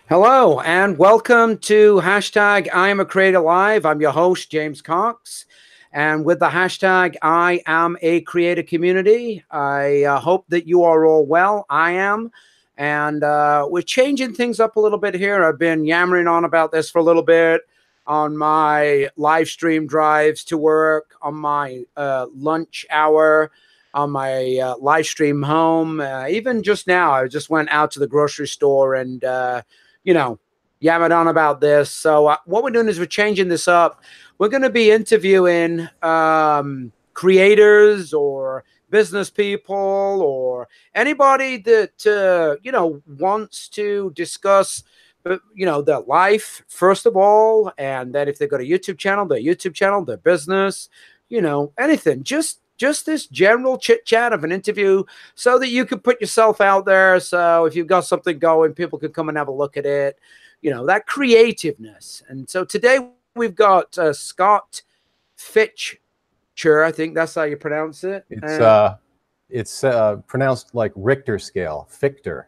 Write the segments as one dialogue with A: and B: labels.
A: Hello and welcome to hashtag IAmACreator Live. I'm your host, James Cox. And with the hashtag IAmACreator community, I hope that you are all well. I am. And we're changing things up a little bit here. I've been yammering on about this for a little bit on my live stream drives to work, on my lunch hour, on my live stream home. Even just now, I just went out to the grocery store and yammered on about this. So what we're doing is we're changing this up. We're going to be interviewing creators or business people or anybody that, wants to discuss, their life, first of all. And then if they've got a YouTube channel, their business, anything, just this general chit chat of an interview so that you can put yourself out there. So if you've got something going, people can come and have a look at it, that creativeness. And so today we've got Scott Fichter. I think that's how you pronounce it.
B: It's pronounced like Richter scale. Fichter.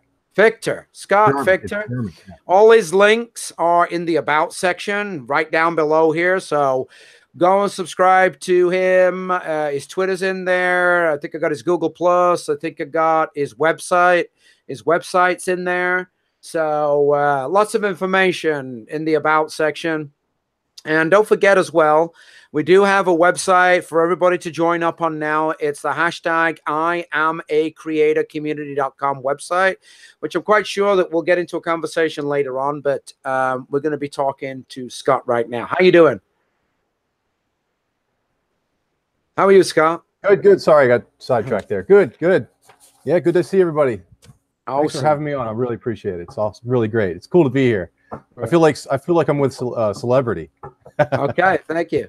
A: Scott Fichter. All his links are in the about section right down below here. So go and subscribe to him. His Twitter's in there. I think I got his Google Plus. I think I got his website. His website's in there. So lots of information in the about section. And don't forget as well, we do have a website for everybody to join up on now. It's the hashtag IAmACreatorCommunity.com website, which I'm quite sure that we'll get into a conversation later on. But we're going to be talking to Scott right now. How you doing? How are you, Scott?
B: Good. Sorry, I got sidetracked there. Good. Yeah, good to see everybody.
A: Awesome.
B: Thanks for having me on. I really appreciate it. It's all really great. It's cool to be here. I feel like I'm with celebrity.
A: Okay, thank you.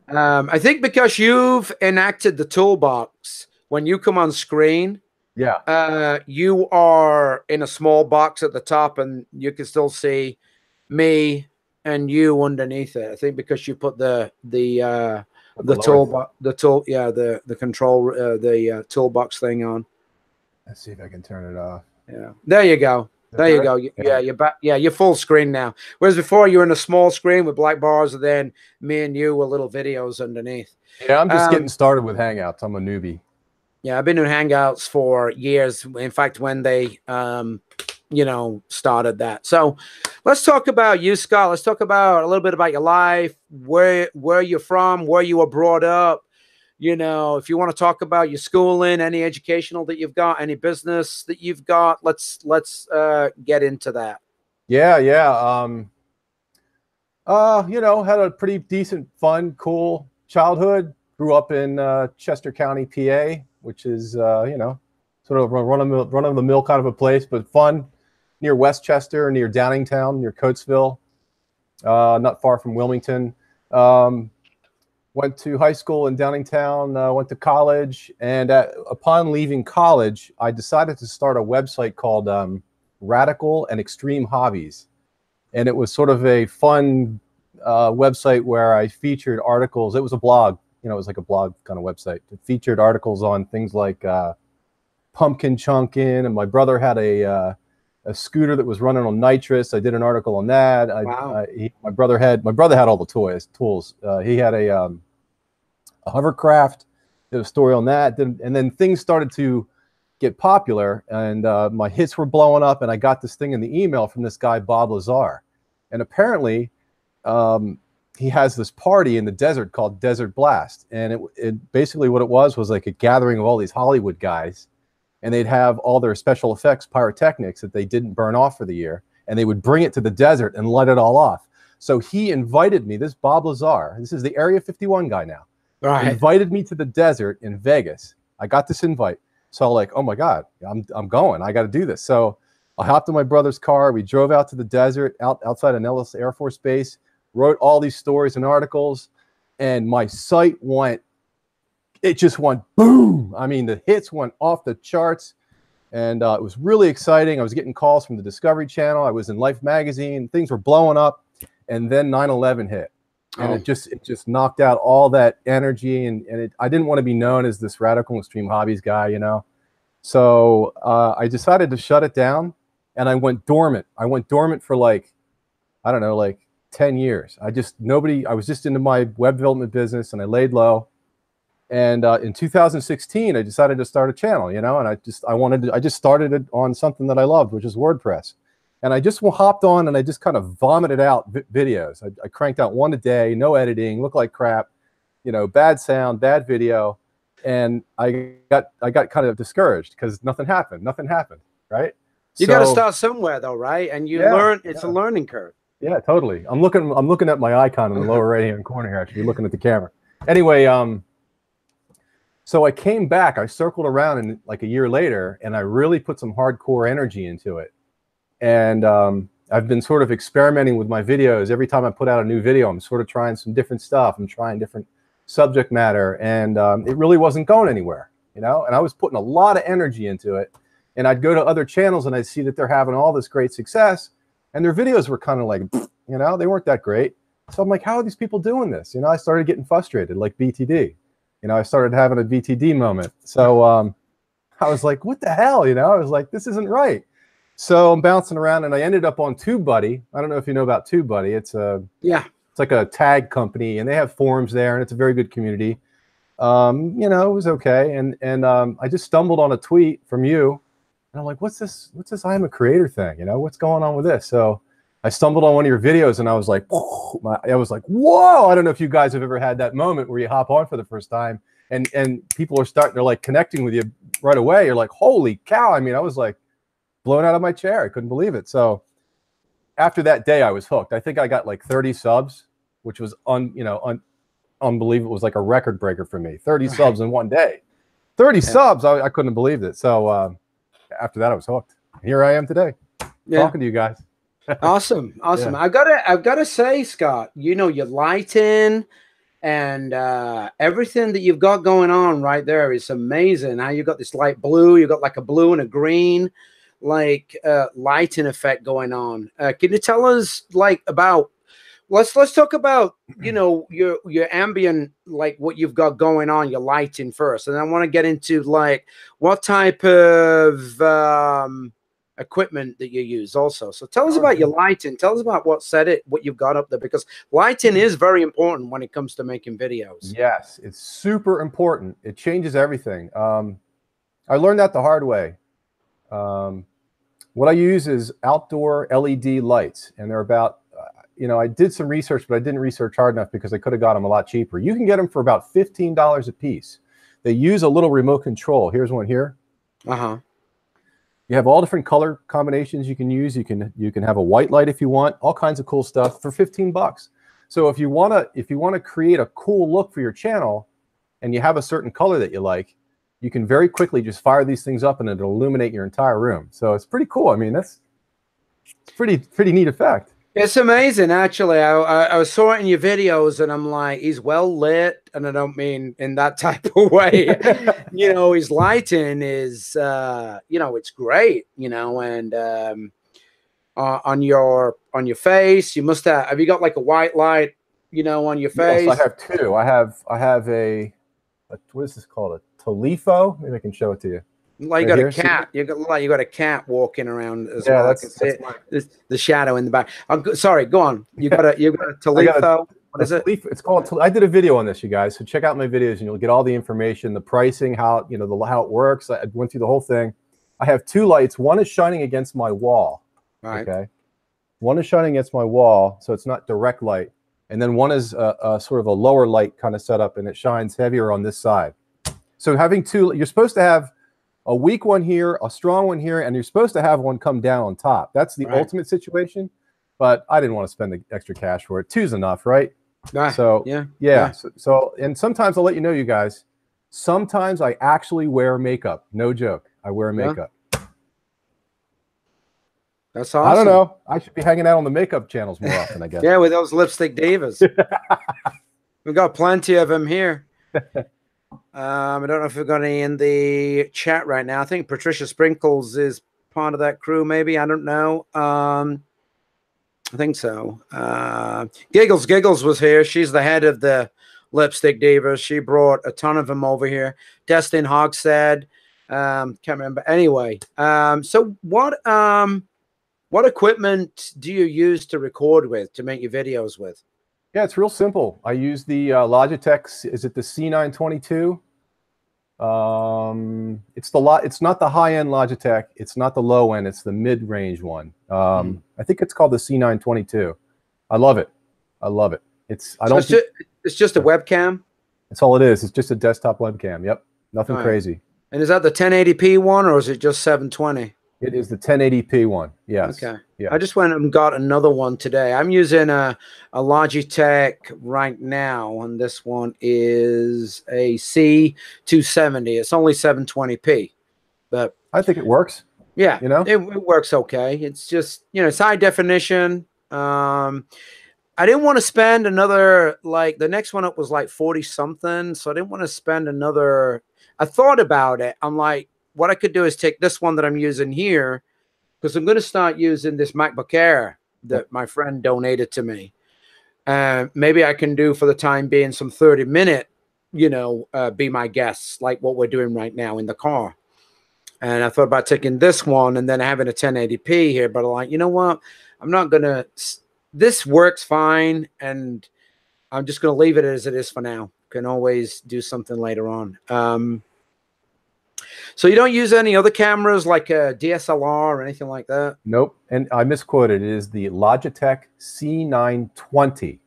A: I think because you've enacted the toolbox when you come on screen.
B: Yeah.
A: You are in a small box at the top, and you can still see me and you underneath it. I think because you put the toolbox thing on.
B: Let's see if I can turn it off.
A: Yeah, there you go. There you go. Yeah, you're back. Yeah, you're full screen now. Whereas before you were in a small screen with black bars, and then me and you were little videos underneath.
B: Yeah, I'm just getting started with Hangouts. I'm a newbie.
A: Yeah, I've been doing Hangouts for years. In fact, when they started that. So let's talk about you, Scott. Let's talk about a little bit about your life, where you're from, where you were brought up. If you want to talk about your schooling, any educational that you've got, any business that you've got, let's get into that.
B: Yeah. Had a pretty decent, fun, cool childhood. Grew up in Chester County, PA, which is sort of a run-of-the-mill kind of a place, but fun. Near Westchester, near Downingtown, near Coatesville, not far from Wilmington. Went to high school in Downingtown, went to college, and upon leaving college, I decided to start a website called Radical and Extreme Hobbies. And it was sort of a fun website where I featured articles. It was a blog, it was like a blog kind of website. It featured articles on things like pumpkin chunking, and my brother had a scooter that was running on nitrous. I did an article on that.
A: Wow.
B: My brother had all the tools. He had a hovercraft. Did a story on that. And then things started to get popular, and my hits were blowing up. And I got this thing in the email from this guy Bob Lazar, and apparently he has this party in the desert called Desert Blast. And it basically what it was like a gathering of all these Hollywood guys. And they'd have all their special effects pyrotechnics that they didn't burn off for the year, and they would bring it to the desert and light it all off. So he invited me, this Bob Lazar, this is the Area 51 guy now,
A: right,
B: invited me to the desert in Vegas. I got this invite. So I'm like, oh my God, I'm going. I got to do this. So I hopped in my brother's car. We drove out to the desert, outside of Nellis Air Force Base, wrote all these stories and articles, and my site just went boom. I mean, the hits went off the charts, and it was really exciting. I was getting calls from the Discovery Channel. I was in Life magazine. Things were blowing up, and then 9/11 hit, and it just knocked out all that energy. And I didn't want to be known as this radical extreme hobbies guy, So I decided to shut it down. and I went dormant. I went dormant for like, I don't know, like 10 years. I was just into my web development business, and I laid low. And in 2016, I decided to start a channel, you know, and I just started it on something that I loved, which is WordPress. And I just hopped on and I just kind of vomited out videos. I cranked out one a day, no editing, looked like crap, you know, bad sound, bad video. And I got kind of discouraged because nothing happened, right?
A: You got to start somewhere though, right? And you learn, it's a learning curve.
B: Yeah, totally. I'm looking at my icon in the lower right-hand corner here, actually, looking at the camera. Anyway, so I came back, I circled around and like a year later, and I really put some hardcore energy into it. And I've been sort of experimenting with my videos. Every time I put out a new video, I'm sort of trying some different stuff. I'm trying different subject matter, and it really wasn't going anywhere, you know? And I was putting a lot of energy into it. And I'd go to other channels and I'd see that they're having all this great success, and their videos were kind of like, you know, they weren't that great. So I'm like, how are these people doing this? You know, I started getting frustrated, like BTD. You know, I started having a BTD moment. So I was like, what the hell? You know, I was like, this isn't right. So I'm bouncing around, and I ended up on TubeBuddy. I don't know if you know about TubeBuddy. It's like a tag company, and they have forums there, and it's a very good community. You know, it was okay. And I just stumbled on a tweet from you, and I'm like, what's this IAmACreator thing? You know, what's going on with this? So I stumbled on one of your videos, and I was like, whoa! I don't know if you guys have ever had that moment where you hop on for the first time, and people they're like connecting with you right away. You're like, holy cow! I mean, I was like blown out of my chair. I couldn't believe it. So after that day, I was hooked. I think I got like 30 subs, which was unbelievable. It was like a record breaker for me. 30 subs in one day. 30 subs. I couldn't believe it. So after that, I was hooked. Here I am today, talking to you guys.
A: Awesome. Yeah. I've got to say, Scott, you know, your lighting and everything that you've got going on right there is amazing. How you got this light blue, you got like a blue and a green, like lighting effect going on. Can you tell us like about? Let's talk about, you know, your ambient, like what you've got going on, your lighting first, and I want to get into like what type of equipment that you use also. So tell us about your lighting. Tell us about what you've got up there, because lighting is very important when it comes to making videos.
B: Yes, it's super important. It changes everything. I learned that the hard way. What I use is outdoor LED lights, and they're about, you know, I did some research, but I didn't research hard enough because I could have got them a lot cheaper. You can get them for about $15 a piece. They use a little remote control. Here's one here. You have all different color combinations you can use. You can have a white light if you want, all kinds of cool stuff for 15 bucks. So if you wanna create a cool look for your channel, and you have a certain color that you like, you can very quickly just fire these things up and it'll illuminate your entire room. So it's pretty cool. I mean, it's pretty neat effect.
A: It's amazing, actually. I saw it in your videos, and I'm like, he's well lit, and I don't mean in that type of way. You know, his lighting is, you know, it's great. You know, and on your face, you must have you got like a white light, you know, on your face?
B: Yes, I have two. I have a what is this called? A Tolifo? Maybe I can show it to you.
A: Like you got a cat. You got a cat walking around as well. That's the shadow in the back. Sorry, go on. You got a Tolifo. What is it?
B: It's called. I did a video on this, you guys. So check out my videos, and you'll get all the information, the pricing, how how it works. I went through the whole thing. I have two lights. One is shining against my wall.
A: Right.
B: Okay. One is shining against my wall, so it's not direct light, and then one is a sort of a lower light kind of setup, and it shines heavier on this side. So having two, you're supposed to have a weak one here, a strong one here, and you're supposed to have one come down on top. That's the ultimate situation, but I didn't want to spend the extra cash for it. Two's enough, right? So yeah. So and sometimes I'll let you know, you guys, sometimes I actually wear makeup. No joke. I wear makeup.
A: That's awesome.
B: I don't know. I should be hanging out on the makeup channels more often, I guess.
A: Yeah, with those lipstick divas. We've got plenty of them here. I don't know if we've got any in the chat right now. I think Patricia Sprinkles is part of that crew, maybe. I don't know. I think so. Giggles was here. She's the head of the Lipstick Divas. She brought a ton of them over here. Destin Hogshead. Can't remember. Anyway, so what What equipment do you use to record with, to make your videos with?
B: Yeah, it's real simple. I use the Logitech. Is it the C922? It's not the high-end Logitech. It's not the low end. It's the mid-range one. I think it's called the C922. I love it. I love it. It's
A: just a webcam.
B: That's all it is. It's just a desktop webcam. Yep. Nothing crazy.
A: And is that the 1080p one, or is it just 720?
B: It is the 1080p one. Yes.
A: Okay.
B: Yeah.
A: I just went and got another one today. I'm using a Logitech right now, and this one is a C270. It's only 720p, but
B: I think it works.
A: Yeah,
B: you know,
A: it works okay. It's just, you know, it's high definition. I didn't want to spend another, like, the next one up was like 40 something. So I didn't want to spend another. I thought about it. I'm like, what I could do is take this one that I'm using here, because I'm going to start using this MacBook Air that my friend donated to me. Maybe I can do, for the time being, some 30-minute, you know, be my guests, like what we're doing right now in the car. And I thought about taking this one and then having a 1080p here, but I'm like, you know what? I'm not going to. This works fine, and I'm just going to leave it as it is for now. Can always do something later on. So you don't use any other cameras like a DSLR or anything like that?
B: Nope. And I misquoted. It is the Logitech C920.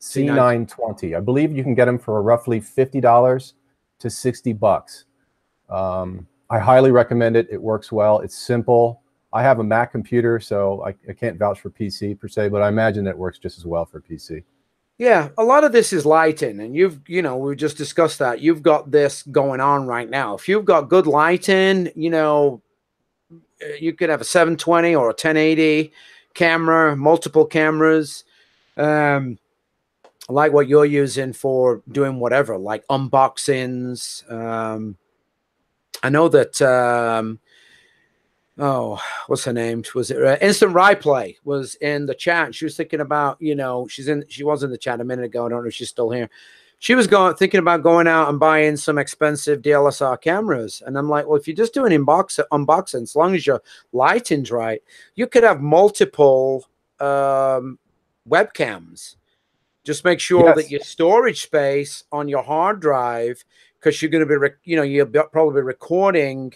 B: C920. I believe you can get them for roughly $50 to $60. I highly recommend it. It works well. It's simple. I have a Mac computer, so I can't vouch for PC per se, but I imagine it works just as well for PC.
A: Yeah, a lot of this is lighting, and you know, we just discussed that. You've got this going on right now. If you've got good lighting, you know, you could have a 720 or a 1080 camera, multiple cameras, like what you're using for doing whatever, like unboxings. I know that, oh, what's her name? Was it Instant Replay was in the chat. She was thinking about, you know, she was in the chat a minute ago. I don't know if she's still here. She was thinking about going out and buying some expensive DSLR cameras. And I'm like, well, if you're just doing unboxing, as long as your lighting's right, you could have multiple webcams. Just make sure that your storage space on your hard drive, because you're going to be, you know, you'll probably be recording,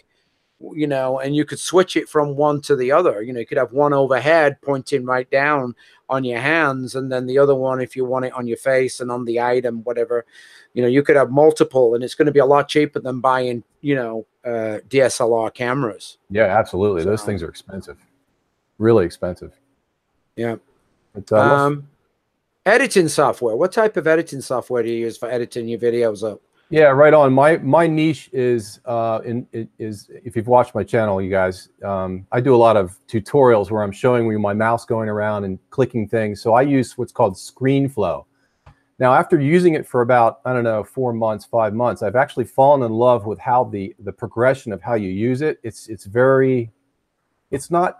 A: you know, and you could switch it from one to the other. You know, you could have one overhead pointing right down on your hands, and then the other one, if you want it on your face and on the item, whatever, you know, you could have multiple, and it's going to be a lot cheaper than buying, you know, DSLR cameras.
B: Yeah, absolutely. Those things are expensive, really expensive.
A: Yeah.
B: But,
A: editing software. What type of editing software do you use for editing your videos up?
B: Yeah, right on. My niche is if you've watched my channel, you guys, I do a lot of tutorials where I'm showing you my mouse going around and clicking things. So I use what's called ScreenFlow. Now, after using it for about, I don't know, 4 months, 5 months, I've actually fallen in love with how the progression of how you use it. It's not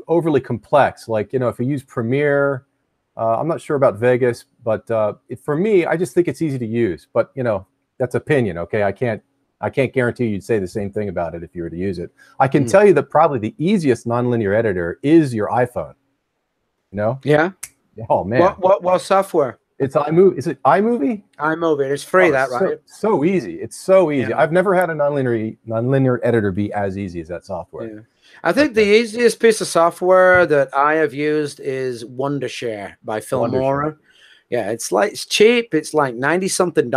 B: overly complex. Like, you know, if you use Premiere, I'm not sure about Vegas, but for me, I just think it's easy to use. But, you know, that's opinion, okay? I can't guarantee you'd say the same thing about it if you were to use it. I can tell you that probably the easiest nonlinear editor is your iPhone. You know?
A: Yeah.
B: Oh man.
A: What software?
B: It's iMovie. Is it iMovie?
A: iMovie. It's free, right?
B: So easy. It's so easy.
A: Yeah.
B: I've never had a nonlinear editor be as easy as that software.
A: Yeah. I think the easiest piece of software that I have used is Wondershare by Filmora. Yeah, it's cheap. It's like $90-something.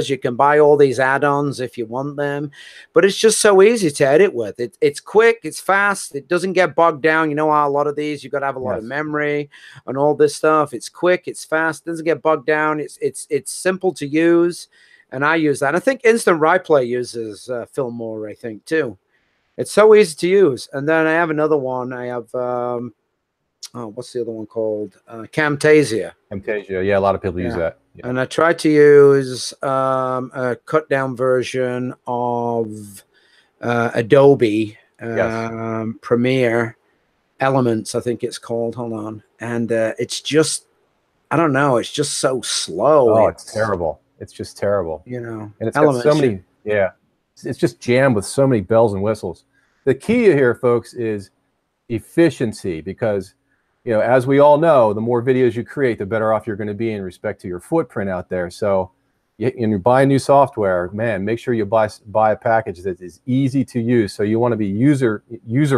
A: You can buy all these add-ons if you want them, but it's just so easy to edit with. It's quick, it's fast, it doesn't get bogged down. You know how a lot of these, you got to have a lot of memory and all this stuff. It's quick, it's fast, doesn't get bogged down. It's simple to use, and I use that. I think Instant Replay uses Filmora, I think, too. It's so easy to use. And then I have another one. I have what's the other one called? Camtasia. Camtasia,
B: yeah, a lot of people use that. Yeah.
A: And I tried to use a cut down version of Adobe Premiere Elements, I think it's called. Hold on. And it's just, I don't know, it's just so slow.
B: Oh, it's terrible. It's just terrible.
A: You know,
B: and it's got so many, it's just jammed with so many bells and whistles. The key here, folks, is efficiency, because, you know, as we all know, the more videos you create, the better off you're going to be in respect to your footprint out there. So when you buy new software, man, make sure you buy a package that is easy to use. So you want to be user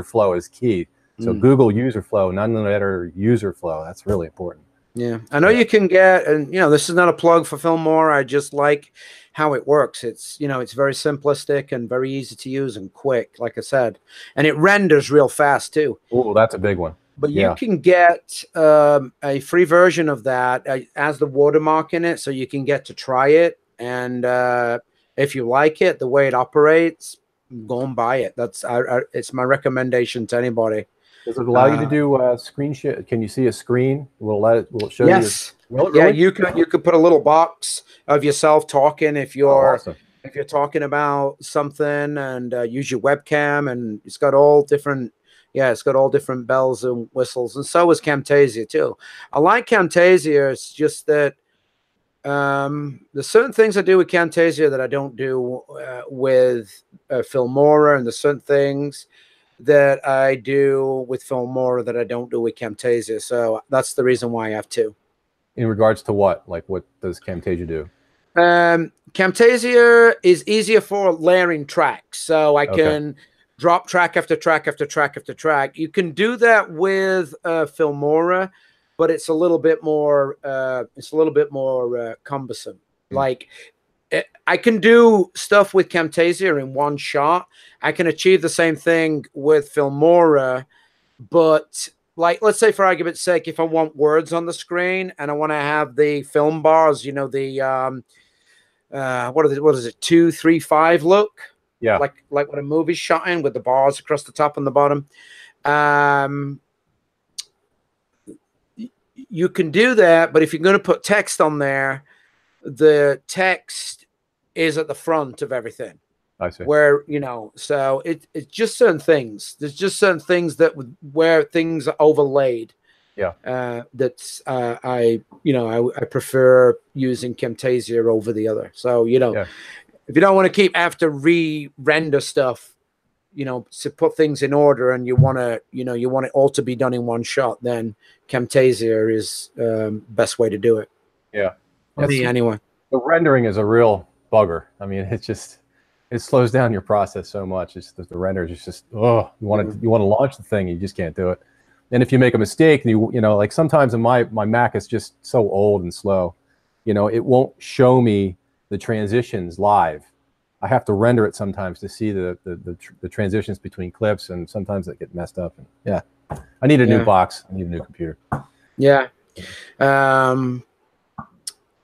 B: flow is key. So Google user flow, non-editor user flow. That's really important.
A: Yeah, I know you can get, and you know, this is not a plug for Filmora. I just like how it works. It's, you know, it's very simplistic and very easy to use and quick, like I said, and it renders real fast too.
B: Oh, that's a big one.
A: But you can get a free version of that as the watermark in it, so you can get to try it. And if you like it, the way it operates, go and buy it. That's it's my recommendation to anybody.
B: Does it allow you to do screen share? Can you see a screen? Will it show you?
A: Yes. Yeah, you could put a little box of yourself talking if you're
B: awesome.
A: If you're talking about something, and use your webcam, and it's got all different. Yeah, it's got all different bells and whistles, and so is Camtasia too. I like Camtasia. It's just that there's certain things I do with Camtasia that I don't do with Filmora, and there's certain things that I do with Filmora that I don't do with Camtasia. So that's the reason why I have two.
B: In regards to what? Like, what does Camtasia do?
A: Camtasia is easier for layering tracks. So I can drop track after track after track after track. You can do that with Filmora, but it's a little bit more cumbersome. Like, I can do stuff with Camtasia in one shot. I can achieve the same thing with Filmora, but like, let's say for argument's sake, if I want words on the screen and I want to have the film bars, you know, the what is it, 2, 3, 5 look?
B: Yeah,
A: like what a movie's shot in, with the bars across the top and the bottom. You can do that, but if you're going to put text on there, the text is at the front of everything.
B: I see.
A: Where, you know, so it's just certain things. There's just certain things that where things are overlaid.
B: Yeah.
A: That's I prefer using Camtasia over the other. So, you know, if you don't want to have to re-render stuff, you know, to put things in order, and you want it all to be done in one shot, then Camtasia is best way to do it.
B: Yeah.
A: For me, anyway.
B: The rendering is a real bugger. I mean, it slows down your process so much. It's the render is just you want to launch the thing, you just can't do it. And if you make a mistake, you know, like sometimes in my Mac is just so old and slow, you know, it won't show me the transitions live. I have to render it sometimes to see the transitions between clips, and sometimes they get messed up. And yeah, I need a new box. I need a new computer.
A: Yeah.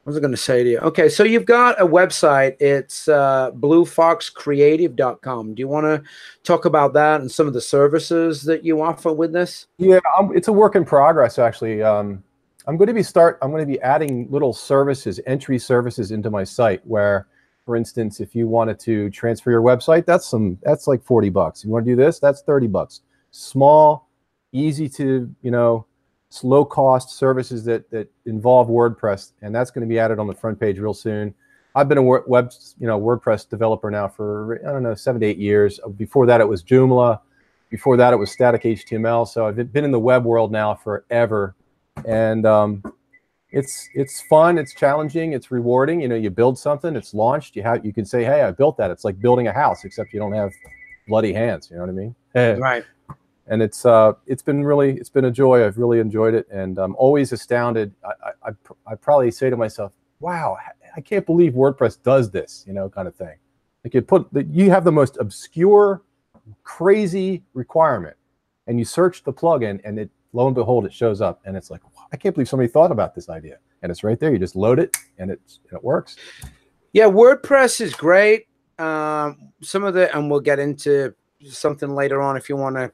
A: What was I going to say to you? Okay, so you've got a website. It's bluefoxcreative.com. Do you want to talk about that and some of the services that you offer with this?
B: Yeah, it's a work in progress, actually. I'm going to be adding little services, entry services into my site, where, for instance, if you wanted to transfer your website, that's like $40. You want to do this, that's $30. Small, easy to, you know, low cost services that involve WordPress, and that's going to be added on the front page real soon. I've been a WordPress developer now for, I don't know, 7 to 8 years. Before that, it was Joomla. Before that, it was static HTML. So I've been in the web world now forever, and it's fun, it's challenging, it's rewarding. You know, you build something, it's launched. You can say, hey, I built that. It's like building a house, except you don't have bloody hands. You know what I mean?
A: Right.
B: And it's been a joy. I've really enjoyed it, and I'm always astounded. I probably say to myself, wow, I can't believe WordPress does this, you know, kind of thing. Like, you have the most obscure, crazy requirement, and you search the plugin, and lo and behold, it shows up, and it's like, I can't believe somebody thought about this idea, and it's right there. You just load it, and it works.
A: Yeah, WordPress is great. Some of the, and we'll get into something later on if we want to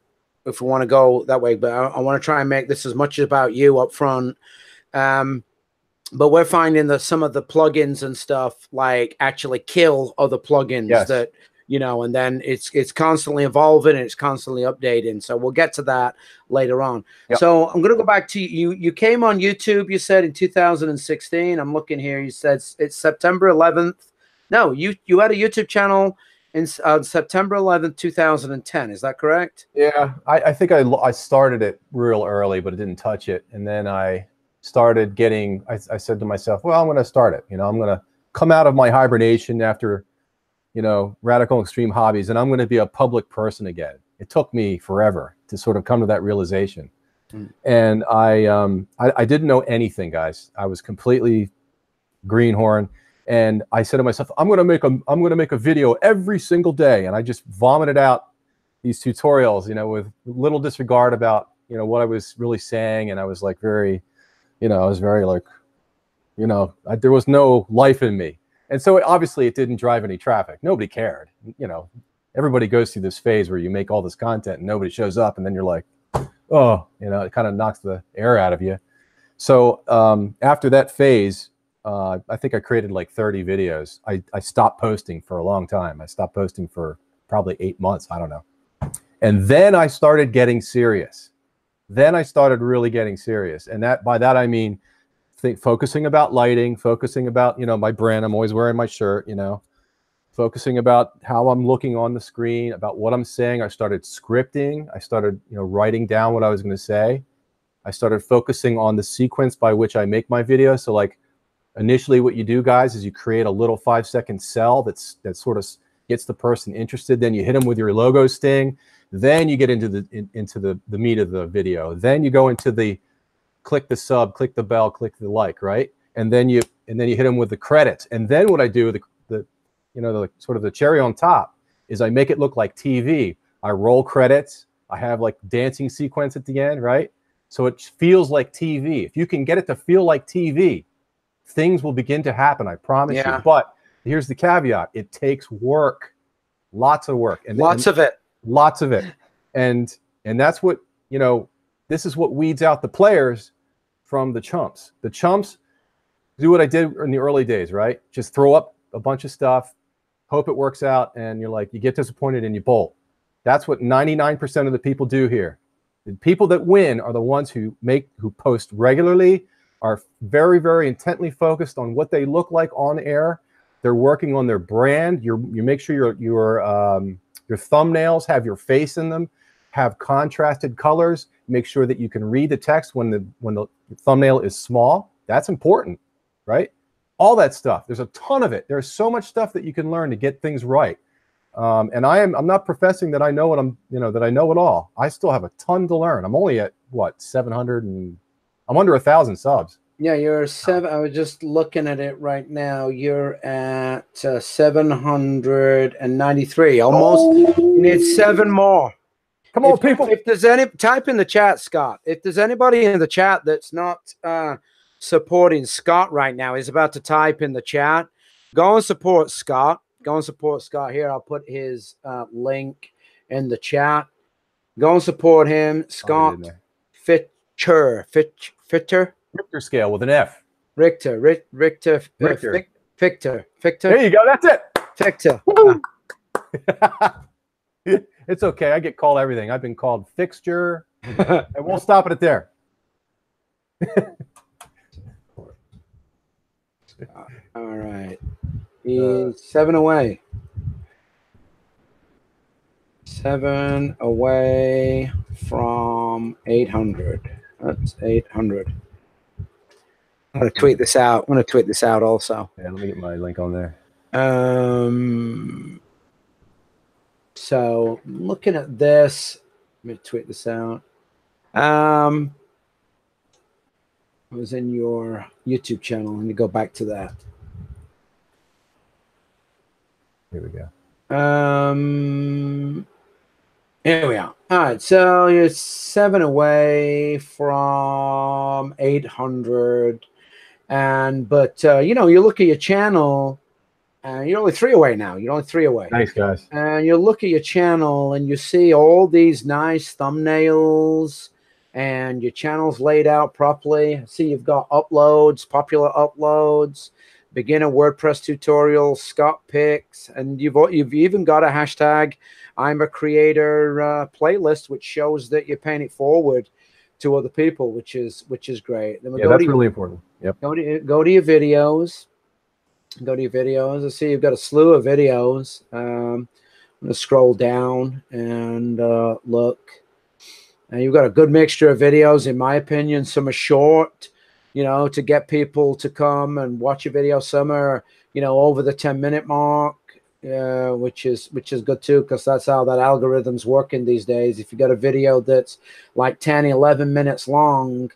A: go that way, but I want to try and make this as much about you up front. But we're finding that some of the plugins and stuff like actually kill other plugins that, you know, and then it's constantly evolving and it's constantly updating. So we'll get to that later on. Yep. So I'm going to go back to you. You came on YouTube, you said, in 2016. I'm looking here. You said it's September 11th. No, you had a YouTube channel on September 11th, 2010. Is that correct?
B: Yeah, I think I started it real early, but it didn't touch it. And then I started getting, I said to myself, well, I'm going to start it. You know, I'm going to come out of my hibernation after, you know, radical extreme hobbies, and I'm going to be a public person again. It took me forever to sort of come to that realization. And I didn't know anything, guys. I was completely greenhorn. And I said to myself, I'm going to make a video every single day. And I just vomited out these tutorials, you know, with little disregard about, you know, what I was really saying. And I was like very, you know, I was very like, you know, there was no life in me. And so obviously it didn't drive any traffic. Nobody cared. You know, everybody goes through this phase where you make all this content and nobody shows up. And then you're like, oh, you know, it kind of knocks the air out of you. So after that phase, I think I created like 30 videos. I stopped posting for a long time. I stopped posting for probably 8 months. I don't know. And then I started getting serious. Then I started really getting serious. And that, by that, I mean, focusing about lighting, focusing about, you know, my brand. I'm always wearing my shirt, you know, focusing about how I'm looking on the screen, about what I'm saying. I started scripting. I started, you know, writing down what I was going to say. I started focusing on the sequence by which I make my video. So like, initially, what you do, guys, is you create a little 5-second cell that sort of gets the person interested. Then you hit them with your logo sting. Then you get into the meat of the video. Then you go into the click the sub, click the bell, click the like, right? And then you hit them with the credits. And then what I do, the sort of the cherry on top, is I make it look like TV. I roll credits. I have like dancing sequence at the end, right? So it feels like TV. If you can get it to feel like TV, things will begin to happen, I promise you. But here's the caveat. It takes work, lots of work. And lots of it. And that's what, you know, this is what weeds out the players from the chumps. The chumps do what I did in the early days, right? Just throw up a bunch of stuff, hope it works out, and you're like, you get disappointed and you bolt. That's what 99% of the people do here. The people that win are the ones who post regularly, are very, very intently focused on what they look like on air. They're working on their brand. You make sure your thumbnails have your face in them, have contrasted colors. Make sure that you can read the text when the thumbnail is small. That's important, right? All that stuff. There's a ton of it. There's so much stuff that you can learn to get things right. And I'm not professing that I know what that I know it all. I still have a ton to learn. I'm only at what, 700 and I'm under 1,000 subs. Yeah, you're seven. I was just looking at it right now. You're at 793. Almost. You need 7 more. Come on, people. If there's any, type in the chat, Scott. If there's anybody in the chat that's not supporting Scott right now, he's about to type in the chat. Go and support Scott. Go and support Scott here. I'll put his link in the chat. Go and support him, Scott Fichter. Fichter scale with an F. Richter. Fichter. There you go. That's it. Fichter. It's okay. I get called everything. I've been called fixture, and we'll stop it at there. All right. He's 7 away. 7 away from 800. That's 800. I'm going to tweet this out. I'm going to tweet this out also. Yeah, let me get my link on there. So looking at this, let me tweet this out. I was in your YouTube channel. Let me go back to that. Here we go. Here we are. All right, so you're 7 away from 800, but you know, you look at your channel, and you're only 3 away now. You're only 3 away. Thanks, guys. And you look at your channel, and you see all these nice thumbnails, and your channel's laid out properly. See, you've got uploads, popular uploads, beginner WordPress tutorials, Scott picks, and you've even got a hashtag IAmACreator playlist, which shows that you're paying it forward to other people, which is great. Then that's really important. Yep. Go to your videos.
A: Go to your videos. I see you've got a slew of videos. I'm going to scroll down and look. And you've got a good mixture of videos, in my opinion. Some are short, you know, to get people to come and watch your video. Some are, you know, over the 10-minute mark, which is good too, because that's how that algorithm's working these days. If you got a video that's like 10, 11 minutes long,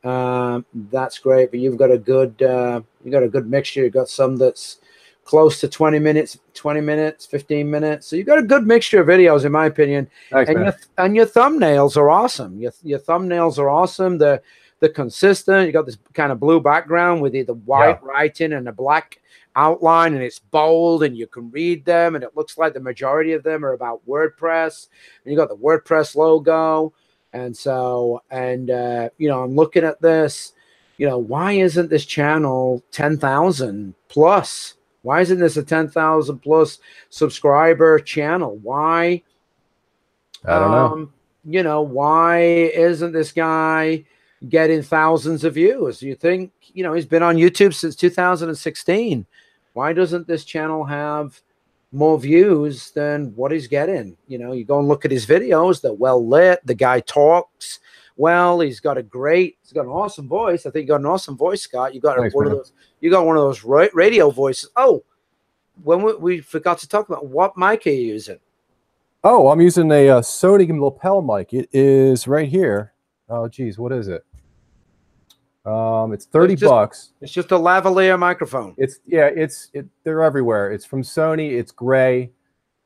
A: that's great. But you've got a good mixture. You've got some that's close to 20 minutes, 15 minutes. So you've got a good mixture of videos, in my opinion.
B: Thanks,
A: and your thumbnails are awesome. Your thumbnails are awesome. They're consistent. You got this kind of blue background with either white writing and a black outline, and it's bold and you can read them, and it looks like the majority of them are about WordPress. And you got the WordPress logo. And so, you know, I'm looking at this, you know, why isn't this channel 10,000 plus? Why isn't this a 10,000 plus subscriber channel? Why?
B: I don't know.
A: You know, why isn't this guy getting thousands of views? You think, you know, he's been on YouTube since 2016. Why doesn't this channel have more views than what he's getting? You know, you go and look at his videos, they're well lit. The guy talks well. He's got an awesome voice. I think you got an awesome voice, Scott. You got one of those radio voices. Oh, when we forgot to talk about, what mic are you using?
B: Oh, I'm using a Sony lapel mic. It is right here. Oh, geez, what is it? It's $30.
A: It's just a lavalier microphone.
B: They're everywhere. It's from Sony. It's gray.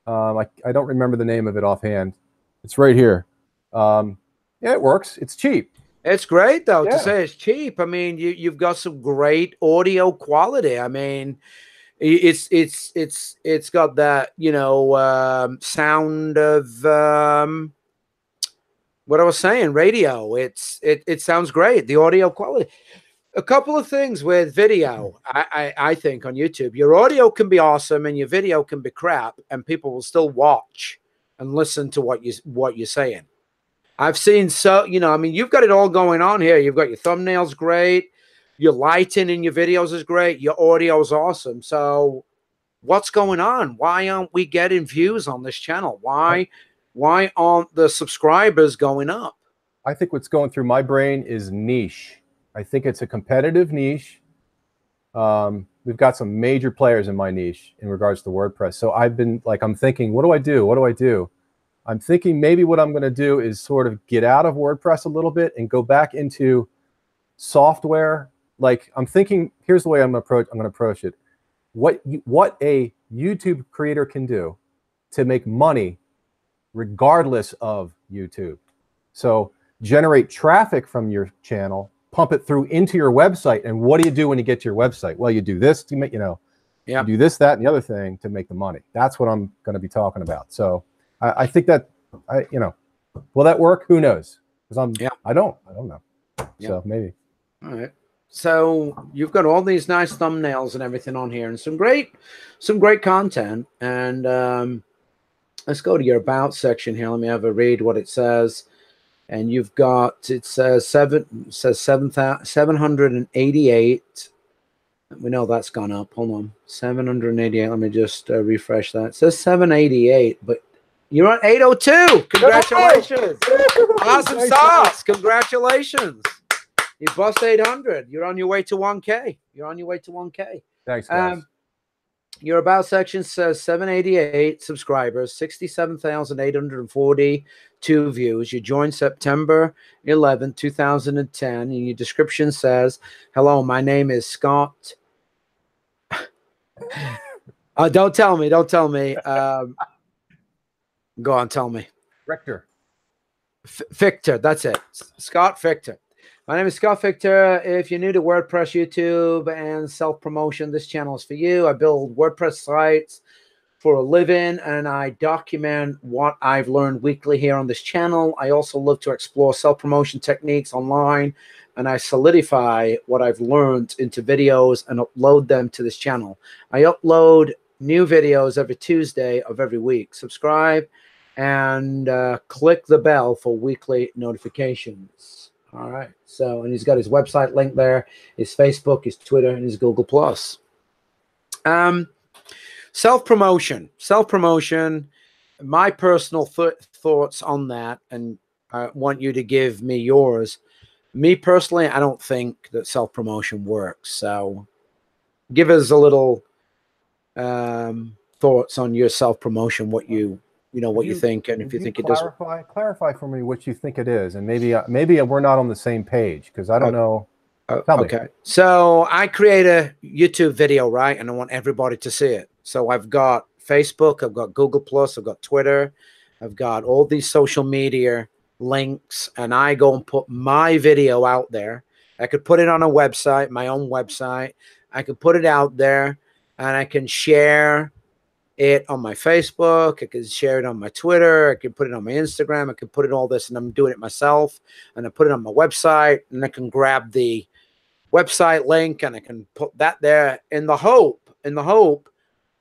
B: I don't remember the name of it offhand. It's right here. Yeah, it works. It's cheap.
A: It's great though to say it's cheap. I mean, you've got some great audio quality. I mean, it's got that, you know, sound of what I was saying, radio. It sounds great. The audio quality. A couple of things with video, I think on YouTube, your audio can be awesome and your video can be crap, and people will still watch and listen to what you're saying. I've seen, so, you know, I mean, you've got it all going on here. You've got your thumbnails great, your lighting in your videos is great, your audio is awesome. So what's going on? Why aren't we getting views on this channel? Why aren't the subscribers going up?
B: I think what's going through my brain is niche. I think it's a competitive niche. We've got some major players in my niche in regards to WordPress. So I've been like, I'm thinking, what do I do? What do I do? I'm thinking maybe what I'm going to do is sort of get out of WordPress a little bit and go back into software. Like, I'm thinking, here's the way I'm going to approach it. What a YouTube creator can do to make money regardless of YouTube. So generate traffic from your channel, pump it through into your website. And what do you do when you get to your website? Well, you do this to make, you know, you do this, that, and the other thing to make the money. That's what I'm going to be talking about. So I think that, you know, will that work? Who knows? Because I don't know. So maybe.
A: All right. So you've got all these nice thumbnails and everything on here, and some great content. And let's go to your about section here. Let me have a read what it says. And you've got, it says 788. We know that's gone up. Hold on, 788. Let me just refresh that. It says 788, but you're on 802. Congratulations. Awesome sauce. Congratulations. You bust 800. You're on your way to 1K. You're on your way to 1K.
B: Thanks, guys.
A: Your about section says 788 subscribers, 67,842 views. You joined September 11, 2010. And your description says, hello, my name is Scott. Don't tell me. Don't tell me. Go on, tell me.
B: Fichter.
A: Fichter, that's it. Scott Fichter. My name is Scott Fichter. If you're new to WordPress, YouTube, and self-promotion, this channel is for you. I build WordPress sites for a living, and I document what I've learned weekly here on this channel. I also love to explore self-promotion techniques online, and I solidify what I've learned into videos and upload them to this channel. I upload new videos every Tuesday of every week. Subscribe and click the bell for weekly notifications. All right. So, and he's got his website link there, his Facebook, his Twitter, and his Google+. Self-promotion. My personal thoughts on that, and I want you to give me yours. Me personally, I don't think that self-promotion works. So give us a little thoughts on your self-promotion, what you think, and if you think it does.
B: Clarify for me what you think it is, and maybe we're not on the same page, because I don't know.
A: Okay. So I create a YouTube video, right? And I want everybody to see it. So I've got Facebook, I've got Google Plus, I've got Twitter, I've got all these social media links, and I go and put my video out there. I could put it on a website, my own website. I could put it out there, and I can share it on my Facebook. I can share it on my Twitter. I can put it on my Instagram. I can put it all this, and I'm doing it myself. And I put it on my website, and I can grab the website link, and I can put that there in the hope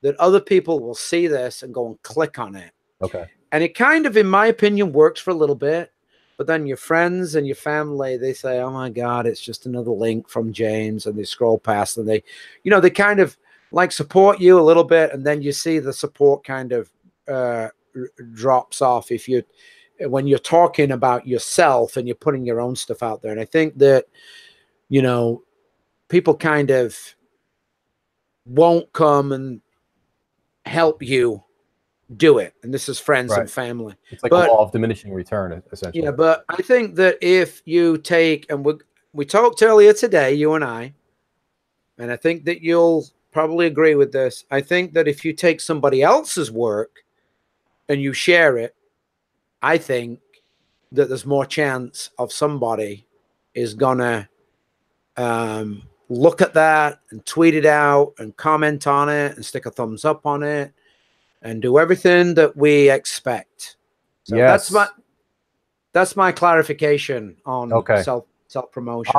A: that other people will see this and go and click on it.
B: Okay. And
A: it kind of, in my opinion, works for a little bit, but then your friends and your family, they say, oh my God, it's just another link from James, and they scroll past, and they kind of like support you a little bit, and then you see the support kind of drops off when you're talking about yourself and you're putting your own stuff out there. And I think that, people kind of won't come and help you do it. And this is friends and family.
B: It's like a law of diminishing return, essentially.
A: Yeah, but I think that if you take, and we talked earlier today, you and I think that you'll probably agree with this. I think that if you take somebody else's work and you share it, I think that there's more chance of somebody is gonna look at that and tweet it out and comment on it and stick a thumbs up on it and do everything that we expect. So yes, that's my clarification on self-promotion.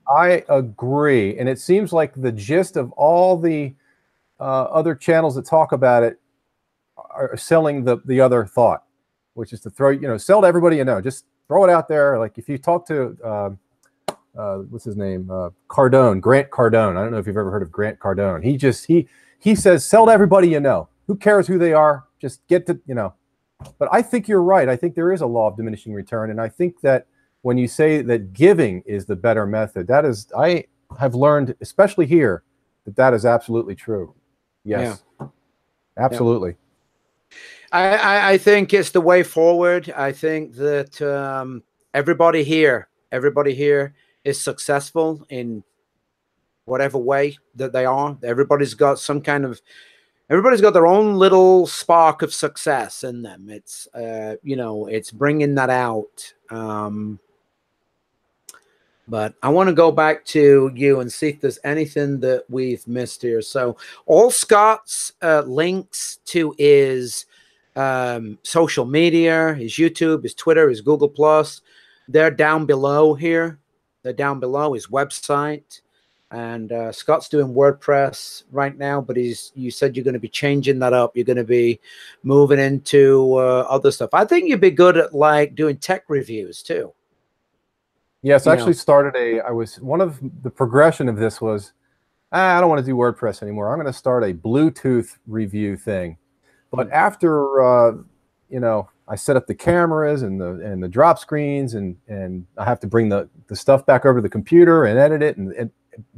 B: I agree, and it seems like the gist of all the other channels that talk about it are selling the other thought, which is to throw, sell to everybody you know. Just throw it out there. Like if you talk to what's his name, Grant Cardone. I don't know if you've ever heard of Grant Cardone. He says sell to everybody you know. Who cares who they are? Just get to, But I think you're right. I think there is a law of diminishing return, and I think that when you say that giving is the better method, I have learned, especially here, that is absolutely true. Yes, yeah. Absolutely.
A: Yeah. I think it's the way forward. I think that everybody here is successful in whatever way that they are. Everybody's got their own little spark of success in them. It's, it's bringing that out. But I want to go back to you and see if there's anything that we've missed here. So all Scott's links to his social media, his YouTube, his Twitter, his Google Plus, they're down below here. They're down below his website. And Scott's doing WordPress right now, but you said you're going to be changing that up. You're going to be moving into other stuff. I think you'd be good at like doing tech reviews too.
B: Yes, I actually started one of the progression of this was, I don't want to do WordPress anymore. I'm going to start a Bluetooth review thing. But after, I set up the cameras and the drop screens, and I have to bring the stuff back over to the computer and edit it. And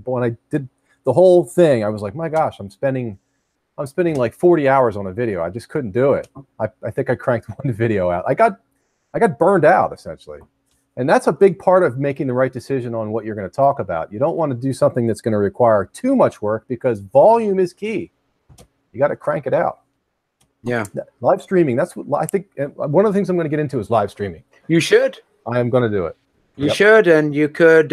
B: when I did the whole thing, I was like, my gosh, I'm spending like 40 hours on a video. I just couldn't do it. I think I cranked one video out. I got burned out, essentially. And that's a big part of making the right decision on what you're going to talk about. You don't want to do something that's going to require too much work, because volume is key. You got to crank it out.
A: Yeah.
B: Live streaming, that's what I think. One of the things I'm going to get into is live streaming.
A: You should.
B: I am going to do it.
A: You should. And you could,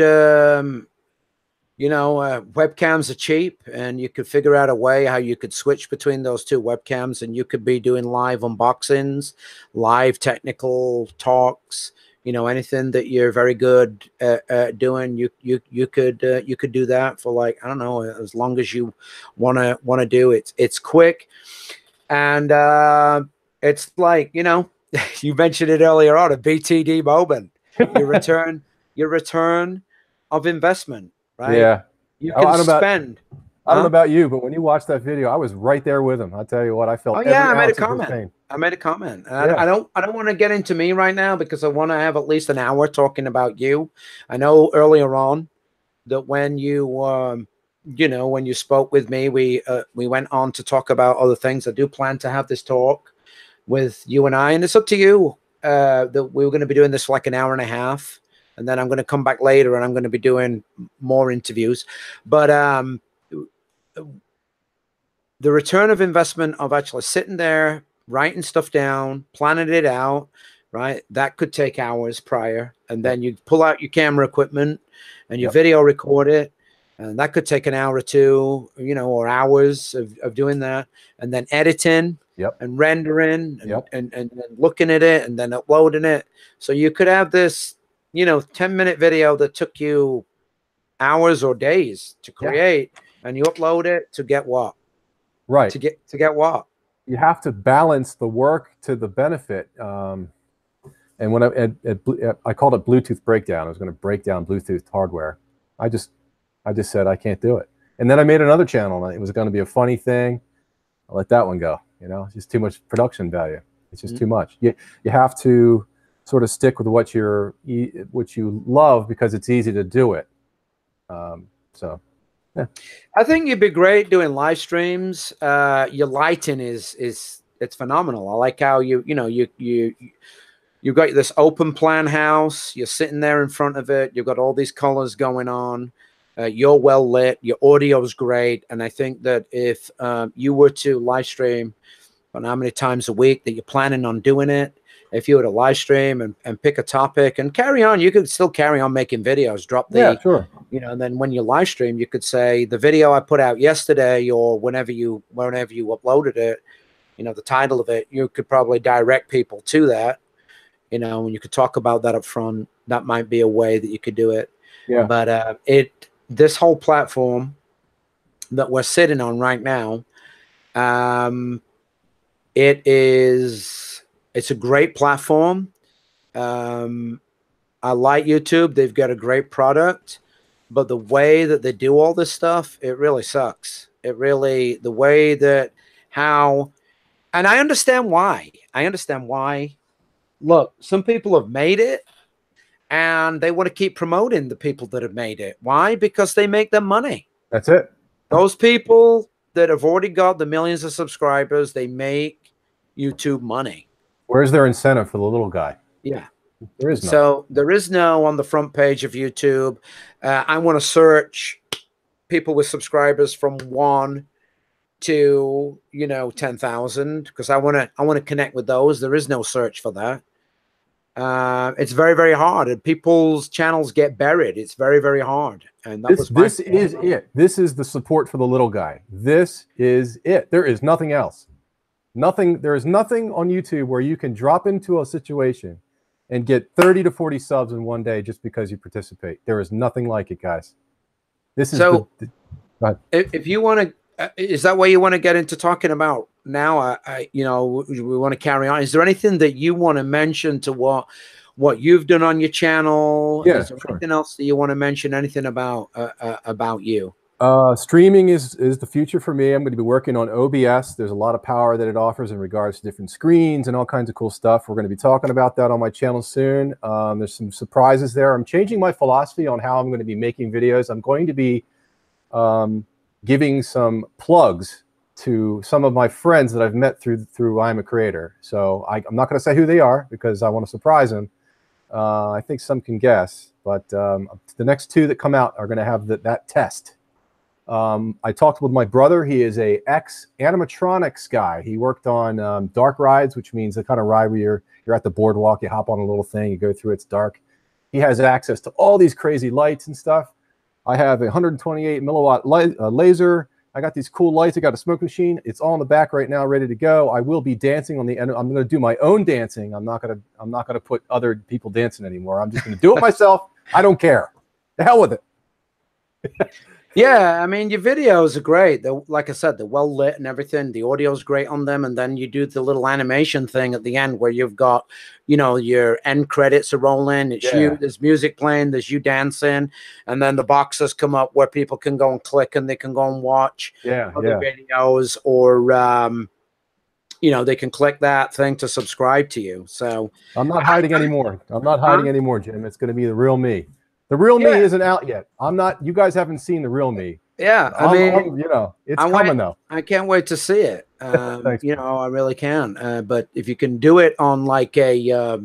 A: webcams are cheap, and you could figure out a way how you could switch between those two webcams, and you could be doing live unboxings, live technical talks, anything that you're very good at doing. You could do that for, like, I don't know, as long as you want to do it. It's quick. And it's like, you mentioned it earlier on, a BTD moment. Your return of investment, right?
B: Yeah.
A: You can spend
B: I don't know about you, but when you watched that video, I was right there with him. I tell you what, I felt every ounce of his pain.
A: I made a comment. I don't want to get into me right now because I want to have at least an hour talking about you. I know earlier on that when you you know, when you spoke with me, we went on to talk about other things. I do plan to have this talk with you and I, and it's up to you that we were going to be doing this for like an hour and a half, and then I'm going to come back later and I'm going to be doing more interviews. But the return of investment of actually sitting there, writing stuff down, planning it out, right? That could take hours prior, and then you pull out your camera equipment and your video record it. And that could take an hour or two, you know, or hours of doing that, and then editing and rendering and looking at it and then uploading it. So you could have this, you know, 10-minute video that took you hours or days to create, and you upload it to get what?
B: Right.
A: To get what?
B: You have to balance the work to the benefit. And when I called it Bluetooth breakdown, I was going to break down Bluetooth hardware. I just said, I can't do it. And then I made another channel, and it was going to be a funny thing. I let that one go. You know, it's just too much production value. It's just too much. You have to sort of stick with what you love because it's easy to do it. So, yeah.
A: I think you'd be great doing live streams. Your lighting it's phenomenal. I like how you've got this open plan house. You're sitting there in front of it. You've got all these colors going on. You're well lit. Your audio is great. And I think that if you were to live stream on how many times a week that you're planning on doing it, if you were to live stream and pick a topic and carry on, you could still carry on making videos, drop the, you know, and then when you live stream, you could say the video I put out yesterday or whenever you uploaded it, you know, the title of it, you could probably direct people to that, you know, and you could talk about that up front. That might be a way that you could do it.
B: Yeah.
A: But this whole platform that we're sitting on right now, it's a great platform. I like YouTube. They've got a great product, but the way that they do all this stuff, it really sucks. It really, the way that how, and I understand why. Look, some people have made it, and they want to keep promoting the people that have made it. Why? Because they make them money.
B: That's it.
A: Those people that have already got the millions of subscribers, they make YouTube money.
B: Where's their incentive for the little guy?
A: Yeah.
B: There is no.
A: So there is no on the front page of YouTube. I want to search people with subscribers from 1 to, you know, 10,000 because I want to connect with those. There is no search for that. It's very, very hard, and people's channels get buried. It's very, very hard. And that
B: this is it. This is the support for the little guy. This is it. There is nothing else. Nothing. There is nothing on YouTube where you can drop into a situation and get 30 to 40 subs in one day just because you participate. There is nothing like it, guys. This is
A: so. If you want to, is that what you want to get into talking about now? You know, we want to carry on. Is there anything that you want to mention to what you've done on your channel?
B: Yeah,
A: is there anything else that you want to mention? Anything about you?
B: Streaming is the future for me. I'm going to be working on OBS. There's a lot of power that it offers in regards to different screens and all kinds of cool stuff. We're going to be talking about that on my channel soon. There's some surprises there. I'm changing my philosophy on how I'm going to be making videos. I'm going to be giving some plugs to some of my friends that I've met through IAmACreator. So I'm not going to say who they are because I want to surprise them. I think some can guess, but the next 2 that come out are going to have that test. I talked with my brother. He is a ex-animatronics guy. He worked on dark rides, which means the kind of ride where you're at the boardwalk, you hop on a little thing, you go through, it's dark. He has access to all these crazy lights and stuff. I have a 128 milliwatt laser. I got these cool lights. I got a smoke machine. It's all in the back right now, ready to go. I will be dancing on the end. I'm going to do my own dancing. I'm not going to put other people dancing anymore. I'm just going to do it myself. I don't care. The hell with it.
A: Yeah, I mean, your videos are great. They're, like I said, they're well lit and everything. The audio's great on them. And then you do the little animation thing at the end where you've got, you know, your end credits are rolling. It's you, there's music playing, there's you dancing. And then the boxes come up where people can go and click and they can go and watch other videos, or, you know, they can click that thing to subscribe to you. So
B: I'm not hiding anymore. I'm not hiding anymore, Jim. It's going to be the real me. The real me isn't out yet. I'm not. You guys haven't seen the real me.
A: Yeah, I mean,
B: you know, it's coming though.
A: I can't wait to see it.
B: Thanks,
A: you know, I really can. But if you can do it on like a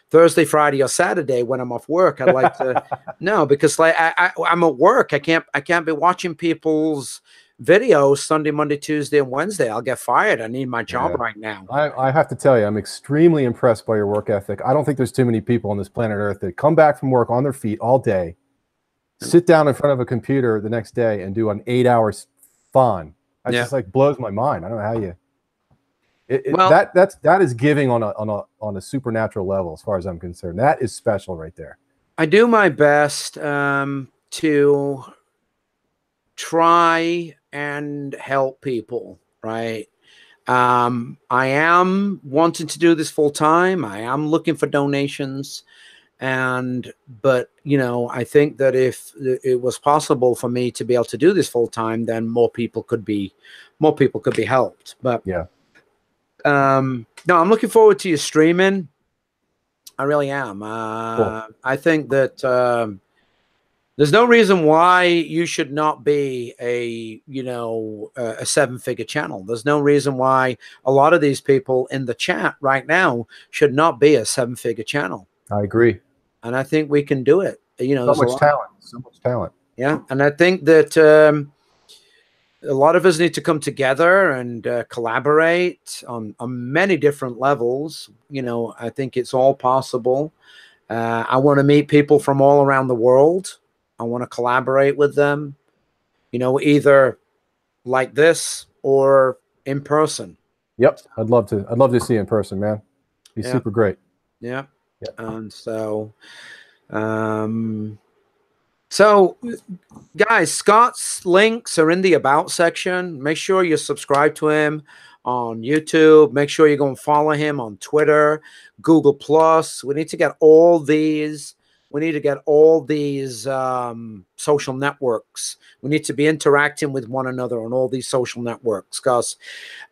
A: Thursday, Friday, or Saturday when I'm off work, I'd like to. No, because like I'm at work. I can't be watching people's videos Sunday, Monday, Tuesday, and Wednesday. I'll get fired. I need my job right now.
B: I have to tell you, I'm extremely impressed by your work ethic. I don't think there's too many people on this planet Earth that come back from work on their feet all day, sit down in front of a computer the next day, and do an 8-hour fawn. That just like blows my mind. I don't know how you. That is giving on a supernatural level, as far as I'm concerned. That is special right there. I
A: do my best to try and help people, right? I am wanting to do this full time. I am looking for donations, but you know, I think that if it was possible for me to be able to do this full time, then more people could be helped. But
B: yeah,
A: no, I'm looking forward to your streaming. I really am.
B: Cool.
A: I think that there's no reason why you should not be a seven-figure channel. There's no reason why a lot of these people in the chat right now should not be a seven-figure channel.
B: I agree.
A: And I think we can do it. You know,
B: so much talent.
A: Yeah. And I think that a lot of us need to come together and collaborate on many different levels. You know, I think it's all possible. I want to meet people from all around the world. I want to collaborate with them, you know, either like this or in person.
B: Yep. I'd love to see you in person, man. Be super great.
A: Yeah. And so guys, Scott's links are in the about section. Make sure you subscribe to him on YouTube. Make sure you go and follow him on Twitter, Google Plus. We need to get all these. We need to get all these social networks. We need to be interacting with one another on all these social networks, because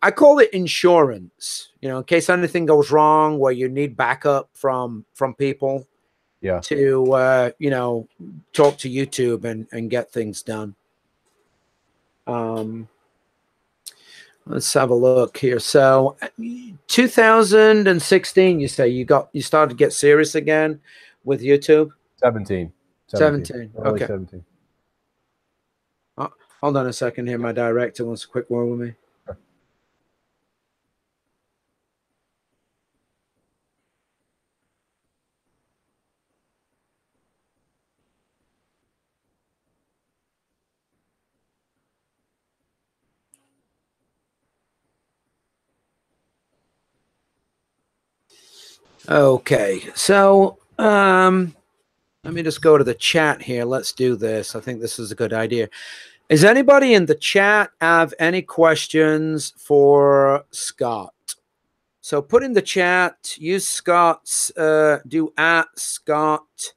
A: I call it insurance. You know, in case anything goes wrong, where you need backup from people.
B: Yeah.
A: To you know, talk to YouTube and get things done. Let's have a look here. So 2016, you say you started to get serious again with YouTube?
B: 17.
A: Okay.
B: 17.
A: Oh, hold on a second here. My director wants a quick word with me. Okay, so let me just go to the chat here. Let's do this. I think this is a good idea. Is anybody in the chat have any questions for Scott? So put in the chat, use Scott's, do @Scott,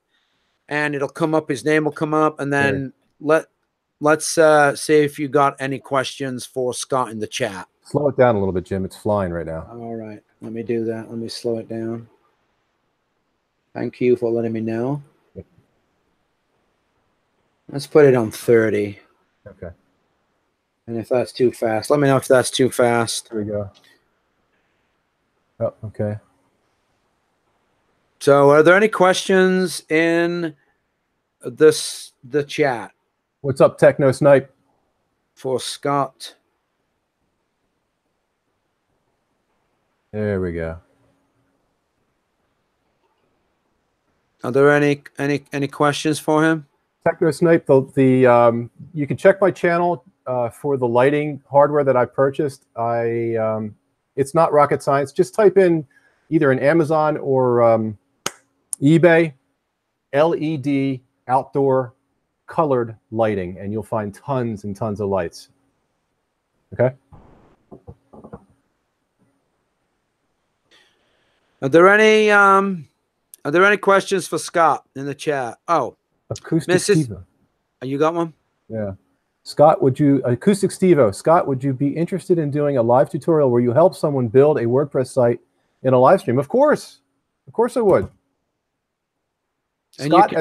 A: and it'll come up. His name will come up, and then let's see if you got any questions for Scott in the chat.
B: Slow it down a little bit, Jim. It's flying right now.
A: All right, let me do that. Let me slow it down. Thank you for letting me know.
B: Yep.
A: Let's put it on 30.
B: Okay.
A: And if that's too fast, let me know if that's too fast.
B: There we go. Oh, okay.
A: So are there any questions in the chat?
B: What's up, Techno Snipe?
A: For Scott.
B: There we go.
A: Are there any questions for him?
B: Techno Snipe, you can check my channel for the lighting hardware that I purchased. It's not rocket science. Just type in either in Amazon or eBay, LED outdoor colored lighting, and you'll find tons and tons of lights. Okay.
A: Are there any questions for Scott in the chat? Oh,
B: Acoustic Stevo.
A: You got one?
B: Yeah. Scott, Acoustic Stevo, Scott, would you be interested in doing a live tutorial where you help someone build a WordPress site in a live stream? Of course I would.
A: And
B: Scott,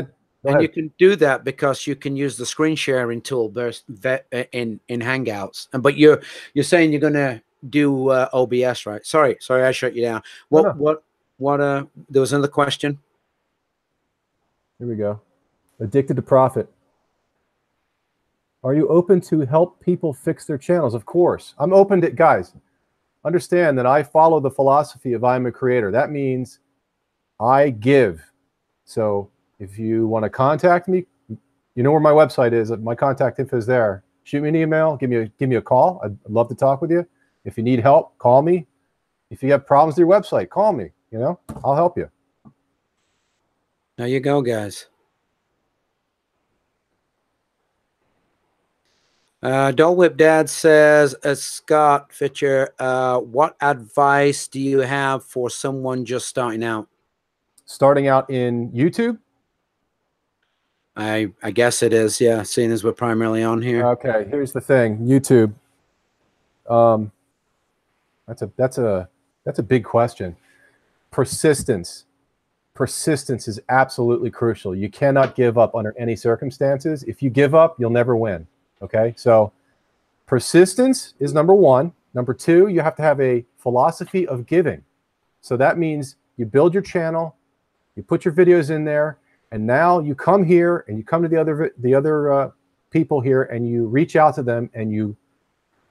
A: you can do that because you can use the screen sharing tool in Hangouts. But you're saying you're going to do OBS, right? Sorry, I shut you down. What? There was another question.
B: Here we go. Addicted to profit. Are you open to help people fix their channels? Of course. I'm open to, guys, understand that I follow the philosophy of I'm a creator. That means I give. So if you want to contact me, you know where my website is. My contact info is there. Shoot me an email. Give me a call. I'd love to talk with you. If you need help, call me. If you have problems with your website, call me. You know, I'll help you.
A: There you go, guys. Dole Whip Dad says, Scott Fichter, what advice do you have for someone just starting out?
B: Starting out in YouTube?
A: I guess it is, yeah, seeing as we're primarily on here.
B: Okay, here's the thing. YouTube. That's a big question. Persistence. Persistence is absolutely crucial. You cannot give up under any circumstances. If you give up, you'll never win. Okay, so persistence is number one. Number two, you have to have a philosophy of giving. So that means you build your channel, you put your videos in there, and now you come here and you come to the other people here and you reach out to them and you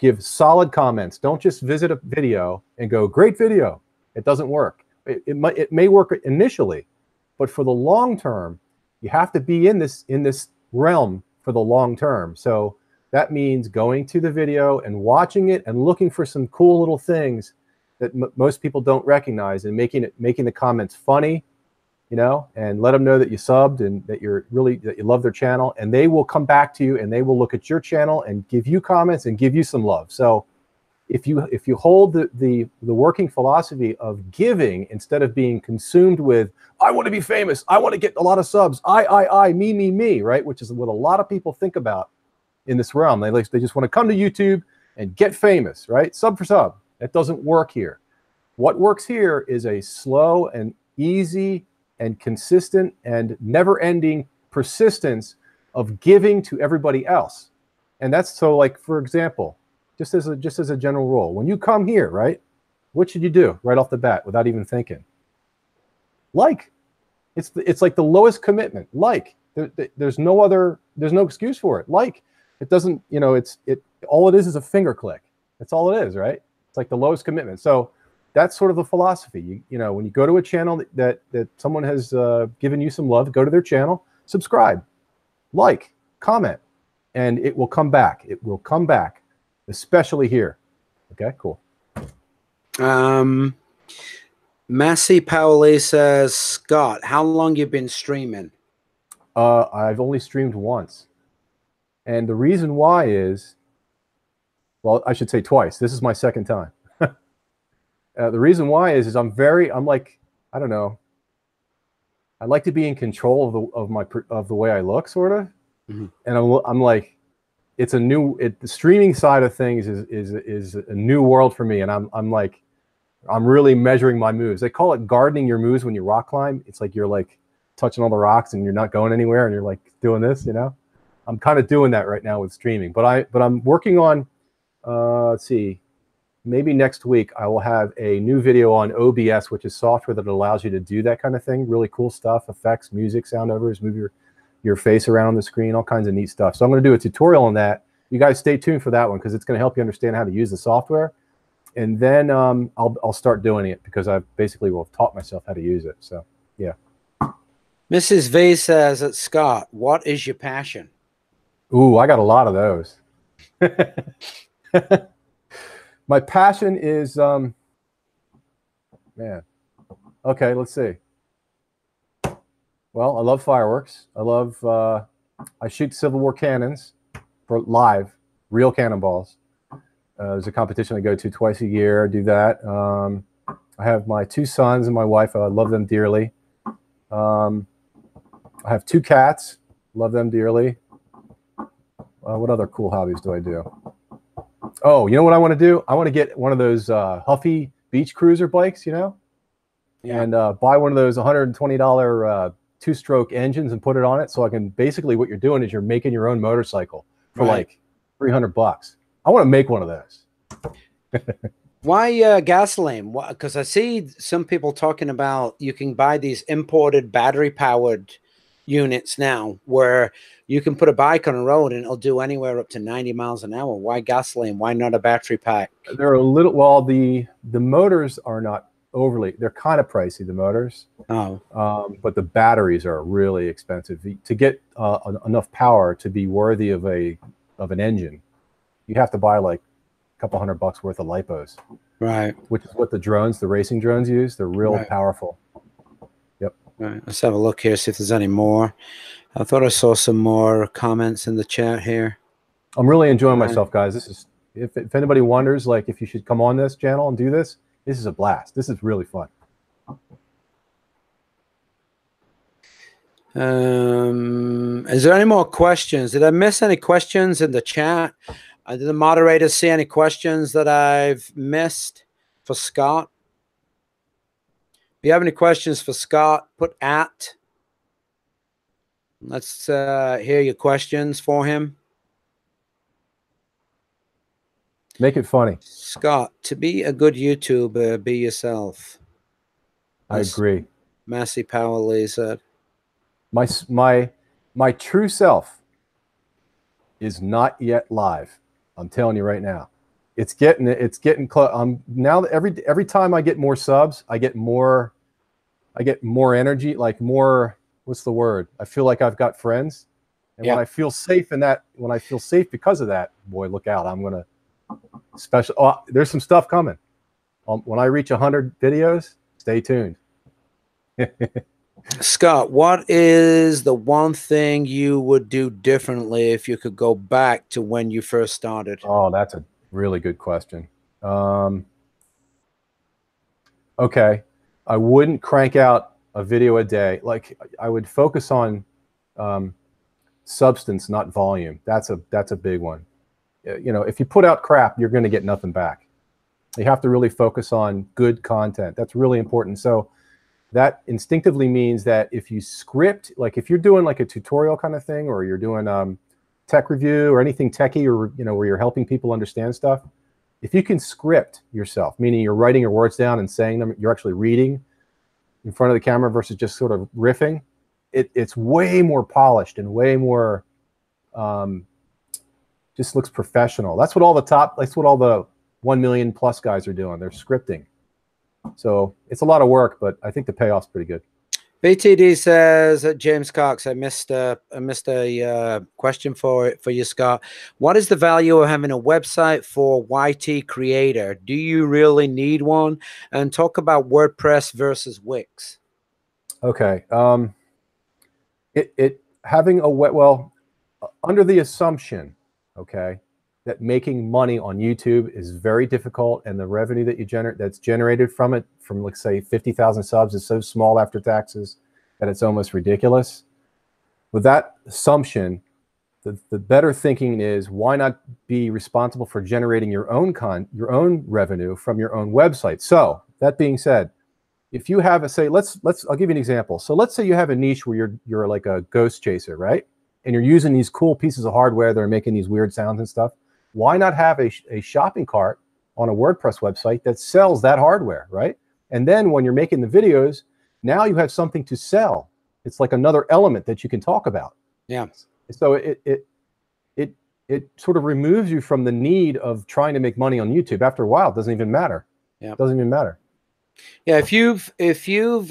B: give solid comments. Don't just visit a video and go, great video. It doesn't work. It may work initially, but for the long term, you have to be in this realm for the long term. So that means going to the video and watching it and looking for some cool little things that most people don't recognize, and making the comments funny, you know, and let them know that you subbed and that you love their channel, and they will come back to you and they will look at your channel and give you comments and give you some love. So if you hold the working philosophy of giving instead of being consumed with, I want to be famous, I want to get a lot of subs, I, me, right? Which is what a lot of people think about in this realm. They just want to come to YouTube and get famous, right? Sub for sub. That doesn't work here. What works here is a slow and easy and consistent and never-ending persistence of giving to everybody else. And that's so, like, for example, just as a general rule, when you come here, right, what should you do right off the bat without even thinking? Like. It's like the lowest commitment. Like. There's no excuse for it. Like. It doesn't, you know, all it is a finger click. That's all it is, right? It's like the lowest commitment. So that's sort of the philosophy. You know, when you go to a channel that someone has given you some love, go to their channel, subscribe, like, comment, and it will come back. It will come back, especially here. Okay, cool.
A: Massey Powley says, Scott, how long you been streaming?
B: I've only streamed once. And the reason why is, well, I should say twice. This is my second time. The reason why is I'm like, I don't know. I like to be in control of the way I look, sort of. Mm-hmm. And I'm like, the streaming side of things is a new world for me. And I'm like, I'm really measuring my moves. They call it gardening your moves when you rock climb. It's like you're like touching all the rocks and you're not going anywhere and you're like doing this, you know. I'm kind of doing that right now with streaming. But I'm working on, let's see, maybe next week I will have a new video on OBS, which is software that allows you to do that kind of thing. Really cool stuff, effects, music, sound overs, move your face around on the screen, all kinds of neat stuff. So I'm going to do a tutorial on that. You guys stay tuned for that one because it's going to help you understand how to use the software. And then I'll start doing it because I basically will have taught myself how to use it. So, yeah.
A: Mrs. V says, Scott, what is your passion?
B: Ooh, I got a lot of those. My passion is, man. Okay, let's see. Well, I love fireworks. I love I shoot Civil War cannons for live, real cannonballs. There's a competition I go to twice a year. I do that. I have my 2 sons and my wife. I love them dearly. I have 2 cats. Love them dearly. What other cool hobbies do I do? Oh, you know what I want to do? I want to get one of those Huffy beach cruiser bikes, you know, and buy one of those $120 2-stroke engines and put it on it. So I can basically, what you're doing is you're making your own motorcycle for like $300. I want to make one of those.
A: Why gasoline? Because I see some people talking about you can buy these imported battery powered units now where you can put a bike on a road and it'll do anywhere up to 90 miles an hour. Why gasoline? Why not a battery pack?
B: They're a little, well, the motors are not overly, they're kind of pricey, the motors. Oh. But the batteries are really expensive. To get enough power to be worthy of an engine, you have to buy like a couple $100 worth of lipos. Right. Which is what the racing drones use. They're real powerful. Yep.
A: Right. Let's have a look here, see if there's any more. I thought I saw some more comments in the chat here.
B: I'm really enjoying myself, guys. This is, if anybody wonders, like, if you should come on this channel and do this, this is a blast. This is really fun.
A: Is there any more questions? Did I miss any questions in the chat? Did the moderators see any questions that I've missed for Scott? If you have any questions for Scott, put at. Let's hear your questions for him.
B: Make it funny.
A: Scott, to be a good YouTuber, be yourself.
B: I agree.
A: Massey Powell said.
B: My true self is not yet live. I'm telling you right now. It's getting close. Now every time I get more subs, I get more energy, like more, what's the word? I feel like I've got friends. And when I feel safe in that, when I feel safe because of that, boy, look out. I'm going to there's some stuff coming. When I reach 100 videos, stay tuned.
A: Scott, what is the one thing you would do differently if you could go back to when you first started?
B: Oh, that's a really good question. Okay. I wouldn't crank out a video a day. Like, I would focus on substance, not volume. That's a big one. You know, if you put out crap, you're going to get nothing back. You have to really focus on good content. That's really important. So that instinctively means that if you script, like if you're doing like a tutorial kind of thing, or you're doing tech review or anything techie, or, you know, where you're helping people understand stuff, if you can script yourself, meaning you're writing your words down and saying them, you're actually reading in front of the camera versus just sort of riffing, it's way more polished and way more, just looks professional. That's what all the 1 million plus guys are doing. They're scripting. So it's a lot of work, but I think the payoff's pretty good.
A: BTD says, James Cox, I missed a question for you, Scott. What is the value of having a website for YT Creator? Do you really need one? And talk about WordPress versus Wix.
B: Okay. Having a well, under the assumption, okay, that making money on YouTube is very difficult, and the revenue that you that's generated from it, from, let's say, 50,000 subs, is so small after taxes that it's almost ridiculous. With that assumption, the better thinking is, why not be responsible for generating your own revenue from your own website? So that being said, if you have I'll give you an example. So let's say you have a niche where you're like a ghost chaser, right? And you're using these cool pieces of hardware that are making these weird sounds and stuff. Why not have a shopping cart on a WordPress website that sells that hardware, right? And then when you're making the videos, now you have something to sell. It's like another element that you can talk about.
A: Yeah.
B: So it sort of removes you from the need of trying to make money on YouTube. After a while, it doesn't even matter. Yeah. It doesn't even matter.
A: Yeah, if you've,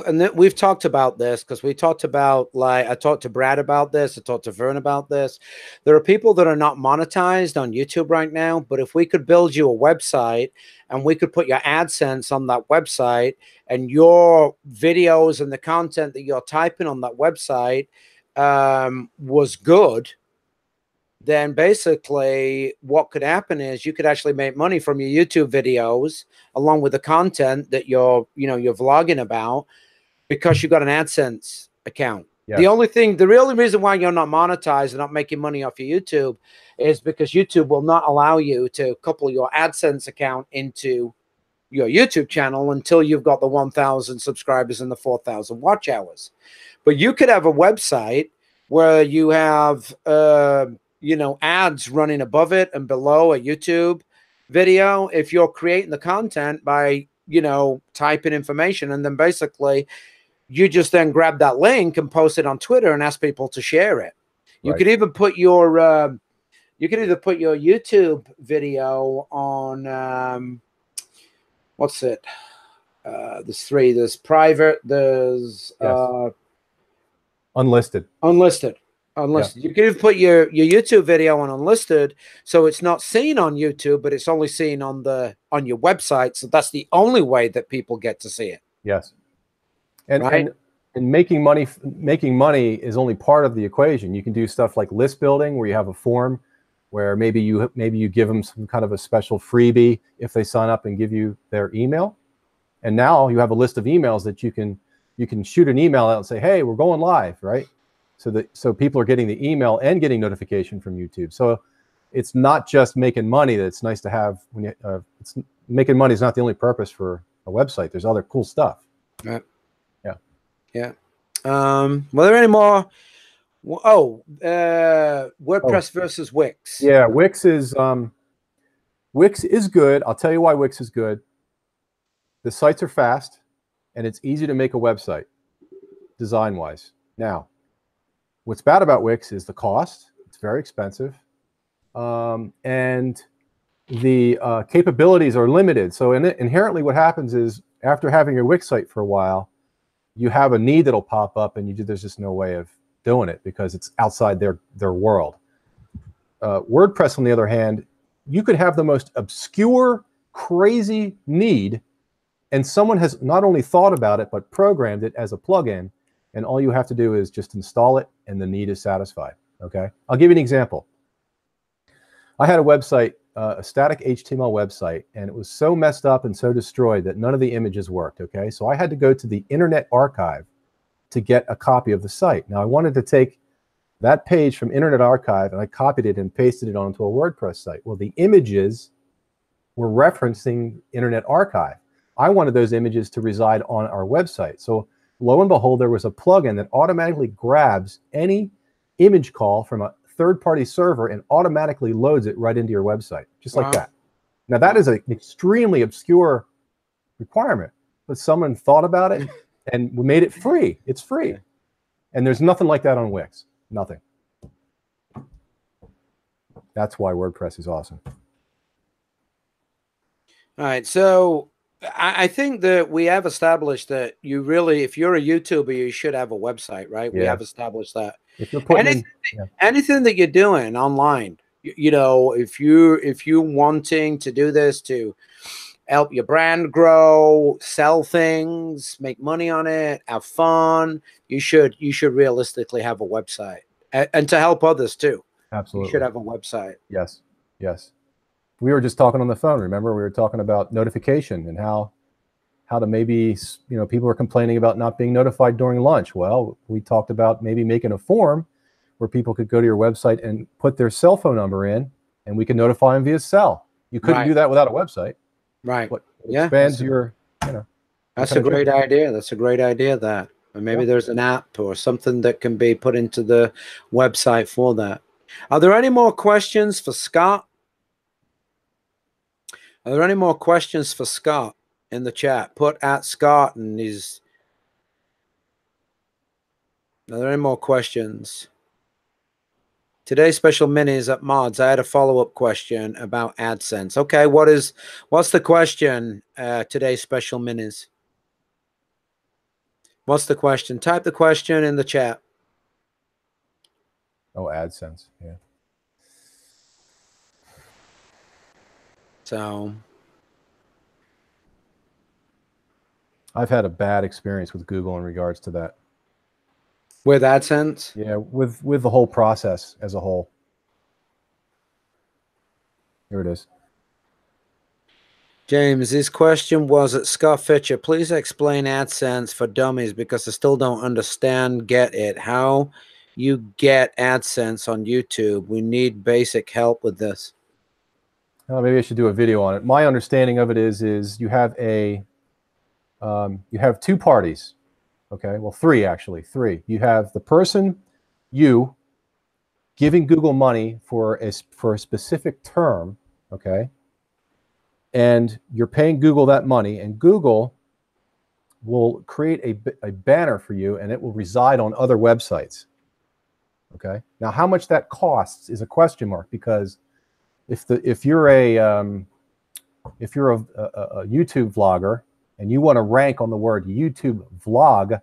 A: and we've talked about this, because we talked about, like, I talked to Brad about this, I talked to Vern about this. There are people that are not monetized on YouTube right now, but if we could build you a website and we could put your AdSense on that website, and your videos and the content that you're typing on that website was good, then basically what could happen is you could actually make money from your YouTube videos along with the content that you're vlogging about, because you've got an AdSense account.
B: Yes.
A: The only reason why you're not monetized and not making money off your YouTube is because YouTube will not allow you to couple your AdSense account into your YouTube channel until you've got the 1,000 subscribers and the 4,000 watch hours. But you could have a website where you have, ads running above it and below a YouTube video. If you're creating the content by, typing information, and then basically you just then grab that link and post it on Twitter and ask people to share it. You could even put your, YouTube video on, what's it? There's three. There's private. There's
B: unlisted.
A: Unlisted. Yeah. You can even put your YouTube video on unlisted, so it's not seen on YouTube, but it's only seen on your website. So that's the only way that people get to see it.
B: Yes. And making money is only part of the equation. You can do stuff like list building, where you have a form where maybe you give them some kind of a special freebie if they sign up and give you their email. And now you have a list of emails that you can shoot an email out and say, hey, we're going live, right? So people are getting the email and getting notification from YouTube. So it's not just making money that it's nice to have. Making money is not the only purpose for a website. There's other cool stuff.
A: Right.
B: Yeah.
A: Were there any more? WordPress versus Wix.
B: Yeah, Wix is good. I'll tell you why Wix is good. The sites are fast, and it's easy to make a website, design-wise. Now, what's bad about Wix is the cost. It's very expensive, and the capabilities are limited. So inherently what happens is, after having your Wix site for a while, you have a need that'll pop up, and there's just no way of doing it because it's outside their world. WordPress, on the other hand, you could have the most obscure, crazy need, and someone has not only thought about it, but programmed it as a plugin, and all you have to do is just install it, and the need is satisfied, okay? I'll give you an example. I had a website, a static HTML website, and it was so messed up and so destroyed that none of the images worked, okay? So I had to go to the Internet Archive to get a copy of the site. Now, I wanted to take that page from Internet Archive, and I copied it and pasted it onto a WordPress site. Well, the images were referencing Internet Archive. I wanted those images to reside on our website. So lo and behold, there was a plugin that automatically grabs any image call from a third-party server and automatically loads it right into your website, just like that. Now, that is an extremely obscure requirement, but someone thought about it and we made it free. It's free. And there's nothing like that on Wix. Nothing. That's why WordPress is awesome.
A: All right. So I think that we have established that you really, if you're a YouTuber, you should have a website, right? Yeah. We have established that.
B: If you're putting
A: anything that you're doing online, if you're wanting to do this to help your brand grow, sell things, make money on it, have fun, you should realistically have a website, and to help others too.
B: Absolutely,
A: you should have a website.
B: Yes, yes. We were just talking on the phone. Remember, we were talking about notification and how to maybe, people are complaining about not being notified during lunch. Well, we talked about maybe making a form where people could go to your website and put their cell phone number in, and we can notify them via cell. You couldn't do that without a website.
A: Right.
B: But it expands your,
A: That's a great idea. That's a great idea. That, and maybe there's an app or something that can be put into the website for that. Are there any more questions for Scott? Are there any more questions for Scott in the chat? Put at Scott and he's. Are there any more questions? Today's special minis at Mods. I had a follow-up question about AdSense. Okay, what's the question? Today's special minis. What's the question? Type the question in the chat.
B: Oh, AdSense. Yeah.
A: So
B: I've had a bad experience with Google in regards to that.
A: With AdSense?
B: Yeah, with the whole process as a whole. Here it is.
A: James, this question was at Scott Fisher. Please explain AdSense for dummies because I still don't get it. How you get AdSense on YouTube? We need basic help with this.
B: Maybe I should do a video on it. My understanding of it is you have you have two parties. Okay, well, three actually. Three. You have the person, you, giving Google money for a specific term. Okay. And you're paying Google that money, and Google will create a banner for you, and it will reside on other websites. Okay. Now, how much that costs is a question mark, because if you're a YouTube vlogger and you want to rank on the word YouTube vlog,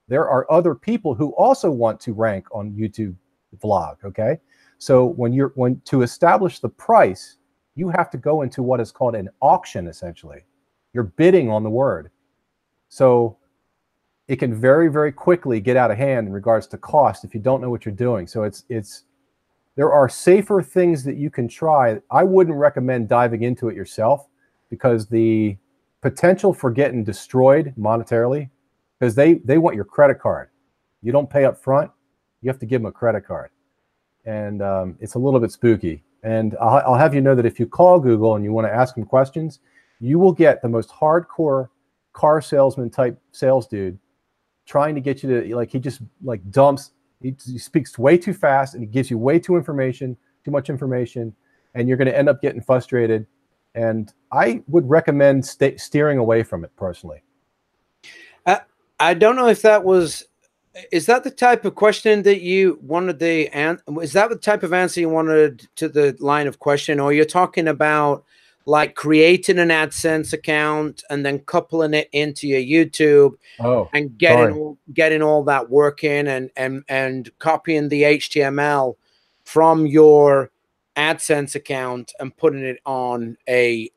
B: there are other people who also want to rank on YouTube vlog. Okay. So when to establish the price, you have to go into what is called an auction, essentially. You're bidding on the word. So it can very, very quickly get out of hand in regards to cost if you don't know what you're doing. So there are safer things that you can try. I wouldn't recommend diving into it yourself, because the potential for getting destroyed monetarily, because they want your credit card. You don't pay up front, you have to give them a credit card. And it's a little bit spooky. And I'll have you know that if you call Google and you want to ask them questions, you will get the most hardcore car salesman type sales dude trying to get you to, like, he just like dumps, he speaks way too fast, and he gives you way too much information, and you're going to end up getting frustrated. And I would recommend steering away from it personally.
A: I don't know if that was, is that the type of question that you wanted is that the type of answer you wanted to the line of question, or you're talking about like creating an AdSense account and then coupling it into your YouTube and getting all that working and copying the HTML from your AdSense account and putting it on a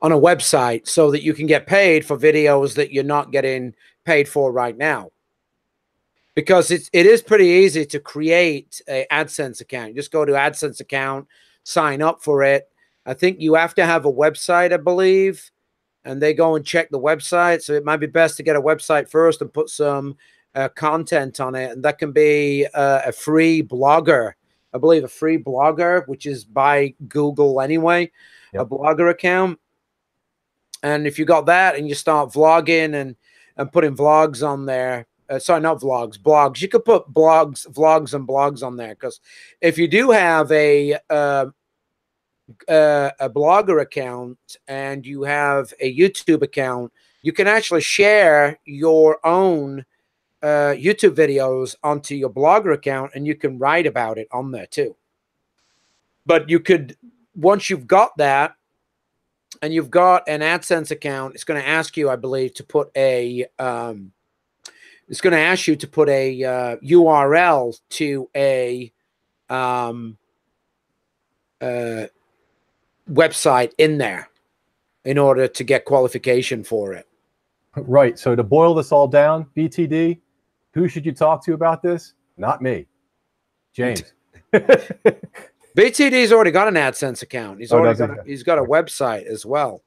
A: website so that you can get paid for videos that you're not getting paid for right now. Because it is pretty easy to create an AdSense account. You just go to AdSense account, sign up for it. I think you have to have a website, I believe, and they go and check the website. So it might be best to get a website first and put some content on it. And that can be a free blogger, I believe, a free blogger, which is by Google anyway, a blogger account. And if you got that and you start vlogging and putting vlogs on there, sorry, not vlogs, blogs. You could put vlogs and blogs on there, because if you do have a blogger account and you have a YouTube account, you can actually share your own YouTube videos onto your blogger account, and you can write about it on there too. But you could, once you've got that and you've got an AdSense account, it's going to ask you, I believe, to put a it's going to ask you to put a URL to a website in there in order to get qualification for it.
B: Right. So to boil this all down, BTD, who should you talk to about this? Not me. James.
A: BTD's already got an AdSense account. He's he's got a website as well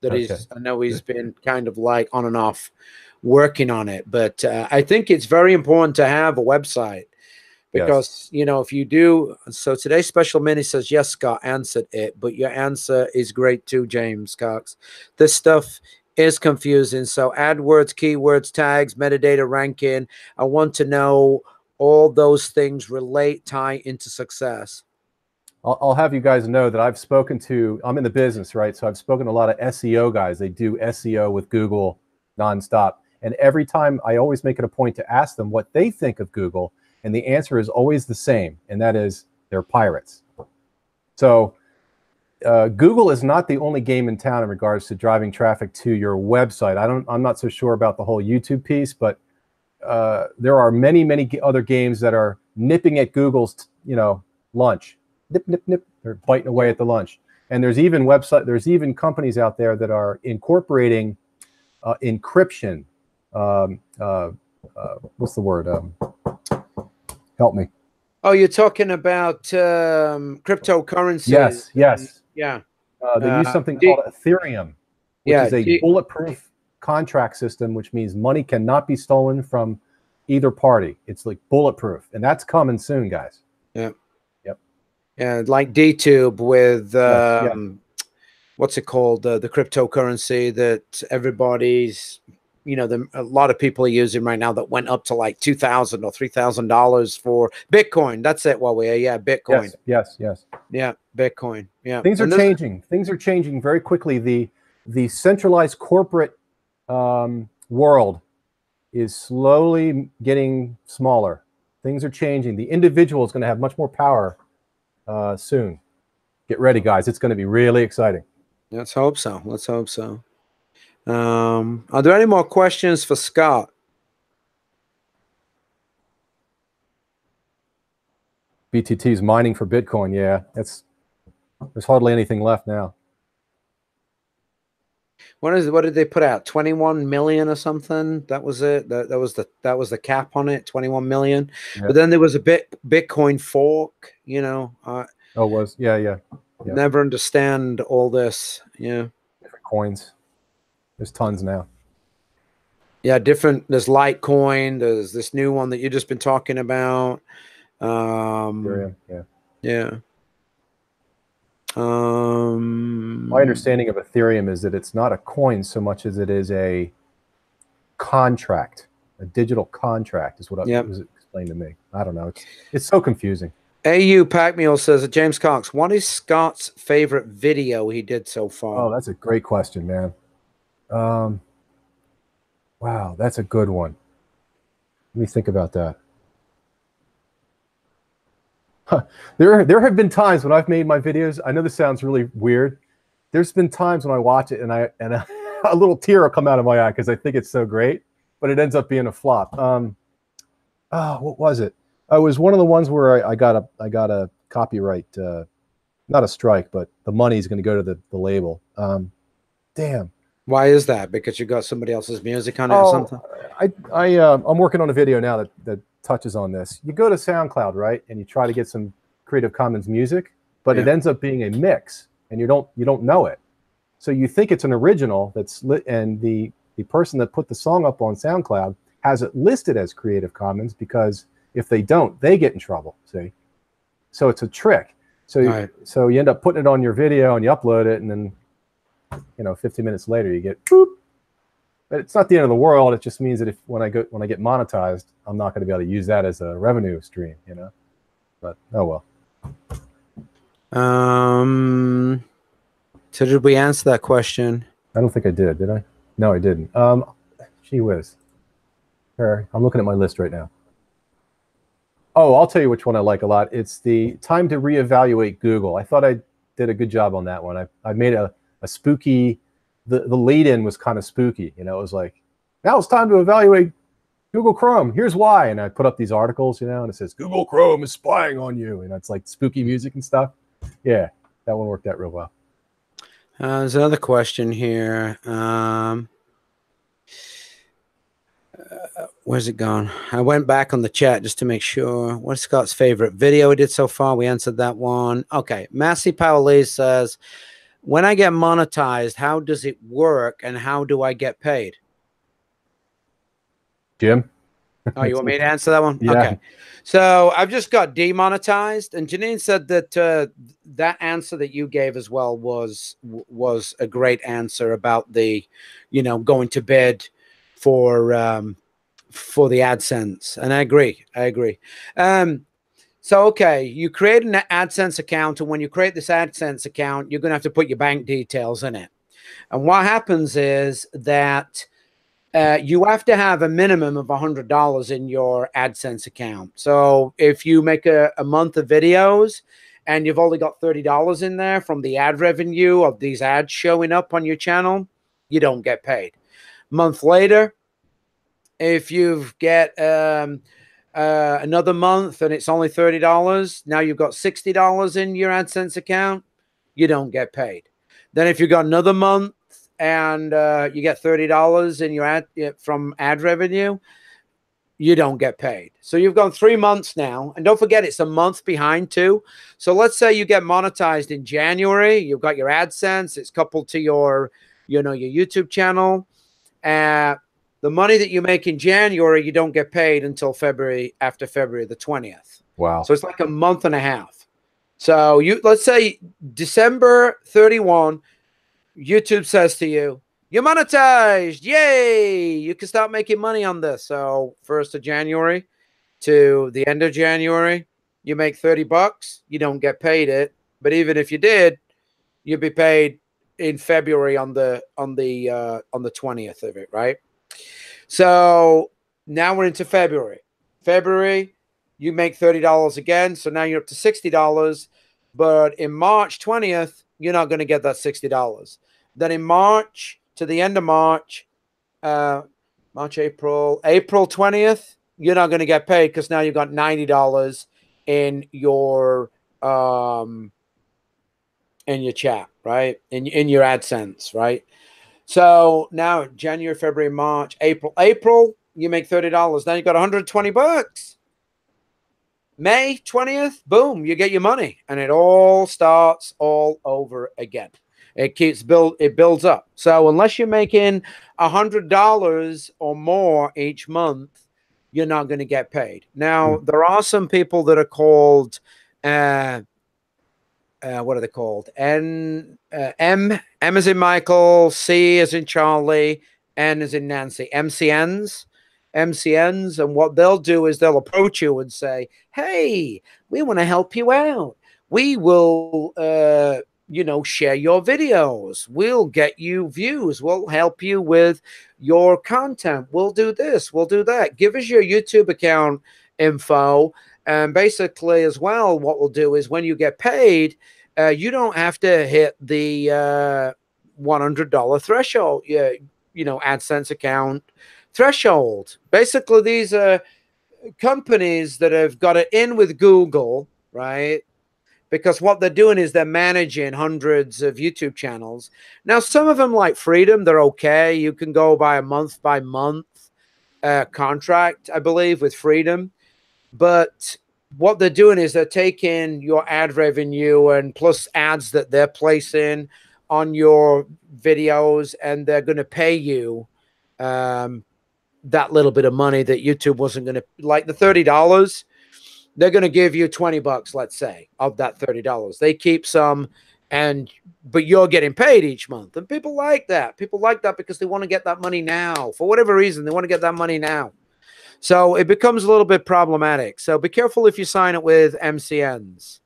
A: that I know he's been kind of like on and off working on it. But I think it's very important to have a website, because, you know, if you do. So today's special mini says, yes, Scott answered it, but your answer is great too, James Cox. This stuff is confusing. So AdWords, keywords, tags, metadata ranking. I want to know all those things tie into success.
B: I'll have you guys know that I've spoken to, I'm in the business, right? So I've spoken to a lot of SEO guys. They do SEO with Google nonstop. And every time I always make it a point to ask them what they think of Google. And the answer is always the same. And that is, they're pirates. So Google is not the only game in town in regards to driving traffic to your website. I'm not so sure about the whole YouTube piece, but there are many, many other games that are nipping at Google's, lunch. Nip, nip, nip. They're biting away at the lunch. And there's even companies out there that are incorporating encryption, what's the word? Help me.
A: Oh, you're talking about cryptocurrencies.
B: Yes, yes.
A: Yeah.
B: They use something called Ethereum, which is a bulletproof contract system, which means money cannot be stolen from either party. It's like bulletproof, and that's coming soon, guys.
A: Yeah.
B: Yep.
A: And like DTube with
B: yes.
A: what's it called? The cryptocurrency that everybody's, you know, a lot of people are using right now that went up to like $2,000 or $3,000 for Bitcoin. That's it. While we're Bitcoin.
B: Yes.
A: Yeah, Bitcoin. Yeah.
B: Things are changing. Things are changing very quickly. The centralized corporate world is slowly getting smaller. Things are changing. The individual is going to have much more power soon. Get ready, guys. It's going to be really exciting.
A: Let's hope so. Let's hope so. Are there any more questions for Scott?
B: BTT's mining for Bitcoin. Yeah, there's hardly anything left now.
A: What did they put out? 21 million or something? That was it. That was the cap on it. 21 million. Yeah. But then there was a Bitcoin fork. You know.
B: Oh, it was. Yeah.
A: Never understand all this. Yeah.
B: Different coins. There's tons now.
A: Yeah, different. There's Litecoin. There's this new one that you've just been talking about. Yeah.
B: My understanding of Ethereum is that it's not a coin so much as it is a contract, a digital contract is what was explained to me. I don't know. It's so confusing.
A: AU Pac-Meal says, James Cox, what is Scott's favorite video he did so far?
B: Oh, that's a great question, man. Wow, that's a good one. Let me think about that. There have been times when I've made my videos. I know this sounds really weird. There's been times when I watch it and a little tear will come out of my eye because I think it's so great, but it ends up being a flop. What was it? It was one of the ones where I got a copyright, not a strike, but the money's going to go to the label. Damn.
A: Why is that? Because you got somebody else's music on it or something?
B: I'm working on a video now that touches on this. You go to SoundCloud, right, and you try to get some Creative Commons music, but it ends up being a mix, and you don't know it. So you think it's an original that's lit, and the person that put the song up on SoundCloud has it listed as Creative Commons, because if they don't, they get in trouble. See, so it's a trick. So so you end up putting it on your video and you upload it, and then 15 minutes later you get boop. But it's not the end of the world. It just means that when I get monetized, I'm not going to be able to use that as a revenue stream, But oh well.
A: So did we answer that question?
B: I don't think I did I? No, I didn't. Gee whiz. Here, I'm looking at my list right now. Oh, I'll tell you which one I like a lot. It's the time to reevaluate Google. I thought I did a good job on that one. I made a spooky. The lead-in was kind of spooky. It was like, now it's time to evaluate Google Chrome. Here's why. And I put up these articles, and it says, Google Chrome is spying on you. And it's like spooky music and stuff. Yeah, that one worked out real well.
A: There's another question here. Where's it gone? I went back on the chat just to make sure. What's Scott's favorite video he did so far? We answered that one. Okay. Massey Powell says, when I get monetized, how does it work and how do I get paid?
B: Jim?
A: Oh, you want me to answer that one?
B: Yeah.
A: Okay. So I've just got demonetized, and Janine said that that answer that you gave as well was a great answer about the, going to bed for the AdSense, and I agree. So, okay, you create an AdSense account, and when you create this AdSense account, you're going to have to put your bank details in it. And what happens is that you have to have a minimum of $100 in your AdSense account. So if you make a month of videos and you've only got $30 in there from the ad revenue of these ads showing up on your channel, you don't get paid. A month later, if you get another month and it's only $30, now you've got $60 in your AdSense account, you don't get paid. Then if you've got another month and you get $30 in your ad from ad revenue, you don't get paid. So you've gone 3 months now, and don't forget it's a month behind too. So let's say you get monetized in January, you've got your AdSense, it's coupled to your, your YouTube channel. The money that you make in January, you don't get paid until after February the 20th.
B: Wow.
A: So it's like a month and a half. So let's say December 31, YouTube says to you, you're monetized. Yay. You can start making money on this. So 1st of January to the end of January, you make $30. You don't get paid it. But even if you did, you'd be paid in February on the 20th of it, right? So now we're into February. February, you make $30 again. So now you're up to $60. But in March 20th, you're not going to get that $60. Then in March, to the end of March, April 20th, you're not going to get paid because now you've got $90 in your chat, right? In your AdSense, right? So now January, February, March, April, you make $30. Now you got $120. May 20th, boom, you get your money, and it all starts all over again. It builds up. So unless you're making $100 or more each month, you're not going to get paid. Now, there are some people that are called what are they called? M as in Michael, C as in Charlie, N as in Nancy. MCNs. And what they'll do is they'll approach you and say, hey, we want to help you out. We will, share your videos. We'll get you views. We'll help you with your content. We'll do this. We'll do that. Give us your YouTube account info. And basically, as well, what we'll do is when you get paid, you don't have to hit the $100 threshold, AdSense account threshold. Basically, these are companies that have got it in with Google, right? Because what they're doing is they're managing hundreds of YouTube channels. Now, some of them, like Freedom, they're okay. You can go by a month-by-month contract, I believe, with Freedom. But what they're doing is they're taking your ad revenue and plus ads that they're placing on your videos, and they're going to pay you that little bit of money that YouTube wasn't going to, like the $30. They're going to give you $20, let's say, of that $30. They keep some, but you're getting paid each month. And people like that. People like that because they want to get that money now. For whatever reason, they want to get that money now. So it becomes a little bit problematic. So be careful if you sign it with MCNs.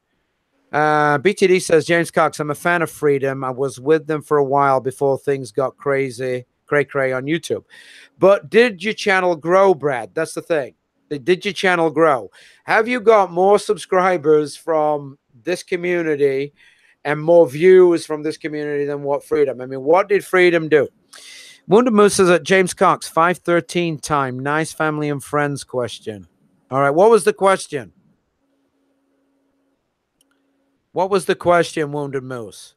A: BTD says, James Cox, I'm a fan of Freedom. I was with them for a while before things got cray on YouTube. But did your channel grow, Brad? That's the thing. Did your channel grow? Have you got more subscribers from this community and more views from this community than what Freedom? I mean, what did Freedom do? Wounded Moose says at James Cox, 513 time. Nice family and friends question. All right. What was the question? What was the question, Wounded Moose?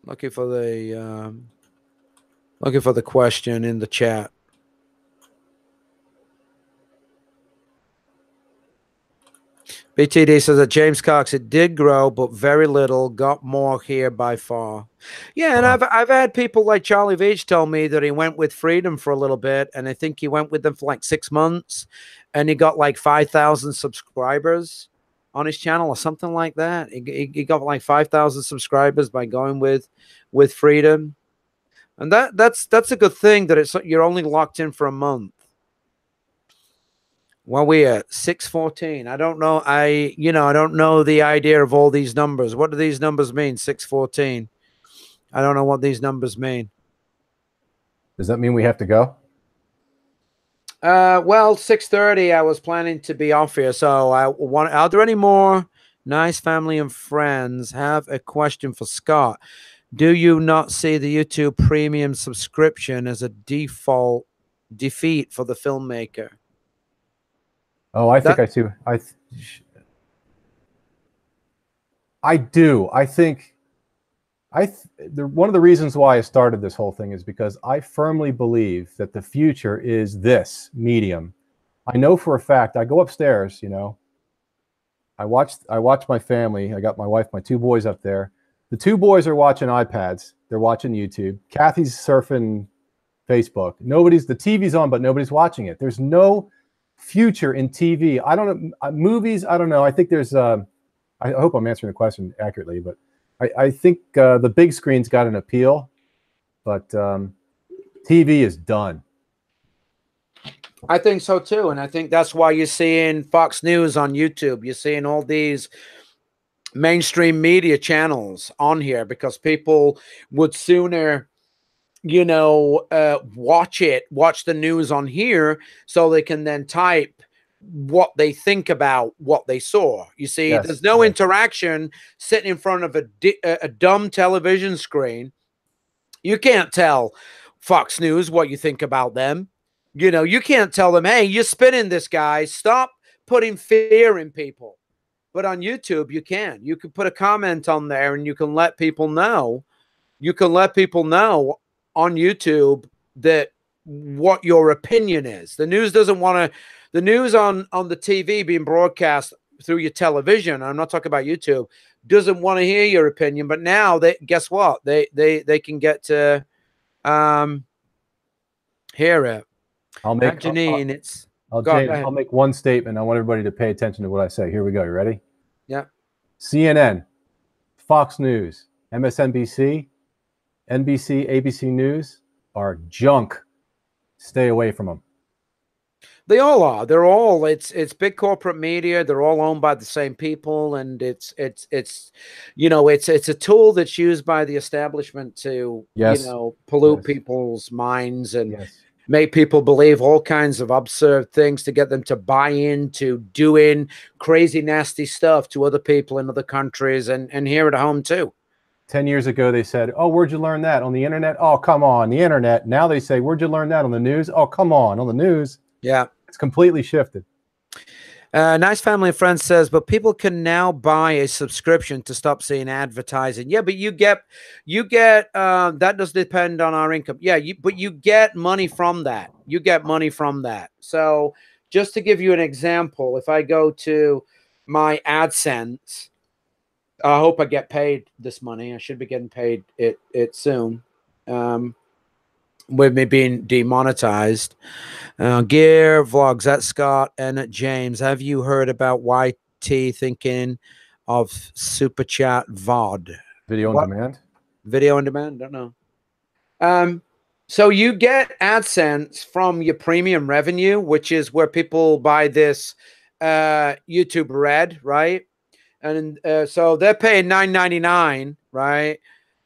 A: Looking for the question in the chat. BTD says that James Cox, it did grow, but very little. Got more here by far. Yeah, and I've had people like Charlie Veach tell me that he went with Freedom for a little bit, and I think he went with them for like 6 months, and he got like 5,000 subscribers on his channel or something like that. He got like 5,000 subscribers by going with Freedom, and that's a good thing that you're only locked in for a month. Well, we're at 614. I don't know. I don't know the idea of all these numbers. What do these numbers mean? 614. I don't know what these numbers mean.
B: Does that mean we have to go?
A: Well, 6:30. I was planning to be off here. So are there any more nice family and friends? Have a question for Scott. Do you not see the YouTube premium subscription as a default defeat for the filmmaker?
B: Oh, I think I see. I do. I think one of the reasons why I started this whole thing is because I firmly believe that the future is this medium. I know for a fact. I go upstairs, you know. I watch my family. I got my wife, my two boys up there. The two boys are watching iPads. They're watching YouTube. Kathy's surfing Facebook. The TV's on, but nobody's watching it. There's no future in TV. I don't know. Movies, I don't know. I think there's, I hope I'm answering the question accurately, but I think the big screen's got an appeal, but TV is done.
A: I think so too. And I think that's why you're seeing Fox News on YouTube. You're seeing all these mainstream media channels on here because people would sooner, you know, watch the news on here so they can then type what they think about what they saw. You see,
B: Yes,
A: there's no
B: yes.
A: interaction sitting in front of a dumb television screen. You can't tell Fox News what you think about them. You know, you can't tell them, hey, you're spinning this, guy. Stop putting fear in people. But on YouTube, you can. You can put a comment on there and you can let people know. You can let people know on YouTube that what your opinion is. The news doesn't want to, the news on the TV being broadcast through your television, I'm not talking about YouTube, doesn't want to hear your opinion. But now they, guess what? They can get to hear it.
B: I'll make
A: Janine, it's
B: James, I'll make one statement. I want everybody to pay attention to what I say. Here we go. You ready?
A: Yeah.
B: CNN, Fox News, MSNBC, NBC, ABC News are junk. Stay away from them.
A: They all are. They're all. It's big corporate media. They're all owned by the same people, and it's you know, it's a tool that's used by the establishment to
B: Yes.
A: you know, pollute
B: Yes.
A: people's minds and
B: Yes.
A: make people believe all kinds of absurd things to get them to buy into doing crazy, nasty stuff to other people in other countries and here at home too.
B: 10 years ago, they said, oh, where'd you learn that? On the internet? Oh, come on, the internet. Now they say, where'd you learn that? On the news? Oh, come on the news.
A: Yeah.
B: It's completely shifted.
A: Nice Family and Friends says, but people can now buy a subscription to stop seeing advertising. Yeah, but you get that does depend on our income. Yeah, but you get money from that. You get money from that. So just to give you an example, if I go to my AdSense, I hope I get paid this money. I should be getting paid it soon. With me being demonetized. Gear Vlogs, that's Scott and James. Have you heard about YT thinking of Super Chat VOD?
B: Video on demand?
A: Video on demand? Don't know. So you get AdSense from your premium revenue, which is where people buy this YouTube Red, right? And so they're paying $9.99, right?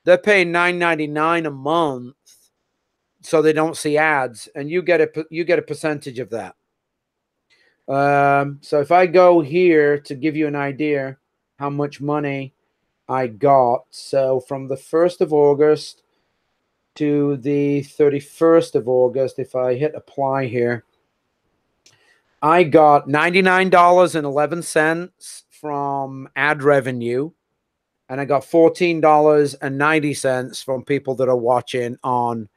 A: They're paying $9.99 a month, so they don't see ads, and you get a percentage of that. So if I go here to give you an idea how much money I got, so from the 1st of August to the 31st of August, if I hit apply here, I got $99.11 from ad revenue, and I got $14.90 from people that are watching on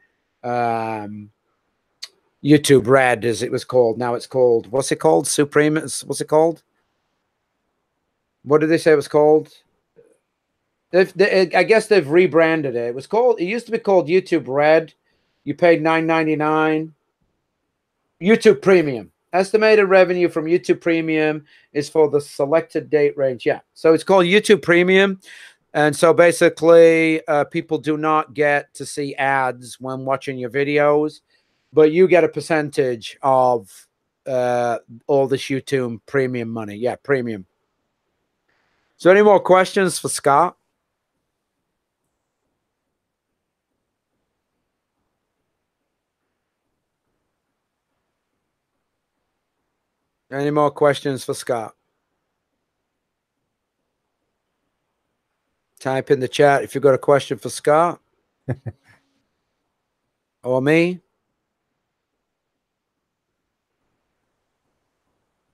A: YouTube Red, as it was called. Now it's called, what's it called? Supreme. What's it called? What did they say it was called? I guess they've rebranded it. It used to be called YouTube Red. You paid $9.99. YouTube Premium. Estimated revenue from YouTube Premium is for the selected date range. Yeah. So it's called YouTube Premium. And so basically, people do not get to see ads when watching your videos, but you get a percentage of all this YouTube Premium money. Yeah, Premium. So any more questions for Scott? Any more questions for Scott? Type in the chat if you've got a question for Scott or me.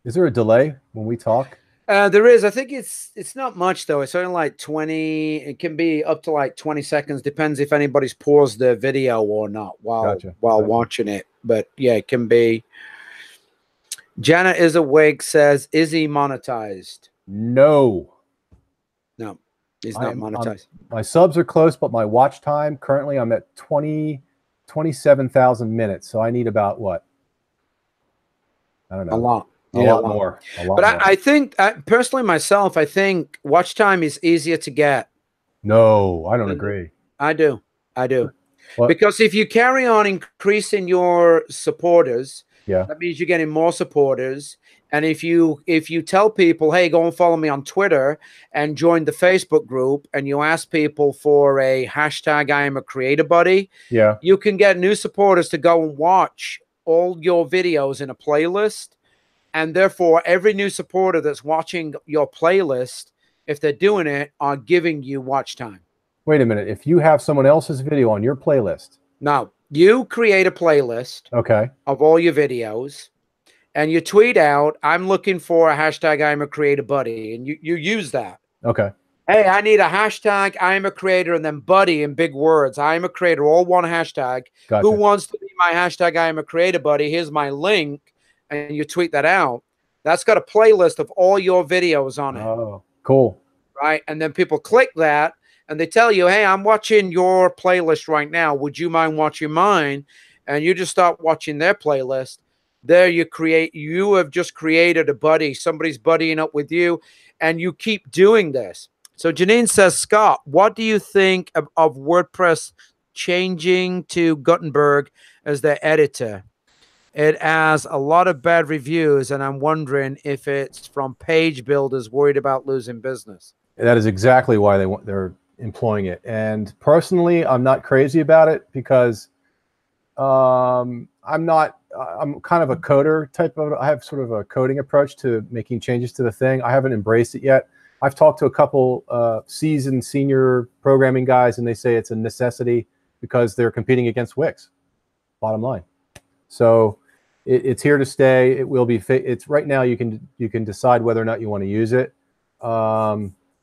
B: Is there a delay when we talk?
A: There is. I think it's not much though. It's only like 20. It can be up to like 20 seconds. Depends if anybody's paused the video or not while watching it. But yeah, it can be. Janet is awake says, "Is he monetized?"
B: No.
A: No, he's not monetized.
B: My subs are close, but my watch time currently I'm at 27,000 minutes. So I need about what? I don't know.
A: A lot.
B: A lot more.
A: But I think, personally myself, I think watch time is easier to get.
B: No, I don't agree.
A: I do.
B: What?
A: Because if you carry on increasing your supporters,
B: yeah,
A: that means you're getting more supporters. And if you tell people, hey, go and follow me on Twitter and join the Facebook group, and you ask people for a hashtag IAmACreator buddy,
B: yeah,
A: you can get new supporters to go and watch all your videos in a playlist. And therefore, every new supporter that's watching your playlist, if they're doing it, are giving you watch time.
B: Wait a minute. If you have someone else's video on your playlist.
A: Now, you create a playlist of all your videos, and you tweet out, I'm looking for a hashtag IAmACreator buddy, and you use that.
B: Okay.
A: Hey, I need a hashtag IAmACreator and then buddy in big words. IAmACreator, all one hashtag.
B: Gotcha.
A: Who wants to be my hashtag IAmACreator buddy? Here's my link. And you tweet that out. That's got a playlist of all your videos on it.
B: Oh, cool.
A: Right? And then people click that, and they tell you, hey, I'm watching your playlist right now. Would you mind watching mine? And you just start watching their playlist. There you have just created a buddy. Somebody's buddying up with you, and you keep doing this. So Janine says, Scott, what do you think of WordPress changing to Gutenberg as their editor? It has a lot of bad reviews, and I'm wondering if it's from page builders worried about losing business.
B: That is exactly why they're employing it. And personally, I'm not crazy about it because I'm kind of a coder type of. I have sort of a coding approach to making changes to the thing. I haven't embraced it yet. I've talked to a couple seasoned senior programming guys, and they say it's a necessity because they're competing against Wix. Bottom line. So it's here to stay. It will be. It's right now. You can decide whether or not you want to use it.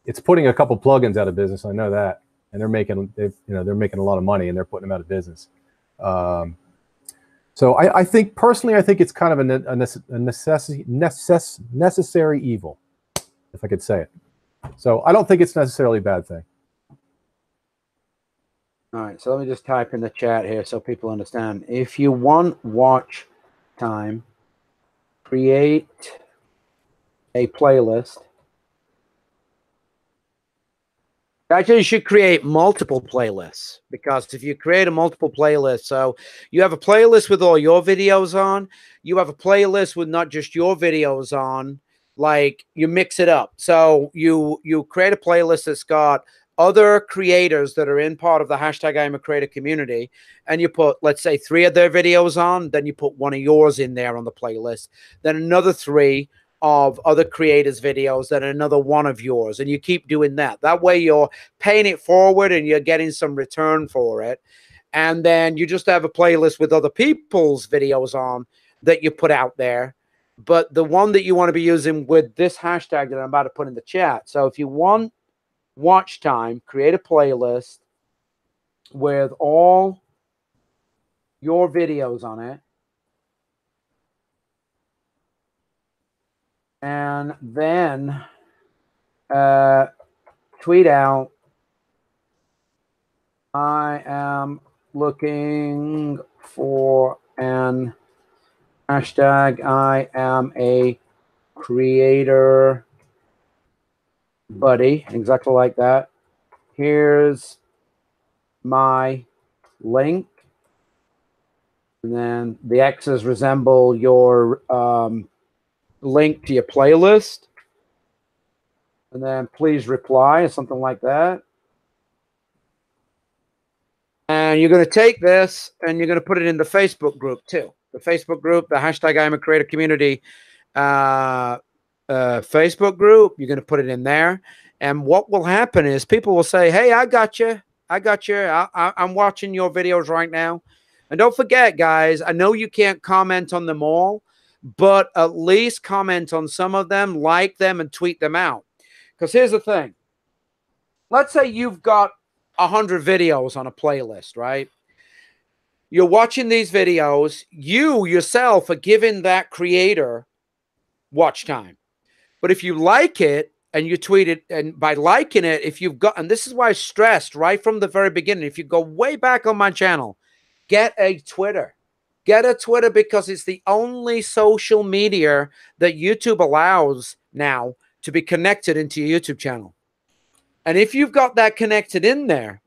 B: It's putting a couple plugins out of business. I know that, and they're making a lot of money, and they're putting them out of business. So I think personally, I think it's kind of a necessary evil, if I could say it. So I don't think it's necessarily a bad thing.
A: All right, so let me just type in the chat here so people understand. If you want watch time, create a playlist. Actually, you should create multiple playlists, because if you create a multiple playlist, so you have a playlist with all your videos on, you have a playlist with not just your videos on, like you mix it up. So you create a playlist that's got other creators that are in part of the hashtag IAmACreator community, and you put, let's say, 3 of their videos on, then you put one of yours in there on the playlist, then another 3 of other creators' videos, then another 1 of yours, and you keep doing that. That way you're paying it forward and you're getting some return for it. And then you just have a playlist with other people's videos on that you put out there. But the one that you want to be using with this hashtag that I'm about to put in the chat. So if you want watch time, create a playlist with all your videos on it. And then tweet out, I am looking for an hashtag IAmACreator buddy, exactly like that. Here's my link. And then the X's resemble your link to your playlist, and then please reply or something like that. And you're going to take this and you're going to put it in the Facebook group too. The Facebook group, the hashtag IAmACreator community Facebook group, you're going to put it in there. And what will happen is people will say, hey, I got you. I'm watching your videos right now. And don't forget, guys, I know you can't comment on them all, but at least comment on some of them, like them, and tweet them out. Because here's the thing. Let's say you've got 100 videos on a playlist, right? You're watching these videos. You yourself are giving that creator watch time. But if you like it and you tweet it, and by liking it, if you've got, and this is why I stressed right from the very beginning, if you go way back on my channel, get a Twitter. Get a Twitter, because it's the only social media that YouTube allows now to be connected into your YouTube channel. And if you've got that connected in there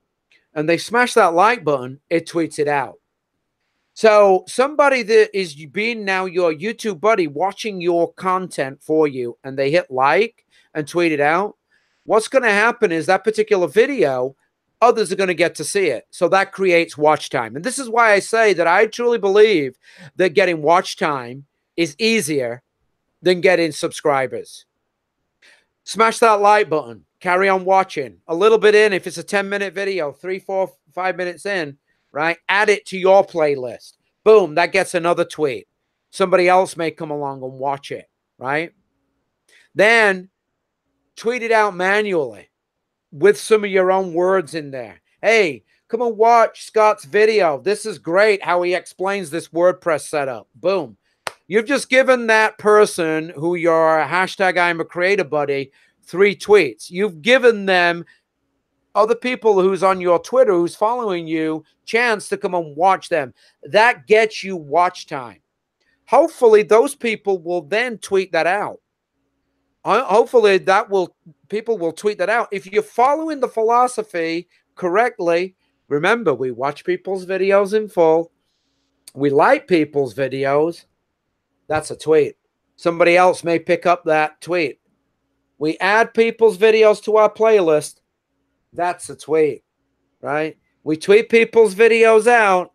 A: and they smash that like button, it tweets it out. So somebody that is being now your YouTube buddy watching your content for you, and they hit like and tweet it out, what's going to happen is that particular video, others are going to get to see it. So that creates watch time. And this is why I say that I truly believe that getting watch time is easier than getting subscribers. Smash that like button. Carry on watching. A little bit in, if it's a 10-minute video, 3, 4, 5 minutes in, right? Add it to your playlist. Boom, that gets another tweet. Somebody else may come along and watch it, right? Then tweet it out manually with some of your own words in there. Hey, come and watch Scott's video. This is great how he explains this WordPress setup. Boom. You've just given that person who your hashtag IAmACreator buddy 3 tweets. You've given them, other people who's on your Twitter, who's following you, chance to come and watch them. That gets you watch time. Hopefully those people will then tweet that out. Hopefully people will tweet that out. If you're following the philosophy correctly, remember, we watch people's videos in full. We like people's videos. That's a tweet. Somebody else may pick up that tweet. We add people's videos to our playlist. That's a tweet, right? We tweet people's videos out.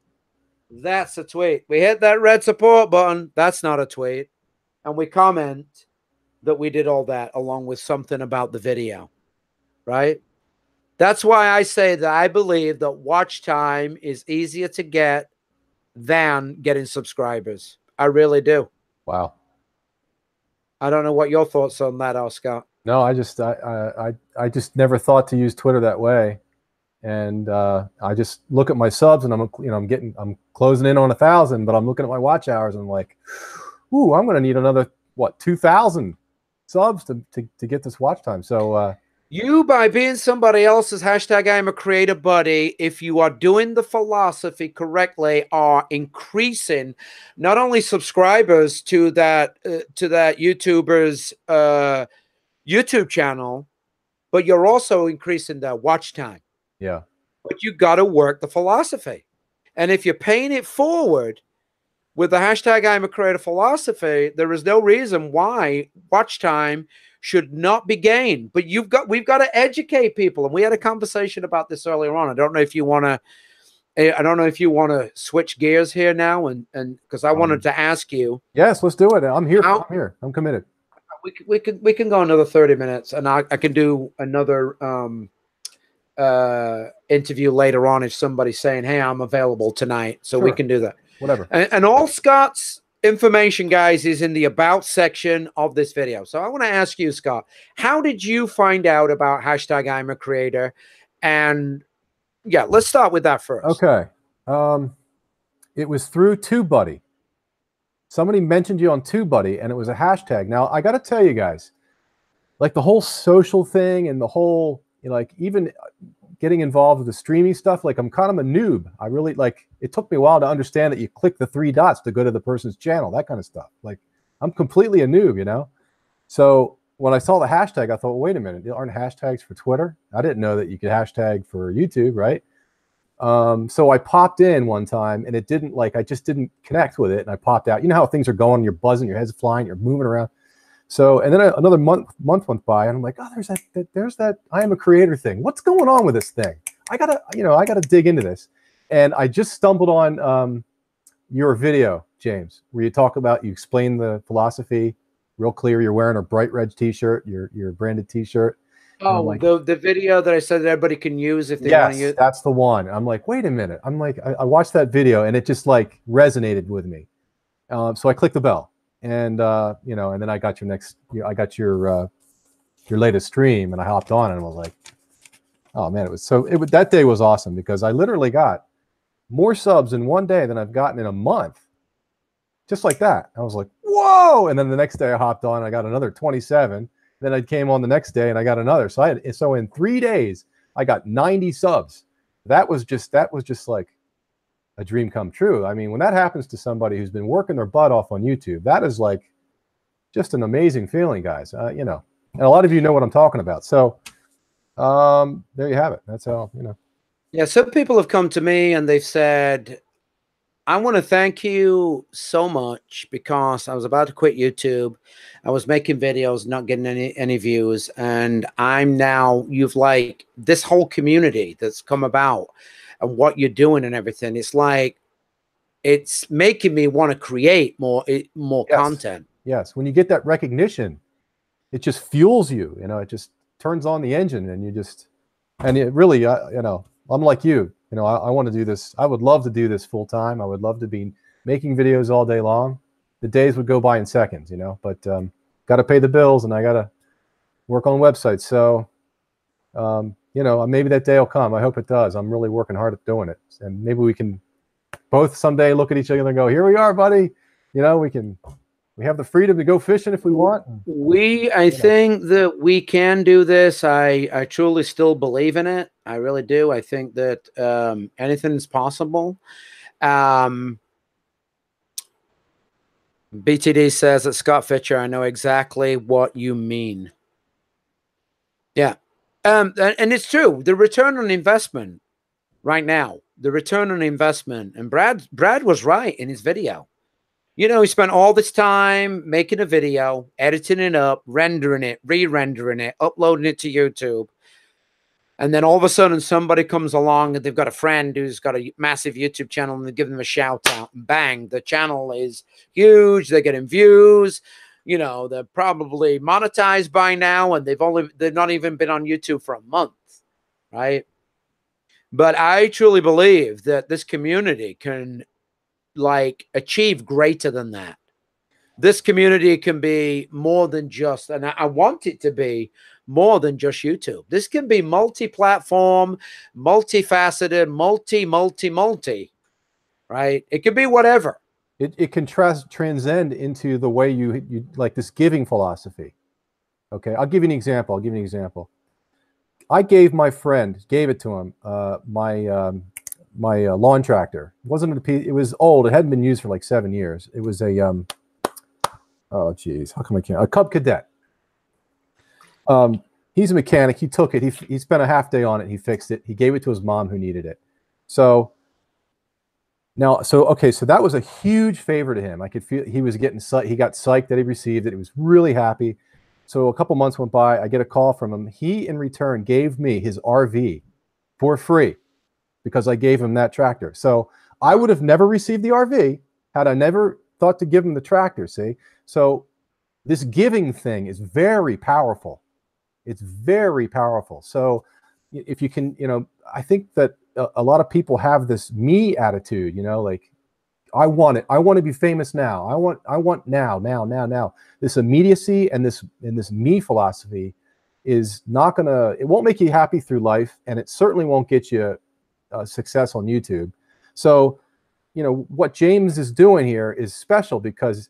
A: That's a tweet. We hit that red support button. That's not a tweet. And we comment that we did all that along with something about the video, right? That's why I say that I believe that watch time is easier to get than getting subscribers. I really do.
B: Wow.
A: I don't know what your thoughts on that are, Scott.
B: No, I just never thought to use Twitter that way, and I just look at my subs, and I'm closing in on 1,000, but I'm looking at my watch hours, and I'm like, ooh, I'm going to need another 2,000 subs to get this watch time. So
A: you, by being somebody else's hashtag IAmACreator buddy, if you are doing the philosophy correctly, are increasing not only subscribers to that YouTuber's YouTube channel, but you're also increasing their watch time.
B: Yeah.
A: But you got to work the philosophy. And if you're paying it forward with the hashtag IAmACreator philosophy, there is no reason why watch time should not be gained. But we've got to educate people. And we had a conversation about this earlier on. I don't know if you want to switch gears here now, and because I wanted to ask you.
B: Yes, let's do it. I'm here. I'm here. I'm committed.
A: We can go another 30 minutes, and I can do another interview later on if somebody's saying, hey, I'm available tonight. So we can do that.
B: Whatever.
A: And all Scott's information, guys, is in the about section of this video. So I want to ask you, Scott, how did you find out about hashtag IAmACreator? And yeah, let's start with that first.
B: Okay. It was through TubeBuddy. Somebody mentioned you on TubeBuddy, and it was a hashtag. Now, I got to tell you guys, like the whole social thing and the whole, like even getting involved with the streaming stuff, like I'm kind of a noob. I really, like, it took me a while to understand that you click the 3 dots to go to the person's channel, that kind of stuff. Like, I'm completely a noob, you know? So when I saw the hashtag, I thought, well, wait a minute, there aren't hashtags for Twitter? I didn't know that you could hashtag for YouTube, right? So I popped in one time, and it didn't, like, I just didn't connect with it, and I popped out. You know how things are going, you're buzzing, your head's flying, you're moving around. So, and then another month went by, and I'm like, oh, there's that IAmACreator thing. What's going on with this thing? I gotta dig into this. And I just stumbled on your video, James, where you talk about, you explain the philosophy real clear. You're wearing a bright red t-shirt, your branded t-shirt.
A: Oh, like, the video that I said that everybody can use if they want to use it.
B: That's the one. I'm like, wait a minute. I'm like, I watched that video, and it just like resonated with me. So I clicked the bell, and you know, and then I got your latest stream, and I hopped on and was like, oh man, that day was awesome because I literally got more subs in one day than I've gotten in a month. Just like that. I was like, whoa. And then the next day I hopped on and I got another 27. Then I came on the next day and I got another. So in 3 days, I got 90 subs. That was just like a dream come true. I mean, when that happens to somebody who's been working their butt off on YouTube, that is like just an amazing feeling, guys. You know, and a lot of you know what I'm talking about. So there you have it. That's how, you know.
A: Yeah, some people have come to me and they've said, I want to thank you so much because I was about to quit YouTube. I was making videos, not getting any views. And you've like this whole community that's come about and what you're doing and everything. It's like, it's making me want to create more
B: Yes.
A: content.
B: Yes. When you get that recognition, it just fuels you, you know, it just turns on the engine and it really, you know, I'm like you know, I want to do this. I would love to do this full time. I would love to be making videos all day long. The days would go by in seconds, you know, but got to pay the bills and I got to work on websites. So, you know, maybe that day will come. I hope it does. I'm really working hard at doing it. And maybe we can both someday look at each other and go, here we are, buddy. You know, we have the freedom to go fishing if we want.
A: I think that we can do this. I truly still believe in it. I really do. I think that anything is possible. BTD says that Scott Fichter, I know exactly what you mean. Yeah. And it's true. The return on investment right now, the return on investment, and Brad was right in his video. You know, he spent all this time making a video, editing it up, rendering it, re-rendering it, uploading it to YouTube. And then all of a sudden somebody comes along and they've got a friend who's got a massive YouTube channel and they give them a shout out and bang, the channel is huge. They're getting views. You know, they're probably monetized by now and they've not even been on YouTube for a month, right? But I truly believe that this community can like achieve greater than that. This community can be more than just, and I want it to be more than just YouTube. This can be multi-platform, multifaceted, multi, right? It could be whatever.
B: It can transcend into the way you like this giving philosophy. Okay, I'll give you an example. I gave it to him, my lawn tractor. It was old. It hadn't been used for like 7 years. It was a oh geez, how come I can't? A Cub Cadet. He's a mechanic. He took it. He spent a half day on it. He fixed it. He gave it to his mom who needed it. So that was a huge favor to him. I could feel he was getting he got psyched that he received it. He was really happy. So a couple months went by. I get a call from him. He in return gave me his RV for free, because I gave him that tractor. So I would have never received the RV had I never thought to give him the tractor, see? So this giving thing is very powerful. It's very powerful. So if you can, you know, I think that a lot of people have this me attitude, you know, like, I want it. I want to be famous now. I want now. This immediacy and this me philosophy is not gonna, it won't make you happy through life, and it certainly won't get you success on YouTube. So, you know, what James is doing here is special because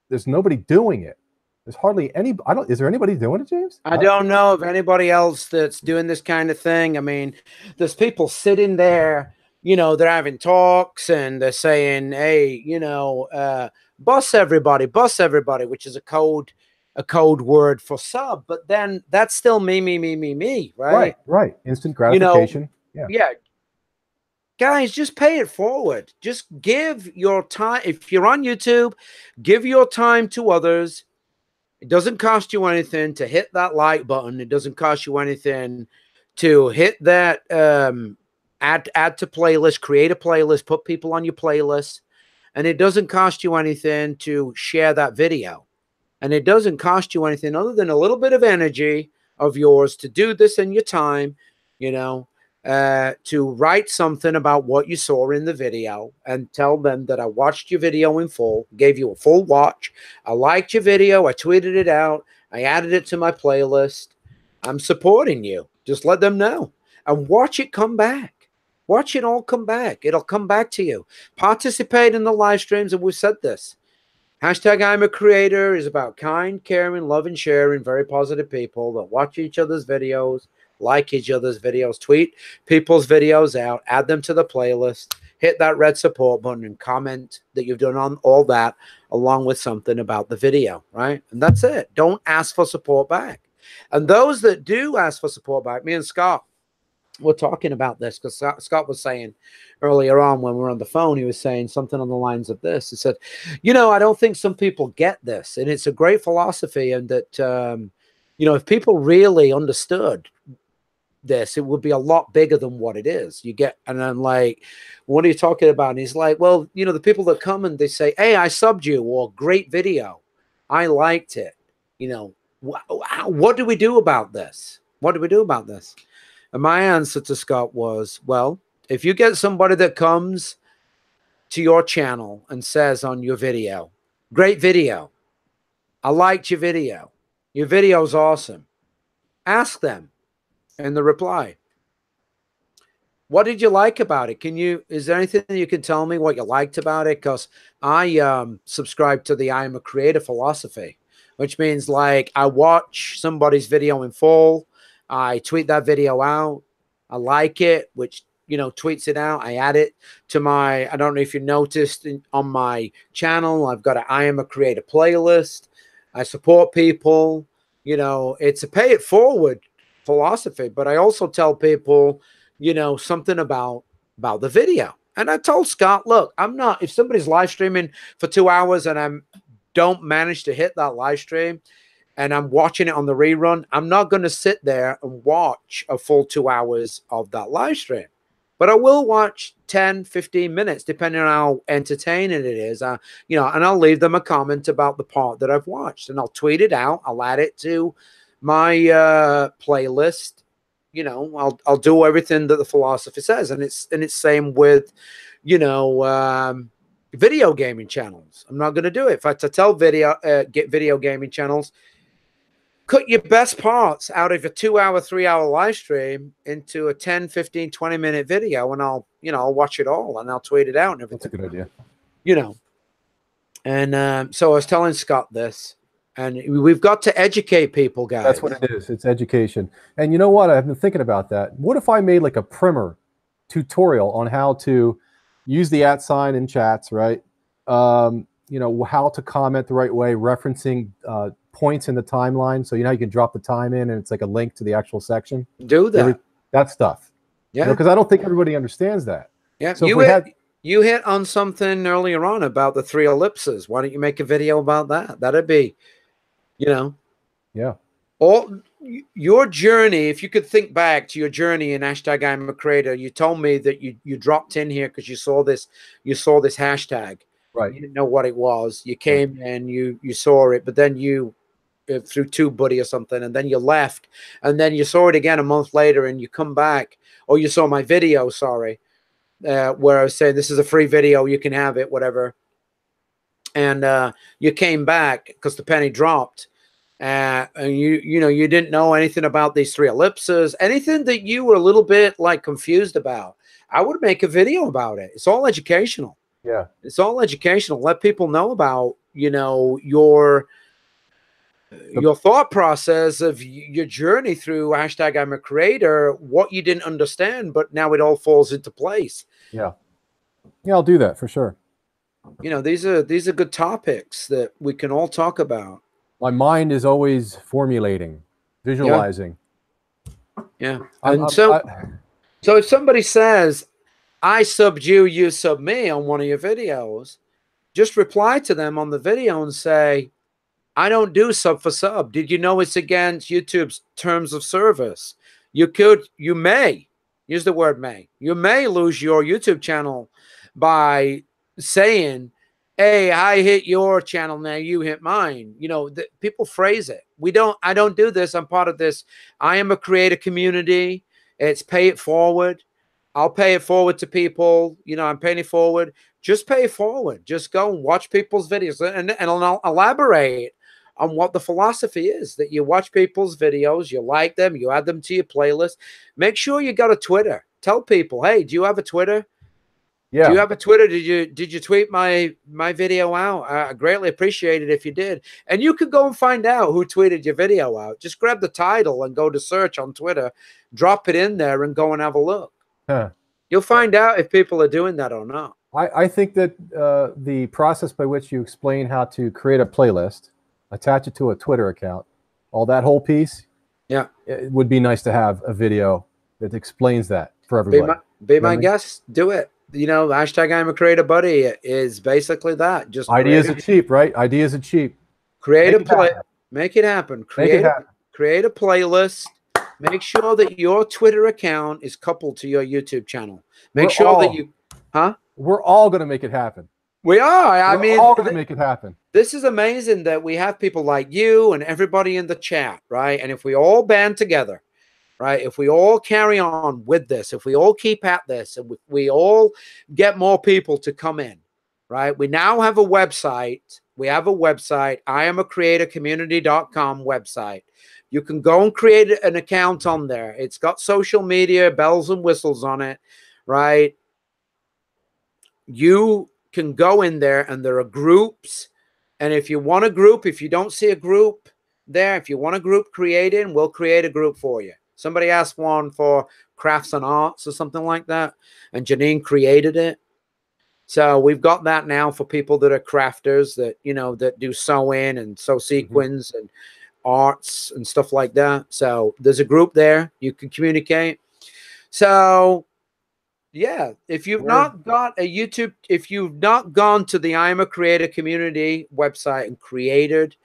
B: there's nobody doing it. There's hardly any, is there anybody doing it, James?
A: I don't know of anybody else that's doing this kind of thing. I mean, there's people sitting there, you know, they're having talks and they're saying, hey, you know, bus everybody, which is a code word for sub, but then that's still me, right?
B: Right. Instant gratification.
A: You know, yeah. Guys, just pay it forward. Just give your time. If you're on YouTube, give your time to others. It doesn't cost you anything to hit that like button. It doesn't cost you anything to hit that add to playlist, create a playlist, put people on your playlist. And it doesn't cost you anything to share that video. And it doesn't cost you anything other than a little bit of energy of yours to do this in your time, you know. to write something about what you saw in the video and tell them that I watched your video in full, gave you a full watch. I liked your video. I tweeted it out. I added it to my playlist. I'm supporting you. Just let them know and watch it come back. Watch it all come back. It'll come back to you. Participate in the live streams. And we've said this. Hashtag I'm a Creator is about kind, caring, loving, sharing, very positive people that watch each other's videos, like each other's videos, tweet people's videos out, add them to the playlist, hit that red support button and comment that you've done on all that along with something about the video, right? And that's it. Don't ask for support back. And those that do ask for support back, me and Scott were talking about this because Scott was saying earlier on when we were on the phone, he was saying something on the lines of this. He said, you know, I don't think some people get this. And it's a great philosophy. And that, you know, if people really understood this, it would be a lot bigger than what it is. You get, and I'm like, what are you talking about? And he's like, well, you know, the people that come and they say, hey, I subbed you, or great video, I liked it. You know, what do we do about this? What do we do about this? And my answer to Scott was, well, if you get somebody that comes to your channel and says on your video, great video, I liked your video's awesome, ask them in the reply, what did you like about it? Is there anything you can tell me what you liked about it? Because I subscribe to the I Am a Creator philosophy, which means like I watch somebody's video in full, I tweet that video out, I like it, which, you know, tweets it out, I add it to my, I don't know if you noticed on my channel, I've got an I Am a Creator playlist. I support people, you know, it's a pay it forward philosophy, but I also tell people, you know, something about the video. And I told Scott, look, I'm not, if somebody's live streaming for 2 hours and I don't manage to hit that live stream and I'm watching it on the rerun, I'm not going to sit there and watch a full 2 hours of that live stream. But I will watch 10, 15 minutes, depending on how entertaining it is. You know, and I'll leave them a comment about the part that I've watched, and I'll tweet it out. I'll add it to my playlist. You know, I'll do everything that the philosophy says, and it's same with, you know, video gaming channels. I'm not going to do it. If I tell get video gaming channels, cut your best parts out of a 2 hour, 3 hour live stream into a 10, 15, 20 minute video, and I'll, you know, I'll watch it all and I'll tweet it out and everything.
B: That's a good idea.
A: You know, and so I was telling Scott this, and we've got to educate people, guys.
B: That's what it is. It's education. And you know what? I've been thinking about that. What if I made like a primer tutorial on how to use the @ sign in chats, right? You know, how to comment the right way, referencing points in the timeline. So, you know, you can drop the time in and it's like a link to the actual section.
A: Do that.
B: That stuff.
A: Yeah.
B: Because I don't think everybody understands that.
A: Yeah.
B: So
A: you hit on something earlier on about the 3 ellipses. Why don't you make a video about that? That'd be, you know.
B: Yeah.
A: All your journey, if you could think back to your journey in hashtag I'm a Creator, you told me that you dropped in here because you saw this hashtag.
B: Right.
A: You didn't know what it was. You came and you saw it, but then you through TubeBuddy or something, and then you left, and then you saw it again a month later, and you come back, or you saw my video, sorry, where I was saying this is a free video, you can have it, whatever. And you came back because the penny dropped, and you know, you didn't know anything about these 3 ellipses, anything that you were a little bit like confused about. I would make a video about it. It's all educational.
B: Yeah,
A: it's all educational. Let people know about, you know, your thought process of your journey through hashtag I'm a Creator, what you didn't understand, but now it all falls into place.
B: Yeah. Yeah, I'll do that for sure.
A: You know, these are good topics that we can all talk about.
B: My mind is always formulating, visualizing.
A: Yeah. And so if somebody says, I subbed you, you subbed me on one of your videos, just reply to them on the video and say, I don't do sub for sub. Did you know it's against YouTube's terms of service? You may, use the word may, you may lose your YouTube channel by saying, hey, I hit your channel, now you hit mine. You know, people phrase it. I don't do this. I'm part of this I Am a Creator community. It's pay it forward. I'll pay it forward to people. You know, I'm paying it forward. Just pay it forward. Just go and watch people's videos, and I'll elaborate on what the philosophy is, that you watch people's videos, you like them, you add them to your playlist. Make sure you got a Twitter. Tell people, hey, do you have a Twitter?
B: Yeah.
A: Do you have a Twitter? Did you tweet my video out? I greatly appreciate it if you did. And you could go and find out who tweeted your video out. Just grab the title and go to search on Twitter, drop it in there, and go and have a look.
B: Huh.
A: You'll find out if people are doing that or not.
B: I think that the process by which you explain how to create a playlist, attach it to a Twitter account, all that whole piece,
A: yeah,
B: it would be nice to have a video that explains that for everybody.
A: Be my guest. Do it. You know, hashtag IAmACreator buddy is basically that. Just
B: ideas are cheap, right? Ideas are cheap.
A: Create a play. Make it happen. Create a playlist. Make sure that your Twitter account is coupled to your YouTube channel. Make sure that you,
B: we're all going to make it happen.
A: We are. I mean,
B: we're all going to make it happen.
A: This is amazing that we have people like you and everybody in the chat, right? And if we all band together, right? If we all carry on with this, if we all keep at this, and we all get more people to come in, right? We now have a website. We have a website, IAmACreatorCommunity.com website. You can go and create an account on there. It's got social media, bells and whistles on it, right? You can go in there and there are groups. And if you want a group, if you don't see a group there, if you want a group created, we'll create a group for you. Somebody asked one for crafts and arts or something like that, and Janine created it. So we've got that now for people that are crafters, that, you know, that do sewing and sew sequins and arts and stuff like that. So there's a group there. You can communicate. So yeah, if you've not got a YouTube, if you've not gone to the IAmACreator community website and created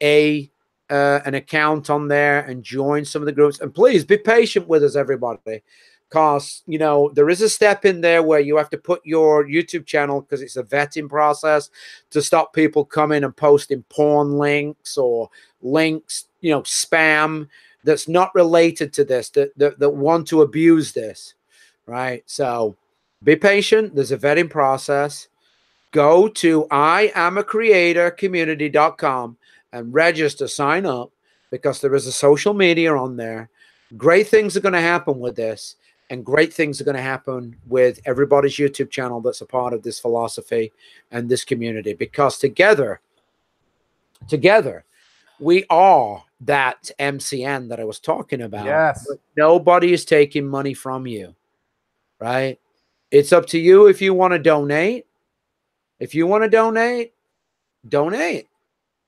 A: an account on there and join some of the groups, and please be patient with us, everybody, because, you know, there is a step in there where you have to put your YouTube channel, because it's a vetting process, to stop people coming and posting porn links or links, you know, spam that's not related to this, that want to abuse this, right? So be patient. There's a vetting process. Go to IAmACreatorCommunity.com and register, sign up, because there is a social media on there. Great things are going to happen with this, and great things are going to happen with everybody's YouTube channel that's a part of this philosophy and this community, because together we are that MCN that I was talking about.
B: Yes.
A: But nobody is taking money from you, right? It's up to you if you want to donate. If you want to donate,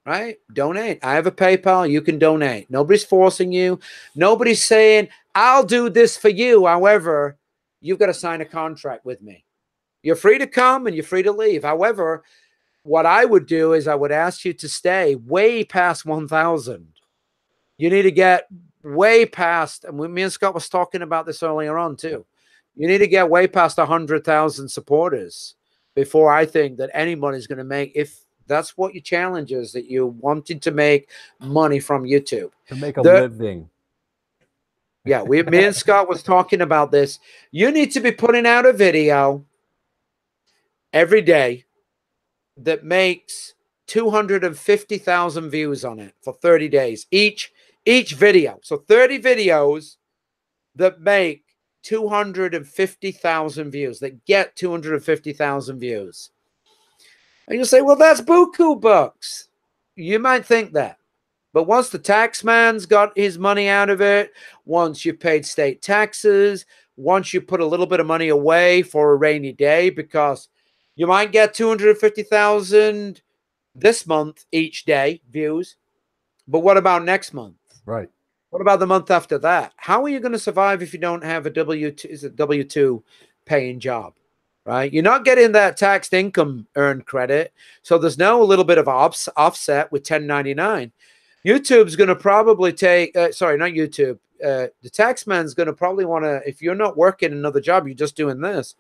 A: right? Donate. I have a PayPal. You can donate. Nobody's forcing you. Nobody's saying, I'll do this for you. However, you've got to sign a contract with me. You're free to come and you're free to leave. However, what I would do is I would ask you to stay way past 1,000. You need to get way past, and me and Scott was talking about this earlier on too. You need to get way past 100,000 supporters before I think that anybody's going to make, if that's what your challenge is, that you wanted to make money from YouTube.
B: To make a living.
A: Yeah, me and Scott was talking about this. You need to be putting out a video every day that makes 250,000 views on it for 30 days. Each video. So 30 videos that make 250,000 views, that get 250,000 views. And you'll say, well, that's buku bucks. You might think that. But once the tax man's got his money out of it, once you've paid state taxes, once you put a little bit of money away for a rainy day, because you might get 250,000 this month each day views. But what about next month?
B: Right.
A: What about the month after that? How are you going to survive if you don't have a W2 paying job? Right? You're not getting that taxed income earned credit. So there's no little bit of offset with 1099. YouTube's going to probably take, sorry, not YouTube. The tax man's going to probably want to, if you're not working another job, you're just doing this.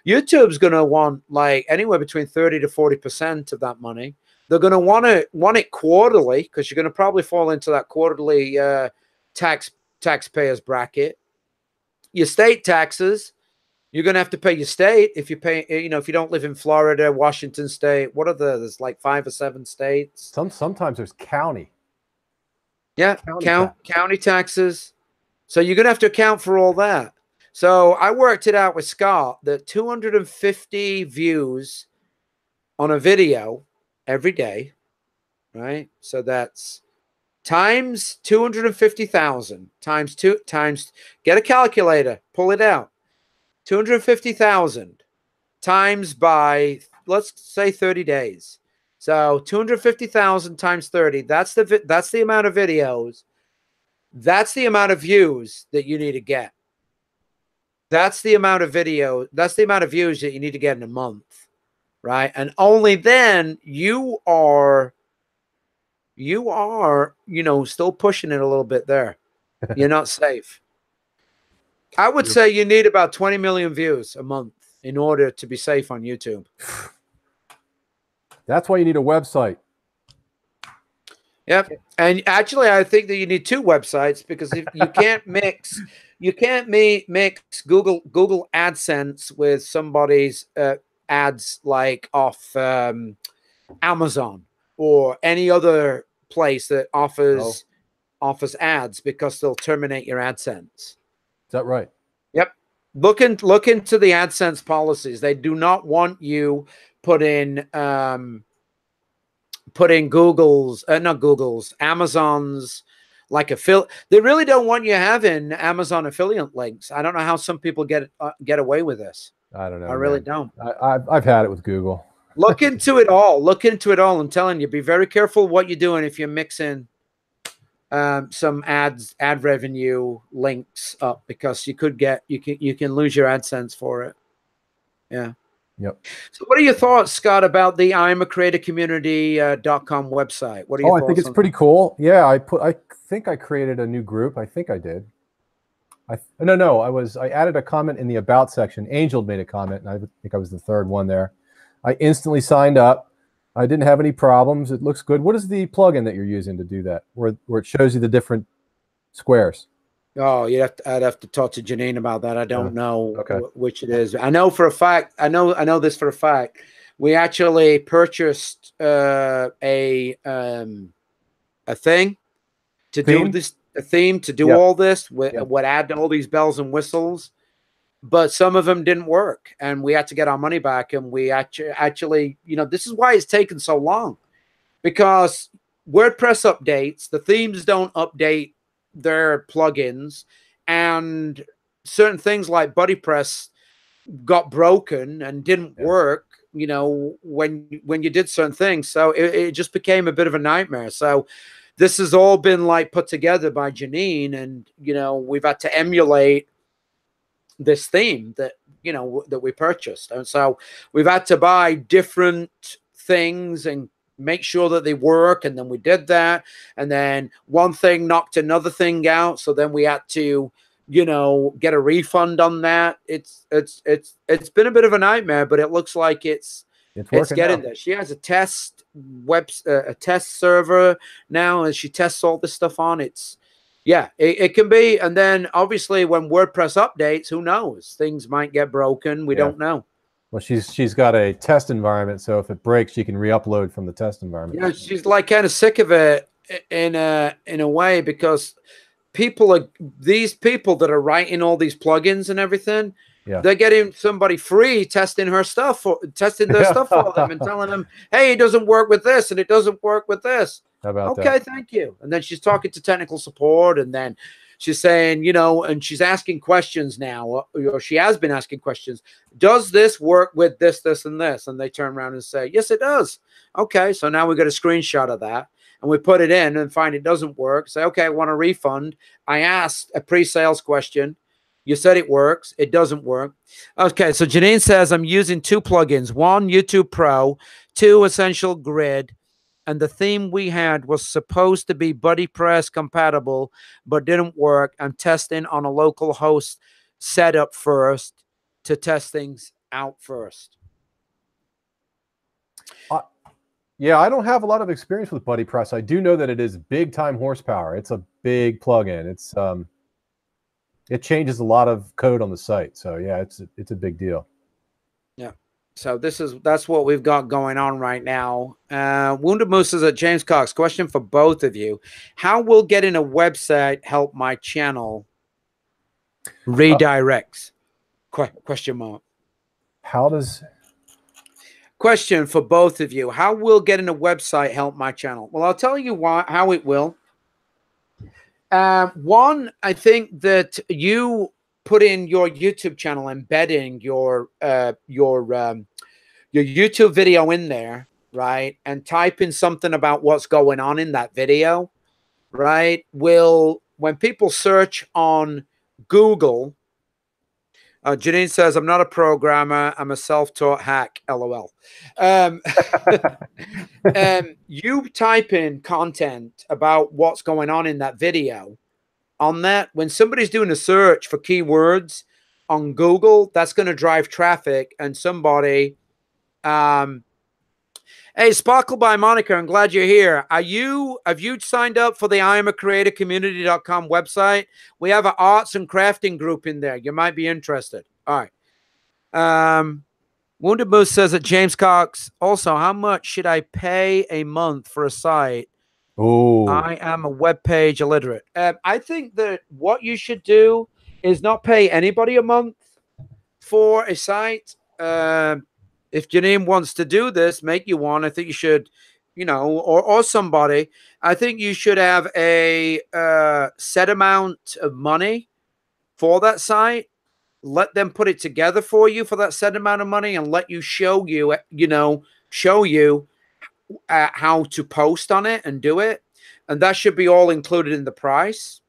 A: YouTube's going to want like anywhere between 30 to 40% of that money. They're going to want it quarterly, because you're going to probably fall into that quarterly taxpayers bracket. your state taxes. You're going to have to pay your state if you pay, you know, if you don't live in Florida, Washington State. What are there's like 5 or 7 states.
B: Sometimes there's county.
A: Yeah, county taxes. So you're going to have to account for all that. So I worked it out with Scott that 250 views on a video every day, right? So that's times 250,000 times get a calculator, pull it out. 250,000 times by, let's say 30 days. So 250,000 times 30, that's the amount of videos. That's the amount of views that you need to get. That's the amount of video. That's the amount of views that you need to get in a month, right? And only then you are, you know, still pushing it a little bit there. You're not safe. I would say you need about 20 million views a month in order to be safe on YouTube.
B: That's why you need a website.
A: Yep. And actually, I think that you need 2 websites, because if you can't mix, mix Google AdSense with somebody's ads like off Amazon or any other place that offers ads, because they'll terminate your AdSense.
B: Is that right?
A: Yep. Look into the AdSense policies. They do not want you putting Amazon's like they really don't want you having Amazon affiliate links. I don't know how some people get away with this.
B: I don't know.
A: I really don't.
B: I've had it with Google.
A: Look into it all. Look into it all. I'm telling you, be very careful what you're doing if you're mixing some ad revenue links up, because you can lose your AdSense for it. Yeah.
B: Yep.
A: So what are your thoughts, Scott, about the IAmACreatorCommunity.com website? What are your thoughts?
B: I think it's pretty cool. Yeah, I think I created a new group. I think I did. I added a comment in the about section. Angel made a comment, and I think I was the 3rd one there. I instantly signed up. I didn't have any problems. It looks good. What is the plugin that you're using to do that, where it shows you the different squares?
A: Oh, I'd have to talk to Janine about that. I don't know which it is. I know for a fact. I know this for a fact. We actually purchased a thing to do this, a theme to do all this. Would add all these bells and whistles, but some of them didn't work, and we had to get our money back. And we actually, you know, this is why it's taken so long, because WordPress updates, the themes don't update their plugins, and certain things like BuddyPress got broken and didn't work, you know, when you did certain things. So it just became a bit of a nightmare. So this has all been like put together by Janine, and, you know, we've had to emulate this theme that, you know, that we purchased. And so we've had to buy different things and make sure that they work. And then we did that. And then one thing knocked another thing out. So then we had to, you know, get a refund on that. It's been a bit of a nightmare, but it looks like it's getting there. She has a test server now, and she tests all this stuff on. It can be. And then obviously when WordPress updates, who knows? Things might get broken. We don't know.
B: Well, she's got a test environment, so if it breaks, she can re-upload from the test environment.
A: Yeah, she's like kind of sick of it in a way, because these people that are writing all these plugins and everything, they're getting somebody free testing their stuff for them and telling them, hey, it doesn't work with this and it doesn't work with this.
B: How about that?
A: Okay, thank you. And then she's talking to technical support, and then she's saying, you know, and she's asking questions now, or she has been asking questions. Does this work with this, this, and this? And they turn around and say, yes, it does. Okay, so now we got a screenshot of that, and we put it in and find it doesn't work. Say, okay, I want a refund. I asked a pre-sales question. You said it works. It doesn't work. Okay, so Janine says, I'm using 2 plugins. 1, YouTube Pro. 2, Essential Grid. And the theme we had was supposed to be BuddyPress compatible, but didn't work. I'm testing on a local host setup first to test things out first.
B: Yeah, I don't have a lot of experience with BuddyPress. I do know that it is big time horsepower. It's a big plugin. It's It changes a lot of code on the site. So yeah, it's a big deal.
A: Yeah. So that's what we've got going on right now. Wounded Moose is at James Cox. Question for both of you: how will getting a website help my channel? Redirects? Question mark.
B: How does?
A: Question for both of you: how will getting a website help my channel? Well, I'll tell you how it will. One, I think that you put in your YouTube channel, embedding your YouTube video in there, right? And type in something about what's going on in that video, right? When people search on Google, Janine says, I'm not a programmer. I'm a self-taught hack, LOL. You type in content about what's going on in that video. On that, when somebody's doing a search for keywords on Google, that's going to drive traffic, and somebody, hey, Sparkle by Monica, I'm glad you're here. Have you signed up for the IAmACreatorCommunity.com website? We have an arts and crafting group in there. You might be interested. All right. Wounded Moose says that James Cox, also, how much should I pay a month for a site?
B: Oh,
A: I am a web page illiterate. I think that what you should do is not pay anybody a month for a site. If Janine wants to do this, make you one. I think you should, or somebody. I think you should have a set amount of money for that site. Let them put it together for you for that set amount of money, and let you show you how to post on it and do it. And that should be all included in the price.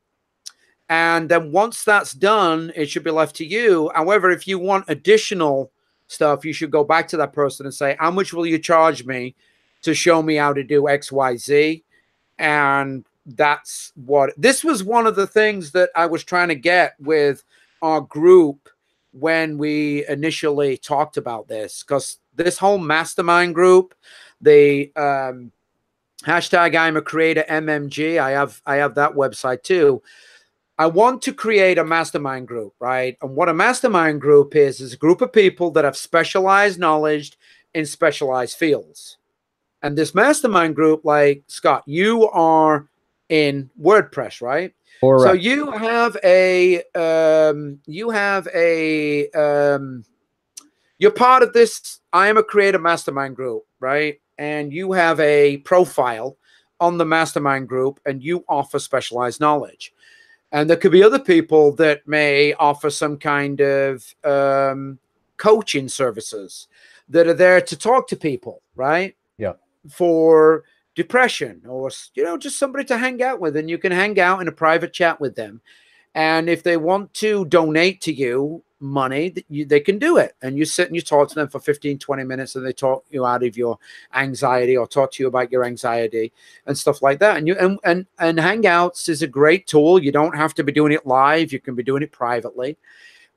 A: And then once that's done, it should be left to you. However, if you want additional stuff, you should go back to that person and say, how much will you charge me to show me how to do X, Y, Z? And this was one of the things that I was trying to get with our group when we initially talked about this, because this whole mastermind group, the hashtag IAmACreatorMMG, I have that website too. I want to create a mastermind group, right? And what a mastermind group is a group of people that have specialized knowledge in specialized fields. And this mastermind group, like Scott, you are in WordPress, right?
B: correct.
A: So you have you're part of this IAmACreator mastermind group, right? And you have a profile on the mastermind group, and you offer specialized knowledge. And there could be other people that may offer some kind of coaching services that are there to talk to people, right?
B: Yeah.
A: For depression, or just somebody to hang out with, and you can hang out in a private chat with them. And if they want to donate to you money, they can do it. And you sit and you talk to them for 15-20 minutes, and they talk you out of your anxiety, or talk to you about your anxiety and stuff like that. And Hangouts is a great tool. You don't have to be doing it live. You can be doing it privately.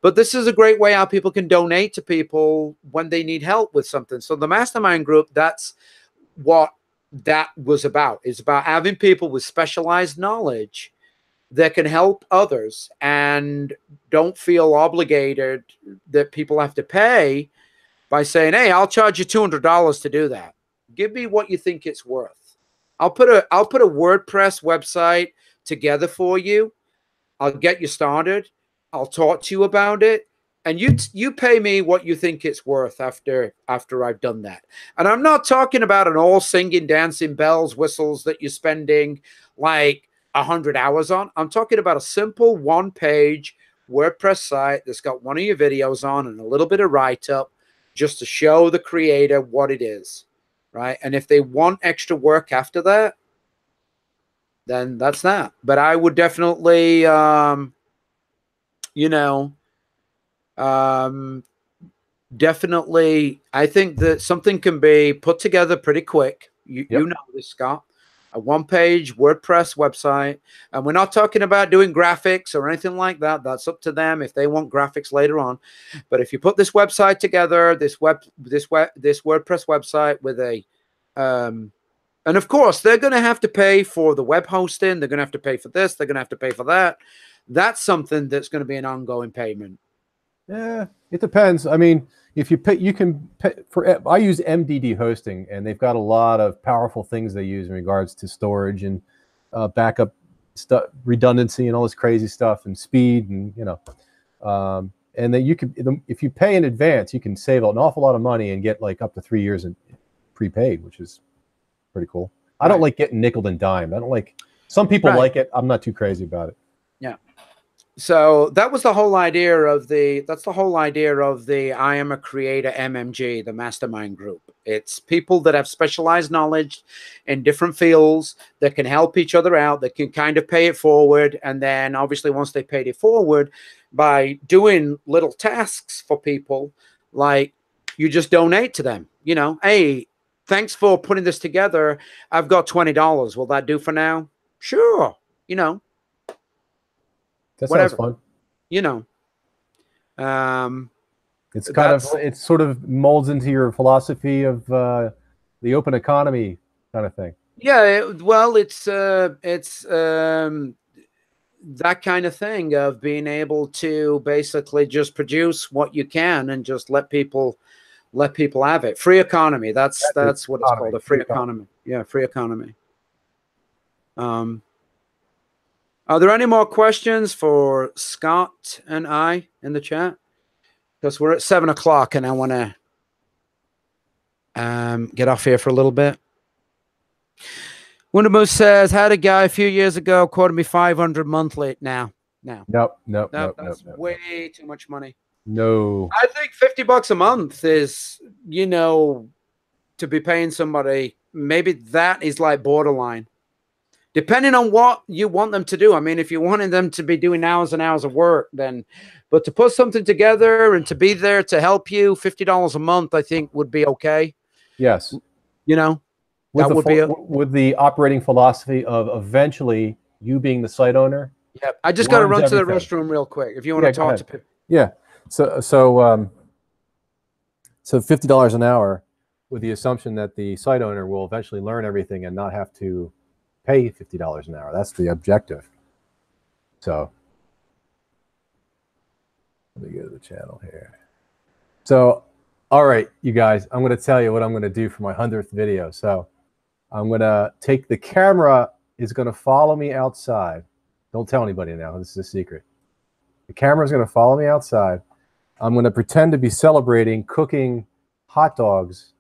A: But this is a great way how people can donate to people when they need help with something. So the mastermind group, that's what that was about. It's about having people with specialized knowledge that can help others, and don't feel obligated that people have to pay by saying, hey, I'll charge you $200 to do that. Give me what you think it's worth. I'll put a WordPress website together for you. I'll get you started. I'll talk to you about it. And you pay me what you think it's worth after I've done that. And I'm not talking about an all singing, dancing, bells, whistles that you're spending like 100 hours on. I'm talking about a simple one-page WordPress site that's got one of your videos on and a little bit of write-up just to show the creator what it is, right? And if they want extra work after that, then that's that. But I would definitely, definitely, I think that something can be put together pretty quick. You know this, Scott. A one-page WordPress website, and we're not talking about doing graphics or anything like that. That's up to them if they want graphics later on. But if you put this website together, this WordPress website with a, and of course they're going to have to pay for the web hosting. They're going to have to pay for this. They're going to have to pay for that. that's something that's going to be an ongoing payment.
B: Yeah, it depends. I mean, if you pay, you can pay for. I use MDD hosting, and they've got a lot of powerful things they use in regards to storage and backup stuff, redundancy, and all this crazy stuff, and speed, and and then you can, if you pay in advance, you can save an awful lot of money and get like up to 3 years in prepaid, which is pretty cool. I don't like getting nickel and dime. I don't like. Some people like it. I'm not too crazy about it.
A: Yeah. So that was the whole idea of the, that's the whole idea of the IAmACreatorMMG, the mastermind group. It's people that have specialized knowledge in different fields that can help each other out, that can kind of pay it forward. And then obviously once they paid it forward, by doing little tasks for people, like you just donate to them, you know, hey, thanks for putting this together. I've got $20. Will that do for now? Sure. You know,
B: that
A: whatever.
B: sounds fun.
A: You know,
B: it's kind of, it sort of molds into your philosophy of the open economy kind of thing.
A: Yeah, well, it's that kind of thing of being able to basically just produce what you can and just let people have it. Free economy. That's what it's called, a free economy. Yeah, free economy. Are there any more questions for Scott and I in the chat? Because we're at 7 o'clock and I want to get off here for a little bit. Wondermoose says, had a guy a few years ago quoted me $500 monthly. Now.
B: Nope.
A: That's way too much money.
B: No.
A: I think $50 a month is, you know, to be paying somebody, maybe that is like borderline. Depending on what you want them to do. I mean, if you wanted them to be doing hours and hours of work, then, but to put something together and to be there to help you, $50 a month, I think would be okay.
B: Yes.
A: You know,
B: with the operating philosophy of eventually you being the site owner.
A: Yeah. I just got to run to the restroom real quick. If you want to talk to people.
B: Yeah. So $50 an hour with the assumption that the site owner will eventually learn everything and not have to pay $50 an hour. That's the objective. So let me go to the channel here. So, all right, you guys, I'm going to tell you what I'm going to do for my 100th video. So I'm going to take the camera is going to follow me outside. Don't tell anybody now. This is a secret. The camera is going to follow me outside. I'm going to pretend to be celebrating cooking hot dogs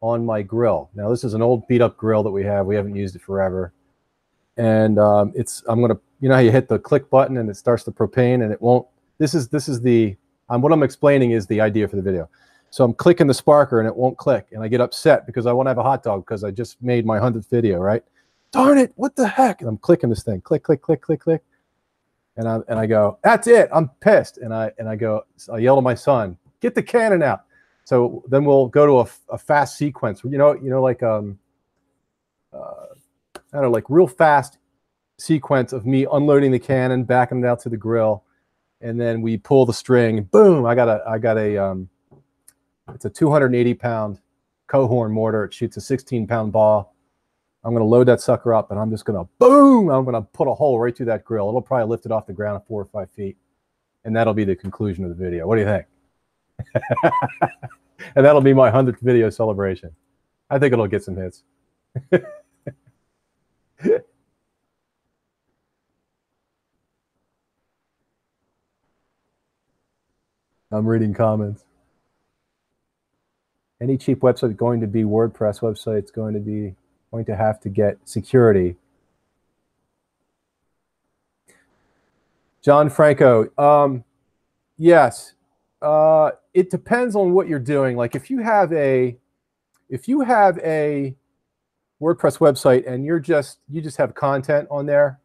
B: on my grill. Now, this is an old beat up grill that we have. We haven't used it forever. And I'm going to, you know how you hit the click button and it starts the propane and it won't, this is what I'm explaining is the idea for the video. So I'm clicking the sparker and it won't click. And I get upset because I want to have a hot dog because I just made my 100th video, right? Darn it, what the heck? And I'm clicking this thing, click, click, click, click, click. And I go, that's it, I'm pissed. And I yell to my son, get the cannon out. So then we'll go to a fast sequence, you know, like, I don't know, like real fast sequence of me unloading the cannon, backing it out to the grill, and then we pull the string. Boom! I got a it's a 280-pound Cohorn mortar. It shoots a 16-pound ball. I'm going to load that sucker up, and I'm just going to boom! I'm going to put a hole right through that grill. It'll probably lift it off the ground 4 or 5 feet, and that'll be the conclusion of the video. What do you think? And that'll be my 100th video celebration. I think it'll get some hits. I'm reading comments. Any cheap website going to be WordPress website? Going to have to get security. John Franco, yes. It depends on what you're doing. Like if you have a WordPress website and you just have content on there,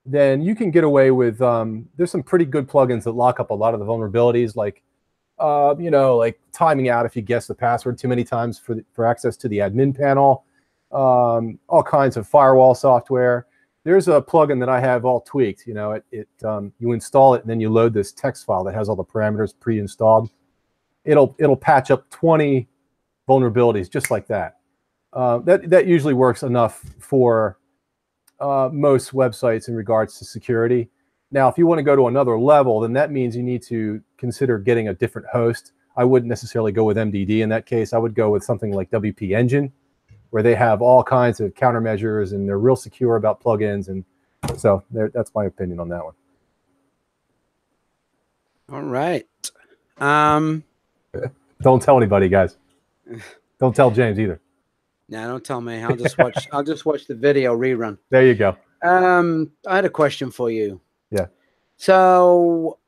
B: then you can get away with there's some pretty good plugins that lock up a lot of the vulnerabilities, like you know, like timing out if you guess the password too many times for access to the admin panel, all kinds of firewall software. There's a plugin that I have all tweaked. You know, you install it and then you load this text file that has all the parameters pre-installed. It'll patch up 20 vulnerabilities just like that. That usually works enough for most websites in regards to security. Now, if you want to go to another level, then that means you need to consider getting a different host. I wouldn't necessarily go with MDD in that case. I would go with something like WP Engine, where they have all kinds of countermeasures and they're real secure about plugins. And so that's my opinion on that one.
A: All right.
B: Don't tell anybody, guys. Don't tell James either.
A: No, don't tell me. I'll just watch. I'll just watch the video rerun.
B: There you go.
A: I had a question for you.
B: Yeah.
A: So,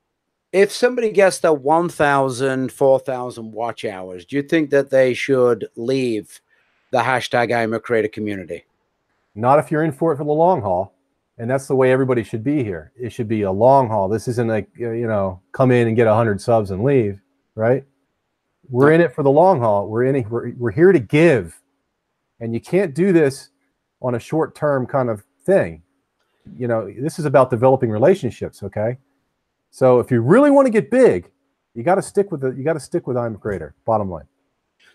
A: if somebody gets the 1,000, 4,000 watch hours, do you think that they should leave the hashtag IAmACreator community?
B: Not if you're in for it for the long haul. And that's the way everybody should be here. It should be a long haul. This isn't like, you know, come in and get 100 subs and leave, right? We're in it for the long haul. We're here to give. And you can't do this on a short-term kind of thing. You know, this is about developing relationships, okay? So if you really want to get big, you got to stick with IAmACreator, bottom line.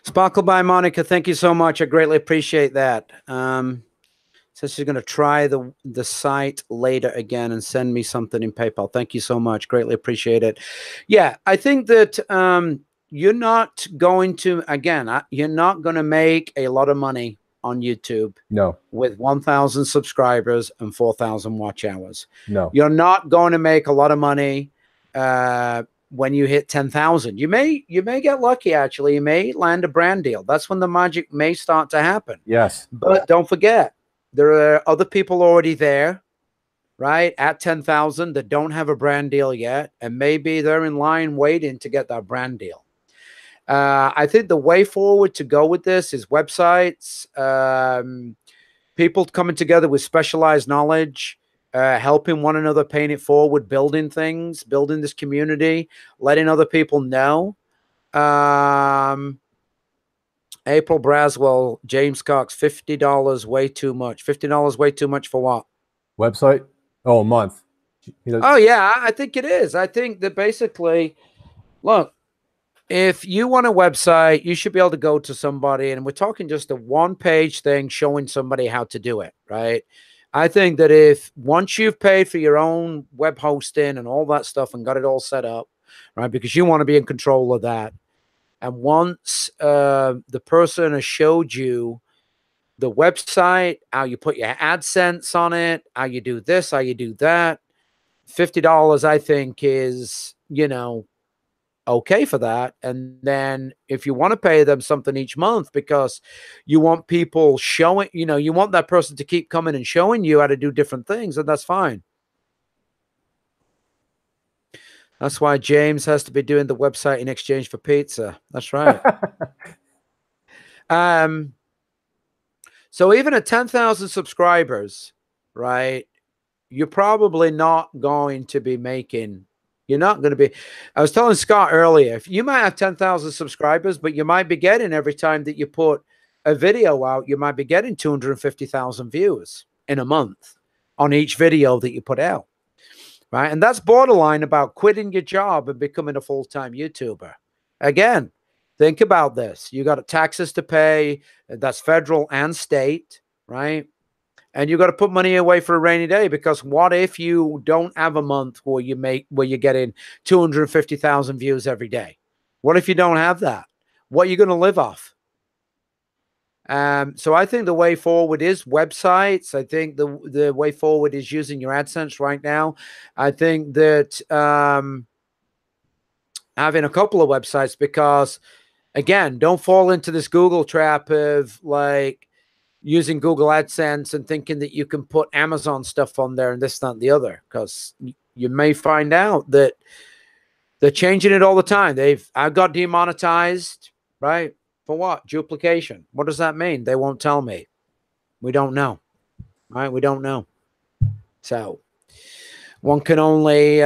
A: Sparkle by Monica, thank you so much. I greatly appreciate that. So she's going to try the site later again and send me something in PayPal. Thank you so much. Greatly appreciate it. Yeah, I think that you're not going to, again, you're not going to make a lot of money on YouTube.
B: No.
A: With 1,000 subscribers and 4,000 watch hours.
B: No.
A: You're not going to make a lot of money when you hit 10,000. You may get lucky, actually. You may land a brand deal. That's when the magic may start to happen.
B: Yes.
A: But don't forget, there are other people already there, right, at 10,000 that don't have a brand deal yet, and maybe they're in line waiting to get that brand deal. I think the way forward to go with this is websites, people coming together with specialized knowledge, helping one another, paying it forward, building things, building this community, letting other people know. April Braswell, James Cox, $50 way too much. $50 way too much for what?
B: Website? Oh, a month.
A: Oh, yeah, I think it is. I think that basically, look, if you want a website, you should be able to go to somebody, and we're talking just a one-page thing showing somebody how to do it, right? I think that if once you've paid for your own web hosting and all that stuff and got it all set up, right, because you want to be in control of that, and once the person has showed you the website, how you put your AdSense on it, how you do this, how you do that, $50, I think, is, you know, okay for that. And then if you want to pay them something each month because you want people showing, you know, you want that person to keep coming and showing you how to do different things, and that's fine. That's why James has to be doing the website in exchange for pizza. That's right. So even at 10,000 subscribers, right, you're probably not going to be making, you're not going to be, I was telling Scott earlier, if you might have 10,000 subscribers, but you might be getting, every time that you put a video out, you might be getting 250,000 views in a month on each video that you put out, right? And that's borderline about quitting your job and becoming a full-time YouTuber. Again, think about this. You got taxes to pay. That's federal and state, right? And you got to put money away for a rainy day, because what if you don't have a month where you're getting 250,000 views every day? What if you don't have that? What are you going to live off? So I think the way forward is websites. I think the way forward is using your AdSense right now. I think that having a couple of websites, because again, don't fall into this Google trap of like using Google AdSense and thinking that you can put Amazon stuff on there and this, that, and the other, because you may find out that they're changing it all the time. I got demonetized, right? For what? Duplication. What does that mean? They won't tell me. We don't know, right? We don't know. So one can only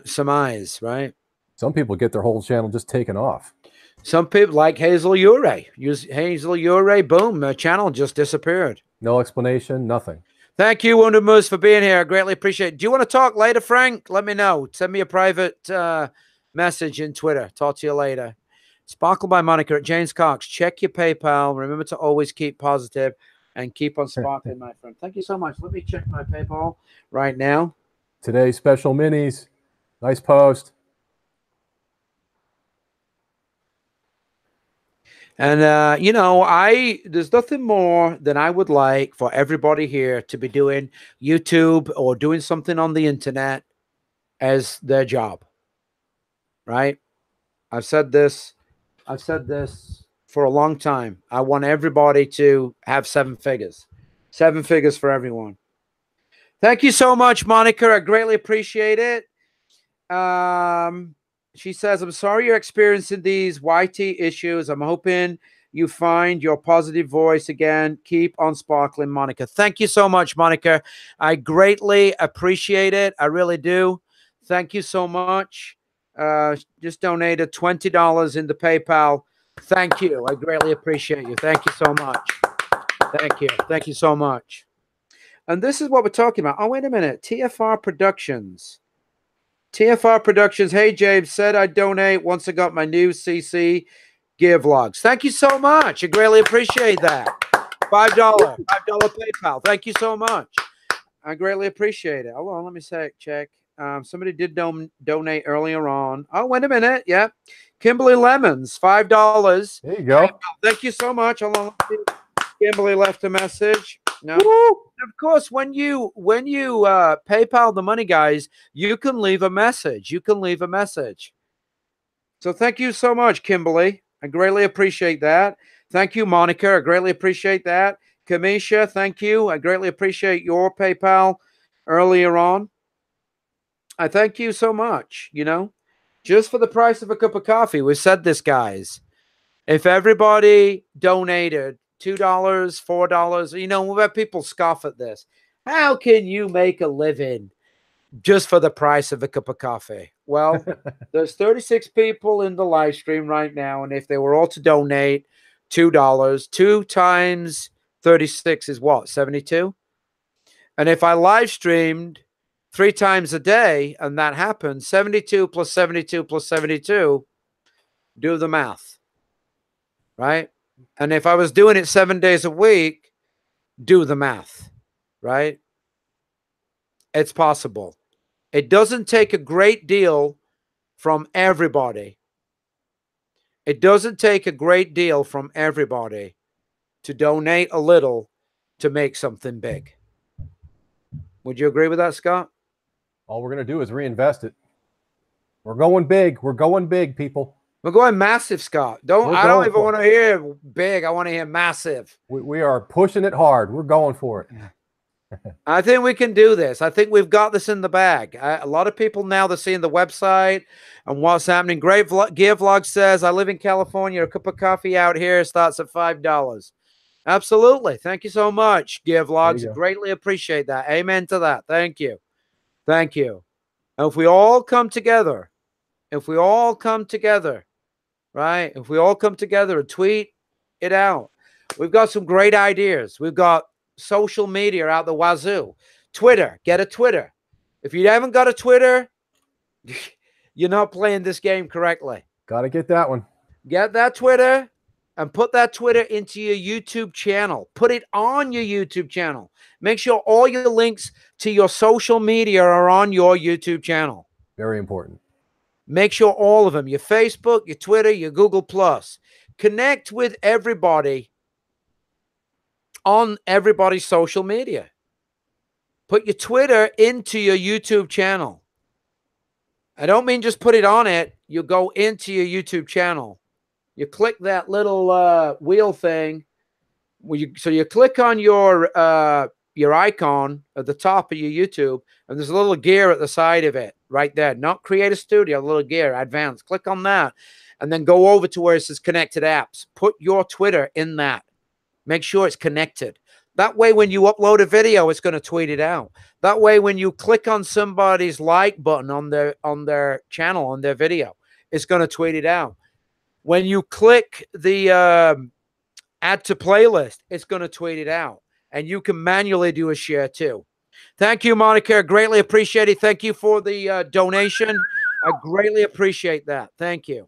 A: surmise, right?
B: Some people get their whole channel just taken off.
A: Some people, like Hazel Ure, Hazel Ure, boom, the channel just disappeared.
B: No explanation, nothing. Thank
A: you, Wounded Moose, for being here. I greatly appreciate it. Do you want to talk later, Frank? Let me know. Send me a private message in Twitter. Talk to you later. Sparkle by Monica at James Cox. Check your PayPal. Remember to always keep positive and keep on sparkling, my friend. Thank you so much. Let me check my PayPal right now.
B: Today's special minis. Nice post.
A: And, you know, there's nothing more than I would like for everybody here to be doing YouTube or doing something on the internet as their job, right? I've said this for a long time. I want everybody to have 7 figures. 7 figures for everyone. Thank you so much, Monica. I greatly appreciate it. She says, I'm sorry you're experiencing these YT issues. I'm hoping you find your positive voice again. Keep on sparkling, Monica. Thank you so much, Monica. I greatly appreciate it. I really do. Thank you so much. Just donated $20 into PayPal. Thank you. I greatly appreciate you. Thank you so much. Thank you. Thank you so much. And this is what we're talking about. Oh, wait a minute. TFR Productions. TFR Productions. Hey, James, said I'd donate once I got my new CC gear vlogs. Thank you so much. I greatly appreciate that. $5 PayPal. Thank you so much. I greatly appreciate it. Hold on, let me check. Somebody did donate earlier on. Oh, wait a minute. Yeah. Kimberly Lemons, $5.
B: There you go.
A: Thank you so much. Hold on. Kimberly left a message. No. Of course, when you PayPal the money, guys, you can leave a message. You can leave a message. So thank you so much, Kimberly. I greatly appreciate that. Thank you, Monica. I greatly appreciate that. Kamisha, thank you. I greatly appreciate your PayPal earlier on. I thank you so much. You know, just for the price of a cup of coffee. We said this, guys. If everybody donated $2, $4, you know, we've had people scoff at this. How can you make a living just for the price of a cup of coffee? Well, there's 36 people in the live stream right now, and if they were all to donate $2, 2 times 36 is what? 72? And if I live streamed 3 times a day, and that happened, 72 plus 72 plus 72, do the math. Right? And if I was doing it 7 days a week, do the math, right? It's possible. It doesn't take a great deal from everybody. It doesn't take a great deal from everybody to donate a little to make something big. Would you agree with that, Scott?
B: All we're going to do is reinvest it. We're going big. We're going big, people.
A: We're going massive, Scott. I don't even want to hear big. I want to hear massive.
B: We are pushing it hard. We're going for it.
A: I think we can do this. I think we've got this in the bag. A lot of people now, they're seeing the website and what's happening. Great Gear Vlog says, I live in California. A cup of coffee out here starts at $5. Absolutely. Thank you so much, Gear Vlogs. Greatly appreciate that. Amen to that. Thank you. Thank you. And if we all come together, right? If we all come together and tweet it out, we've got some great ideas. We've got social media out the wazoo. Twitter, get a Twitter. If you haven't got a Twitter, you're not playing this game correctly.
B: Got to get that one.
A: Get that Twitter and put that Twitter into your YouTube channel. Put it on your YouTube channel. Make sure all your links to your social media are on your YouTube channel.
B: Very important.
A: Make sure all of them, your Facebook, your Twitter, your Google+. Connect with everybody on everybody's social media. Put your Twitter into your YouTube channel. I don't mean just put it on it. You go into your YouTube channel. You click that little wheel thing. So you click on your icon at the top of your YouTube, and there's a little gear at the side of it right there. Not Creator Studio, a little gear, advanced. Click on that, and then go over to where it says connected apps. Put your Twitter in that. Make sure it's connected. That way, when you upload a video, it's going to tweet it out. That way, when you click on somebody's like button on their channel, on their video, it's going to tweet it out. When you click the add to playlist, it's going to tweet it out. And you can manually do a share too. Thank you, Monica. Greatly appreciate it. Thank you for the donation. I greatly appreciate that. Thank you.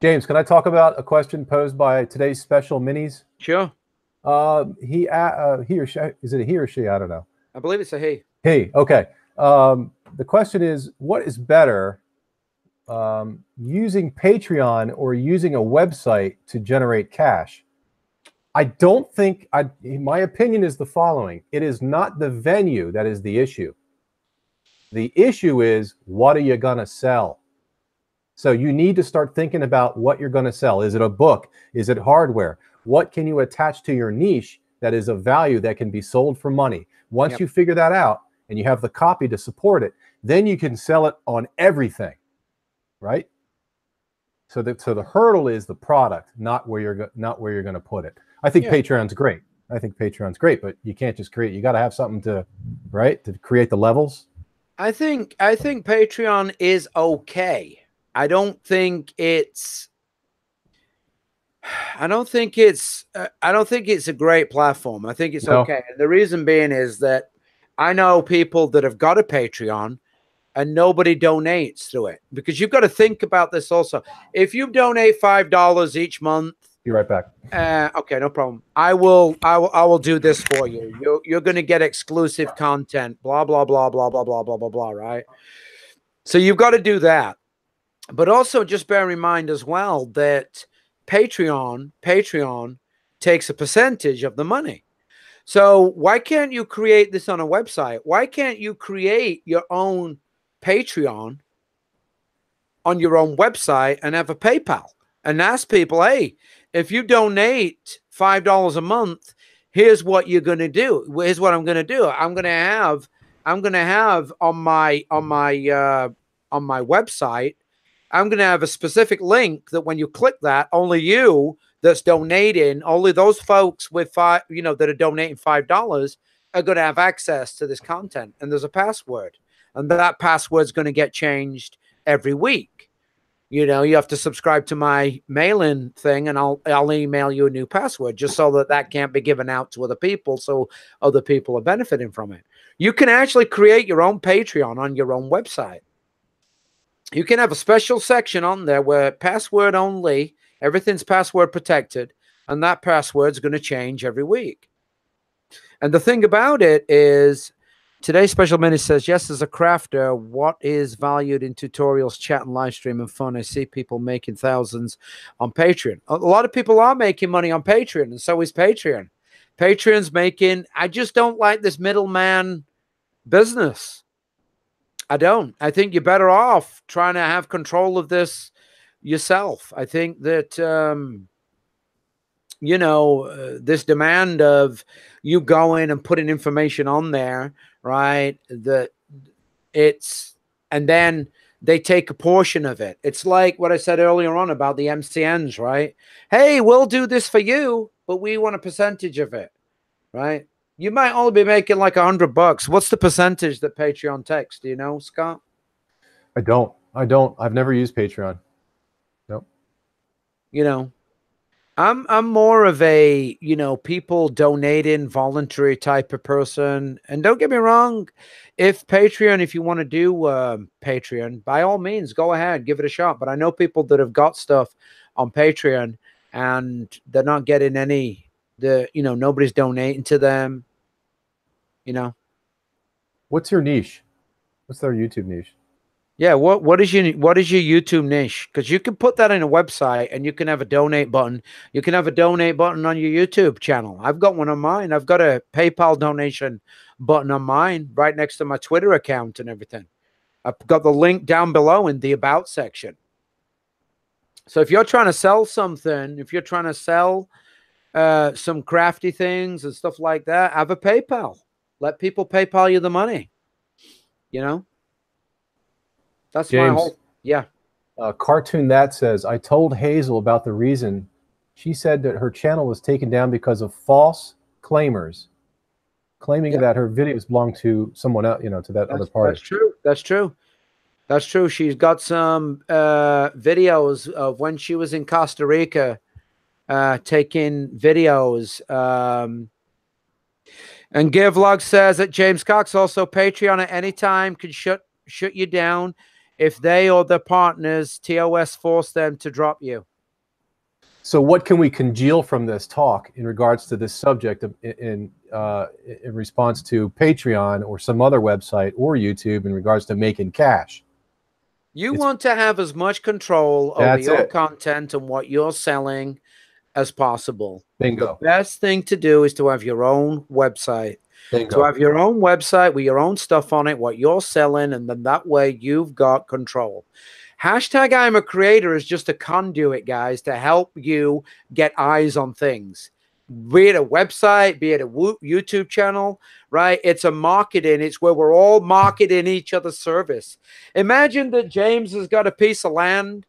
B: James, can I talk about a question posed by today's special minis?
A: Sure.
B: He or she, is it a he or she? I don't know.
A: I believe it's a he.
B: He, okay. The question is, what is better, using Patreon or using a website to generate cash? I don't think, my opinion is the following. It is not the venue that is the issue. The issue is, what are you going to sell? So you need to start thinking about what you're going to sell. Is it a book? Is it hardware? What can you attach to your niche that is of value that can be sold for money? Once you figure that out and you have the copy to support it, then you can sell it on everything, right? So the hurdle is the product, not where you're going to put it. I think Patreon's great. I think Patreon's great, but you can't just create. You got to have something to, right, to create the levels.
A: I think Patreon is okay. I don't think it's a great platform. I think it's okay. And the reason being is that I know people that have got a Patreon and nobody donates to it, because you've got to think about this also. If you donate $5 each month,
B: be right back.
A: Okay, no problem. I will do this for you. You're going to get exclusive content, blah, blah, blah, blah, blah, blah, blah, blah, blah, right? So you've got to do that. But also just bear in mind as well that Patreon takes a percentage of the money. So why can't you create this on a website? Why can't you create your own Patreon on your own website and have a PayPal and ask people, hey, if you donate $5 a month, here's what you're going to do. Here's what I'm going to do. I'm going to have on my website, I'm going to have a specific link that when you click that, only you that's donating, only those folks with that are donating $5 are going to have access to this content. And there's a password, and that password is going to get changed every week. You have to subscribe to my mailing thing, and I'll email you a new password just so that can't be given out to other people, so other people are benefiting from it. You can actually create your own Patreon on your own website. You can have a special section on there where password only, everything's password protected, and that password is going to change every week. And the thing about it is, today's special minute says, yes, as a crafter, what is valued in tutorials, chat, and live stream and fun? I see people making thousands on Patreon. A lot of people are making money on Patreon, and so is Patreon. Patreon's making, I just don't like this middleman business. I don't. I think you're better off trying to have control of this yourself. I think that, this demand of you going and putting information on there, right, and then they take a portion of it. It's like what I said earlier on about the MCNs, right? Hey, we'll do this for you, but we want a percentage of it, right? You might only be making like $100. What's the percentage that Patreon takes? Do you know, Scott?
B: I don't. I've never used Patreon. Nope.
A: I'm more of a, people donating voluntary type of person. And don't get me wrong, if you want to do Patreon, by all means, go ahead, give it a shot. But I know people that have got stuff on Patreon and they're not getting nobody's donating to them.
B: What's your niche? What's their YouTube niche?
A: Yeah, what is your YouTube niche? Because you can put that in a website and you can have a donate button. You can have a donate button on your YouTube channel. I've got one on mine. I've got a PayPal donation button on mine right next to my Twitter account and everything. I've got the link down below in the About section. So if you're trying to sell something, if you're trying to sell some crafty things and stuff like that, have a PayPal. Let people PayPal you the money. That's James, my whole, yeah.
B: Cartoon That says, I told Hazel about the reason. She said that her channel was taken down because of false claimers, claiming that her videos belong to someone else, to that other party.
A: That's true. That's true. That's true. She's got some videos of when she was in Costa Rica taking videos. And Gearvlog says that James Cox also Patreon at any time can shut you down if they or their partners TOS force them to drop you.
B: So what can we congeal from this talk in regards to this subject in response to Patreon or some other website or YouTube in regards to making cash?
A: You want to have as much control over your
B: it.
A: content and what you're selling as possible.
B: Bingo.
A: The best thing to do is to have your own website.
B: Bingo.
A: To have your own website with your own stuff on it, what you're selling, and then that way you've got control. Hashtag I'm a Creator is just a conduit, guys, to help you get eyes on things. Be it a website, be it a YouTube channel, right? It's a marketing. It's where we're all marketing each other's service. Imagine that James has got a piece of land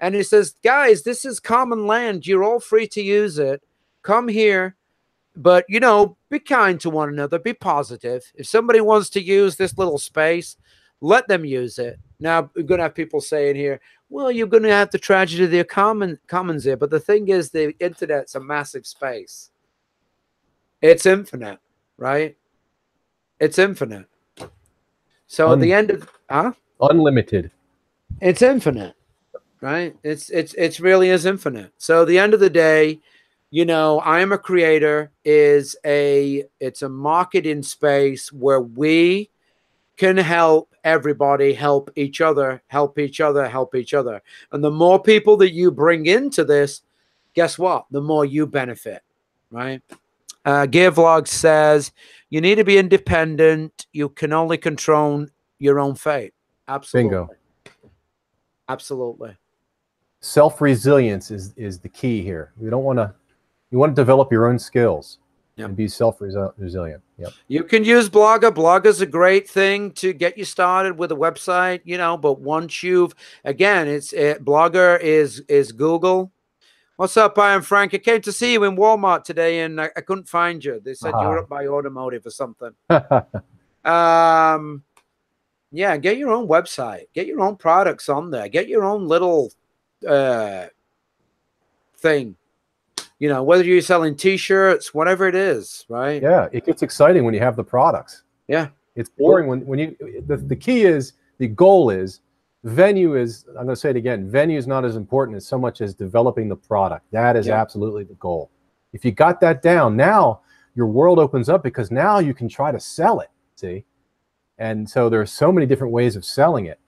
A: and he says, guys, this is common land. You're all free to use it. Come here. But, you know, be kind to one another. Be positive. If somebody wants to use this little space, let them use it. Now, we're going to have people saying here, well, you're going to have the tragedy of the commons here. But the thing is, the internet's a massive space. It's infinite, right? It's infinite. So at the end of,
B: unlimited.
A: It's infinite, right? It's really is infinite. So at the end of the day, you know, I Am a Creator is it's a marketing space where we can help everybody help each other, help each other, help each other. And the more people that you bring into this, guess what? The more you benefit, right? Gearvlog says, you need to be independent. You can only control your own fate. Absolutely.
B: Bingo.
A: Absolutely.
B: Self-resilience is the key here. You want to develop your own skills and be self-resilient. Yep.
A: You can use Blogger. Blogger's a great thing to get you started with a website, you know, but once you've, again, Blogger is Google. What's up, I am Frank. I came to see you in Walmart today and I couldn't find you. They said you were up by automotive or something. Yeah, get your own website. Get your own products on there. Get your own little thing. You know, whether you're selling T-shirts, whatever it is, right?
B: Yeah, it gets exciting when you have the products.
A: Yeah.
B: It's boring when you, the key is, the goal is, venue is, I'm going to say it again, venue is not as important as so much as developing the product. That is absolutely the goal. If you got that down, now your world opens up because now you can try to sell it, see? And so there's so many different ways of selling it.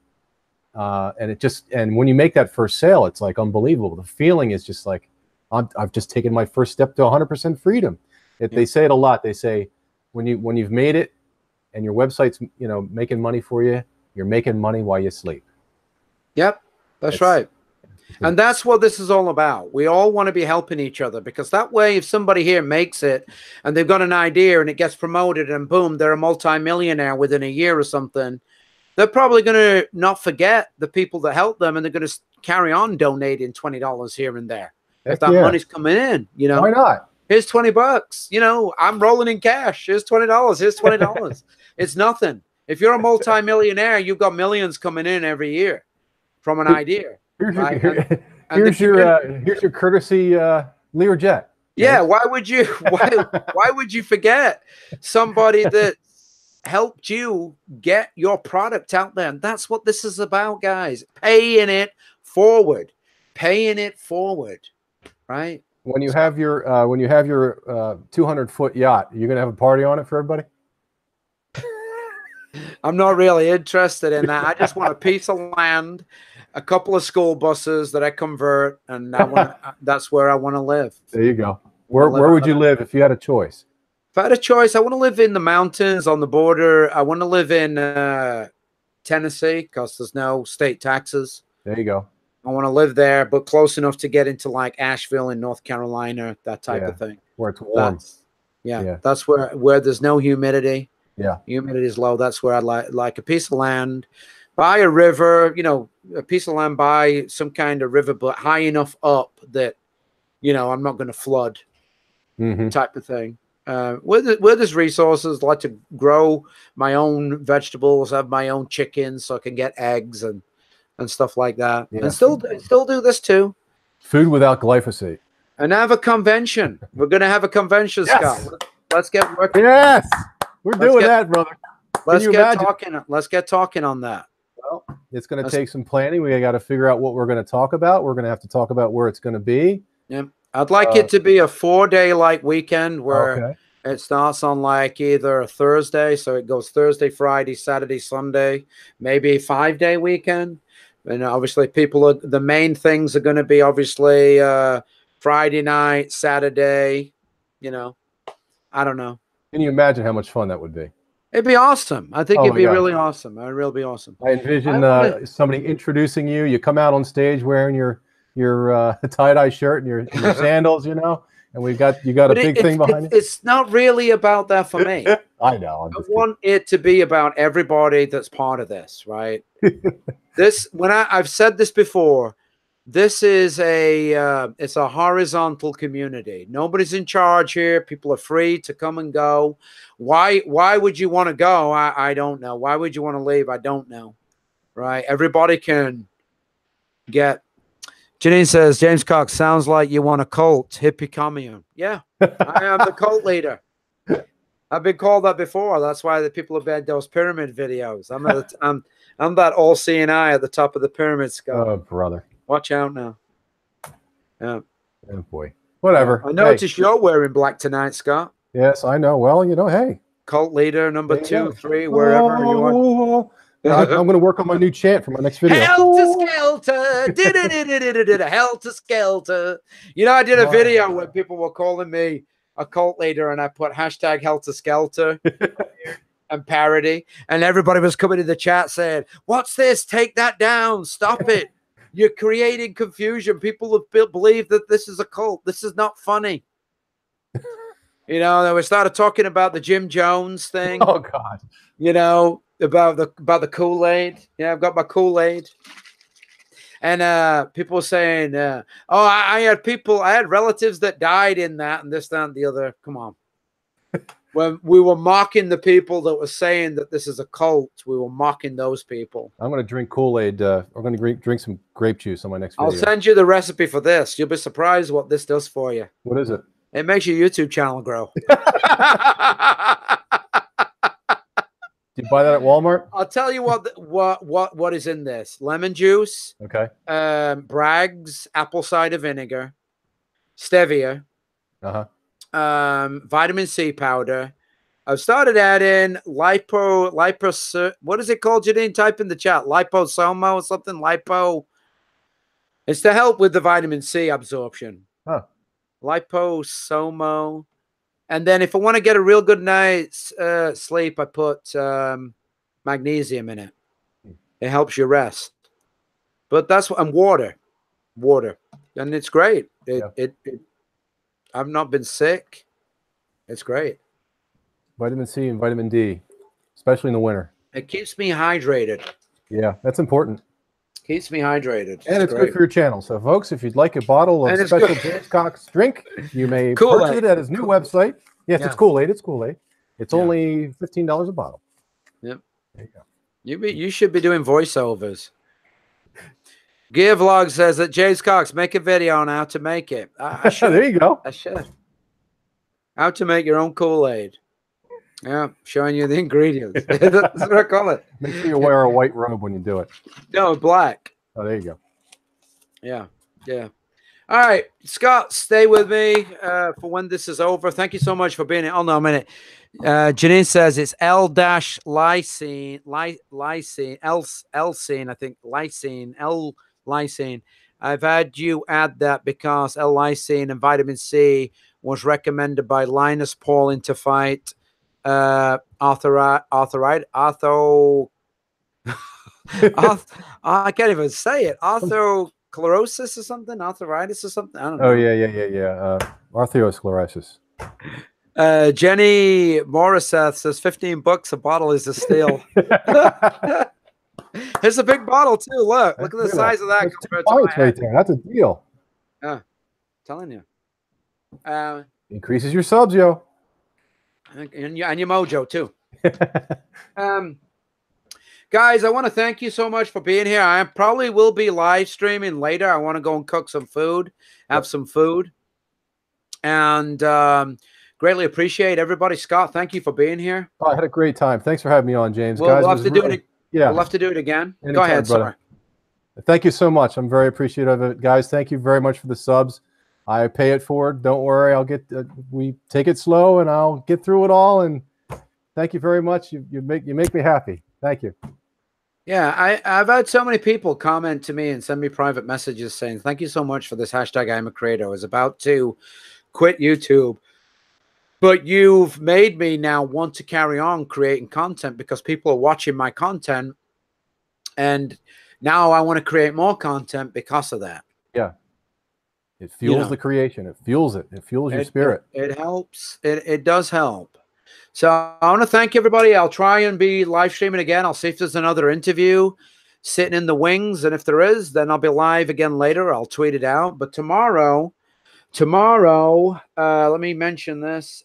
B: And when you make that first sale, it's like unbelievable. The feeling is just like, I've just taken my first step to 100% freedom. They say it a lot. They say, when you've made it and your website's, you know, making money for you, you're making money while you sleep.
A: Yep, that's right. And that's what this is all about. We all want to be helping each other, because that way, if somebody here makes it and they've got an idea and it gets promoted and boom, they're a multimillionaire within a year or something, they're probably going to not forget the people that helped them, and they're going to carry on donating $20 here and there. If that money's coming in, you know,
B: why not?
A: Here's $20. You know, I'm rolling in cash. Here's $20. Here's $20. It's nothing. If you're a multimillionaire, you've got millions coming in every year from an idea.
B: Here's your courtesy Learjet.
A: Yeah. Why would you forget somebody that helped you get your product out there? And that's what this is about, guys. Paying it forward. Right?
B: When you have your 200-foot yacht, you're gonna have a party on it for everybody?
A: I'm not really interested in that. I just want a piece of land, a couple of school buses that I convert, and that's where I want to live.
B: There you go. Where would you live if you had a choice?
A: If I had a choice, I want to live in the mountains on the border. I want to live in Tennessee because there's no state taxes.
B: There you go.
A: I want to live there, but close enough to get into like Asheville in North Carolina, that type of thing.
B: Where it's warm.
A: That's where there's no humidity.
B: Yeah.
A: Humidity is low. That's where I like a piece of land, buy a river, you know, a piece of land, buy some kind of river, but high enough up that, you know, I'm not going to flood type of thing. Where there's resources, like to grow my own vegetables, have my own chickens so I can get eggs and stuff like that. And still do this too.
B: Food without glyphosate.
A: And have a convention. We're going to have a convention, Scott. Let's get working.
B: Yes. We're doing that, brother.
A: Let's get talking on that.
B: Well, it's going to take some planning. We got to figure out what we're going to talk about. We're going to have to talk about where it's going to be.
A: Yeah. I'd like it to be a 4-day like weekend where
B: Okay.
A: it starts on like either a Thursday, so it goes Thursday, Friday, Saturday, Sunday, maybe a 5-day weekend. And obviously the main things are going to be obviously Friday night, Saturday, you know, I don't know.
B: Can you imagine how much fun that would be?
A: It'd be awesome. I think
B: Oh
A: it'd
B: my
A: be
B: gosh.
A: really awesome. It'd really be awesome.
B: I envision somebody introducing you. You come out on stage wearing your tie-dye shirt and your sandals, you know, and you got a big thing behind you.
A: It's not really about that for me.
B: I know.
A: I want it to be about everybody that's part of this, right? I've said this before, this is it's a horizontal community. Nobody's in charge here. People are free to come and go. Why would you want to go? I don't know. Why would you want to leave? I don't know. Right? Everybody can get. Janine says, James Cox, sounds like you want a cult, hippie commune. Yeah, I am the cult leader. I've been called that before. That's why the people have made those pyramid videos. I'm that all-seeing eye at the top of the pyramid skull.
B: Oh, brother.
A: Watch out now. Yeah.
B: Oh, boy. Whatever.
A: I noticed you're wearing black tonight, Scott.
B: Yes, I know. Well, you know, hey.
A: Cult leader number 2, 3, wherever you are.
B: I'm going to work on my new chant for my next video.
A: Helter skelter, helter skelter. You know, I did a video where people were calling me a cult leader, and I put hashtag helter skelter and parody, and everybody was coming in the chat saying, "What's this? Take that down! Stop it! You're creating confusion. People have believe that this is a cult. This is not funny." You know, then we started talking about the Jim Jones thing.
B: Oh God!
A: You know, about the Kool-Aid. Yeah, I've got my Kool-Aid. And people were saying, oh, I had relatives that died in that and this, that, and the other. Come on. When we were mocking the people that were saying that this is a cult, we were mocking those people. I'm
B: going to drink Kool-Aid. I'm going to drink some grape juice on my next video.
A: I'll send you the recipe for this. You'll be surprised what this does for you.
B: What is it?
A: It makes your YouTube channel grow.
B: Do you buy that at Walmart?
A: I'll tell you what is in this. Lemon juice.
B: Okay.
A: Bragg's apple cider vinegar. Stevia. Vitamin C powder. I've started adding lipo. What is it called, Janine? Type in the chat. Liposomal or something. Lipo. It's to help with the vitamin C absorption.
B: Huh.
A: Liposomal. And then if I want to get a real good night's sleep, I put magnesium in it. It helps you rest. But that's what, and water, and it's great. I've not been sick. It's great.
B: Vitamin C and vitamin D, especially in the winter.
A: It keeps me hydrated.
B: Yeah, that's important.
A: Keeps me hydrated.
B: And it's good for your channel. So, folks, if you'd like a bottle of special James Cox drink, you may purchase it at his new website. Yes, it's Kool-Aid. It's Kool-Aid. It's only $15 a bottle.
A: Yep. There you go. You should be doing voiceovers. Gear Vlog says that James Cox, make a video on how to make it. I should.
B: There you go.
A: I should. How to make your own Kool-Aid. Yeah, showing you the ingredients. That's what I call it.
B: Make sure you wear a white robe when you do it.
A: No, black.
B: Oh, there you go.
A: Yeah, yeah. All right, Scott, stay with me for when this is over. Thank you so much for being here. Oh, no, a minute. Janine says it's L-lysine, L-lysine, I think, L-lysine. I've had you add that because L-lysine and vitamin C was recommended by Linus Pauling to fight I can't even say it. Arthrosclerosis or something? Arthritis or something? I don't know.
B: Oh, yeah. Arthrosclerosis.
A: Jenny Morissette says $15 a bottle is a steal. It's a big bottle too. Look at the size of that compared to my
B: right there. That's a deal.
A: Yeah, telling you.
B: Increases your subs, yo.
A: And your mojo too. Guys, I want to thank you so much for being here. I probably will be live streaming later. I want to go and cook some food, have some food, and greatly appreciate everybody. Scott, thank you for being here.
B: Oh, I had a great time. Thanks for having me on, James.
A: We'll have to do it.
B: Yeah,
A: we'll have to do it again.
B: Anytime,
A: go ahead,
B: brother.
A: Sorry.
B: Thank you so much. I'm very appreciative of it, guys. Thank you very much for the subs. I pay it forward. Don't worry. I'll get. We take it slow, and I'll get through it all. And thank you very much. You make me happy. Thank you.
A: Yeah, I've had so many people comment to me and send me private messages saying, thank you so much for this hashtag IAmACreator. I was about to quit YouTube, but you've made me now want to carry on creating content because people are watching my content. And now I want to create more content because of that.
B: Yeah. It fuels the creation. It fuels it. It fuels your spirit.
A: It helps. It does help. So I want to thank everybody. I'll try and be live streaming again. I'll see if there's another interview sitting in the wings. And if there is, then I'll be live again later. I'll tweet it out. But tomorrow, let me mention this.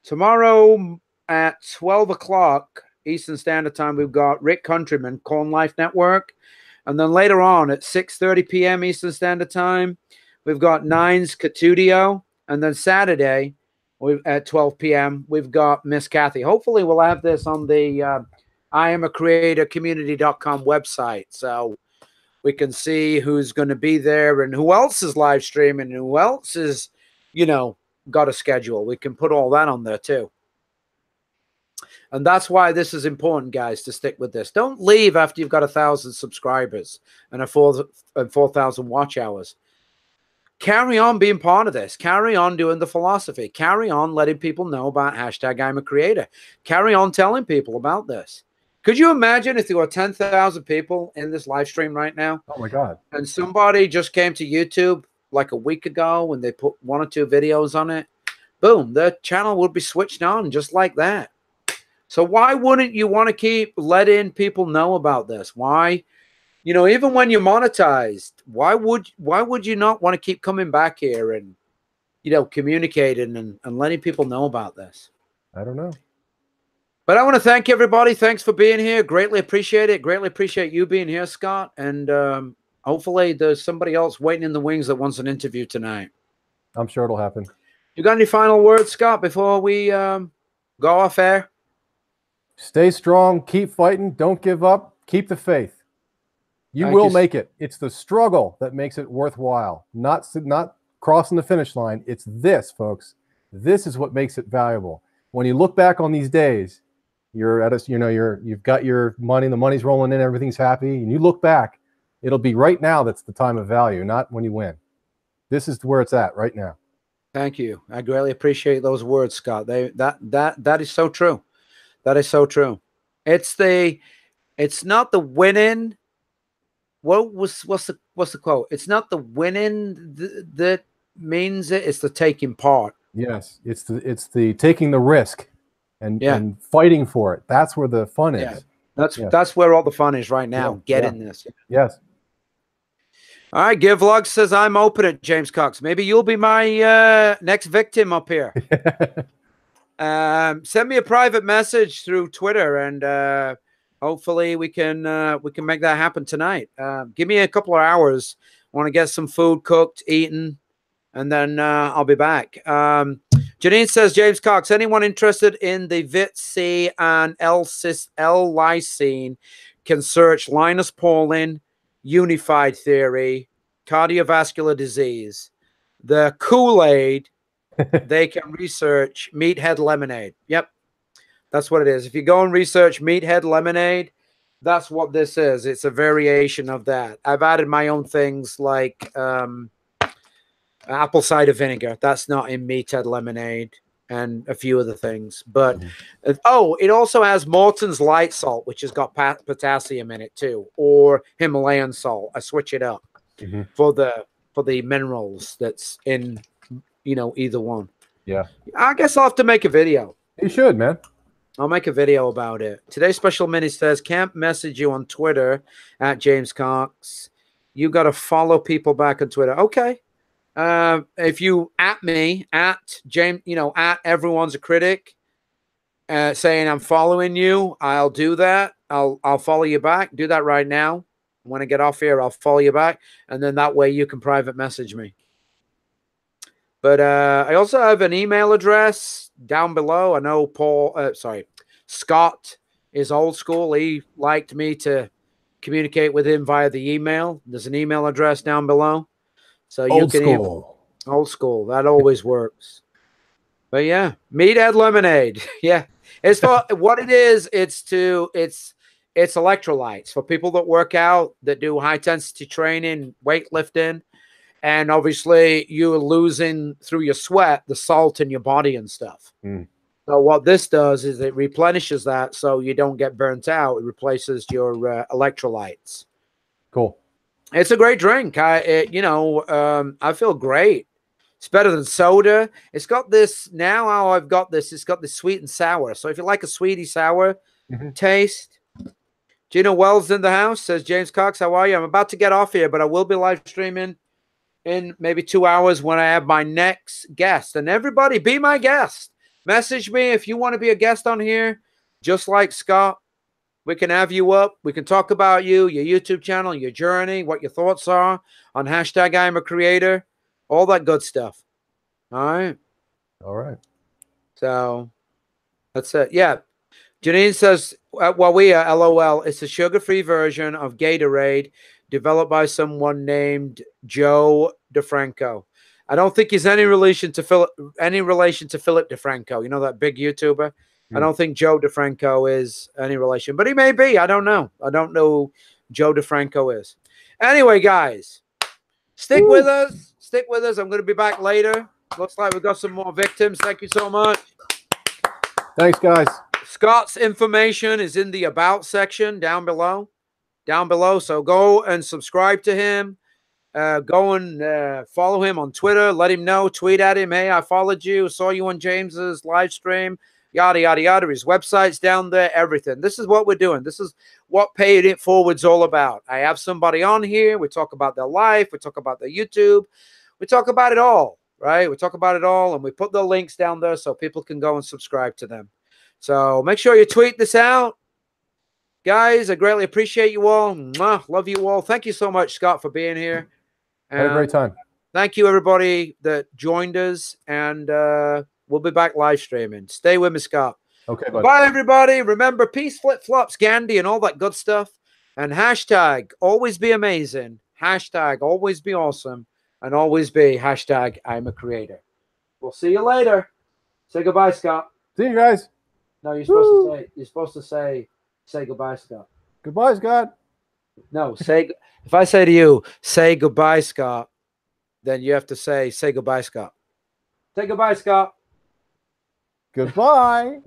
A: Tomorrow at 12 o'clock Eastern Standard Time, we've got Rick Countryman, Corn Life Network. And then later on at 6:30 p.m. Eastern Standard Time, we've got Nines Catudio. And then Saturday, at 12 p.m., we've got Miss Kathy. Hopefully, we'll have this on the IAmACreatorCommunity.com website, so we can see who's going to be there and who else is live streaming and who else is, got a schedule. We can put all that on there too. And that's why this is important, guys, to stick with this. Don't leave after you've got 1,000 subscribers and 4,000 watch hours. Carry on being part of this. Carry on doing the philosophy. Carry on letting people know about hashtag IAmACreator. Carry on telling people about this. Could you imagine if there were 10,000 people in this live stream right now?
B: Oh, my God.
A: And somebody just came to YouTube like a week ago and they put 1 or 2 videos on it. Boom, their channel would be switched on just like that. So why wouldn't you want to keep letting people know about this? Why? Even when you're monetized, why would you not want to keep coming back here and, communicating and letting people know about this?
B: I don't know.
A: But I want to thank everybody. Thanks for being here. Greatly appreciate it. Greatly appreciate you being here, Scott. And hopefully there's somebody else waiting in the wings that wants an interview tonight.
B: I'm sure it'll happen.
A: You got any final words, Scott, before we go off air?
B: Stay strong. Keep fighting. Don't give up. Keep the faith. You will make it. It's the struggle that makes it worthwhile. Not crossing the finish line. It's this, folks. This is what makes it valuable. When you look back on these days, you're at us. You've got your money. The money's rolling in. Everything's happy. And you look back, it'll be right now. That's the time of value, not when you win. This is where it's at right now.
A: Thank you. I greatly appreciate those words, Scott. That is so true. That is so true. It's not the winning. What's the quote? It's not the winning that means it. It's the taking part.
B: Yes, it's the taking the risk and fighting for it. That's where the fun is.
A: That's where all the fun is right now. Getting this.
B: Yes.
A: All right. Give Vlog says I'm open at James Cox. Maybe you'll be my next victim up here. Send me a private message through Twitter and. Hopefully we can make that happen tonight. Give me a couple of hours. I want to get some food cooked, eaten, and then I'll be back. Janine says, James Cox, anyone interested in the Vit-C and L-lysine can search Linus Pauling, unified theory, cardiovascular disease. The Kool-Aid, they can research meathead lemonade. Yep. That's what it is. If you go and research meathead lemonade, that's what this is. It's a variation of that. I've added my own things like apple cider vinegar. That's not in meathead lemonade, and a few other things. But it also has Morton's light salt, which has got potassium in it too, or Himalayan salt. I switch it up for the minerals that's in either one.
B: Yeah.
A: I guess I'll have to make a video.
B: You should, man.
A: I'll make a video about it. Today's special mini says, can't message you on Twitter at James Cox. You got to follow people back on Twitter. Okay. If you at me, at James, at Everyone's a Critic, saying I'm following you, I'll do that. I'll follow you back. Do that right now. When I get off here, I'll follow you back. And then that way you can private message me. But I also have an email address down below. I know Scott is old school. He liked me to communicate with him via the email. There's an email address down below. So you can old school. That always works. But yeah, Meathead Lemonade. Yeah, it's for what it is. It's electrolytes for people that work out, that do high intensity training, weightlifting, and obviously you're losing through your sweat the salt in your body and stuff. So what this does is it replenishes that, so you don't get burnt out. It replaces your electrolytes.
B: Cool.
A: It's a great drink. I feel great. It's better than soda. It's got this now. How I've got this, it's got this sweet and sour. So if you like a sweetie sour taste, Gina Wells in the house, says James Cox, how are you? I'm about to get off here, but I will be live streaming in maybe 2 hours when I have my next guest. And everybody, be my guest. Message me if you want to be a guest on here, just like Scott. We can have you up. We can talk about you, your YouTube channel, your journey, what your thoughts are on hashtag IAmACreator, all that good stuff. All right.
B: All right.
A: So that's it. Yeah. Janine says, well, we are LOL. It's a sugar-free version of Gatorade developed by someone named Joe DeFranco. I don't think he's any relation to Philip DeFranco. You know, that big YouTuber. I don't think Joe DeFranco is any relation, but he may be. I don't know. I don't know who Joe DeFranco is. Anyway, guys, stick with us. Stick with us. I'm going to be back later. Looks like we've got some more victims. Thank you so much.
B: Thanks, guys.
A: Scott's information is in the About section down below. So go and subscribe to him. Go and follow him on Twitter. Let him know. Tweet at him. Hey, I followed you. Saw you on James's live stream. Yada, yada, yada. His website's down there. Everything. This is what we're doing. This is what Paying It Forward's all about. I have somebody on here. We talk about their life. We talk about their YouTube. We talk about it all, right? We talk about it all, and we put the links down there so people can go and subscribe to them. So make sure you tweet this out. Guys, I greatly appreciate you all. Mwah, love you all. Thank you so much, Scott, for being here.
B: Had a great time.
A: Thank you, everybody that joined us, and we'll be back live streaming. Stay with me, Scott.
B: Okay, buddy.
A: Bye, everybody. Remember, peace, flip-flops, Gandhi, and all that good stuff. And hashtag always be amazing. Hashtag always be awesome. And always be hashtag IAmACreator. We'll see you later. Say goodbye, Scott.
B: See you guys.
A: No, you're supposed to say goodbye, Scott.
B: Goodbye, Scott.
A: No, if I say to you, say goodbye, Scott, then you have to say goodbye, Scott. Say goodbye, Scott.
B: Goodbye.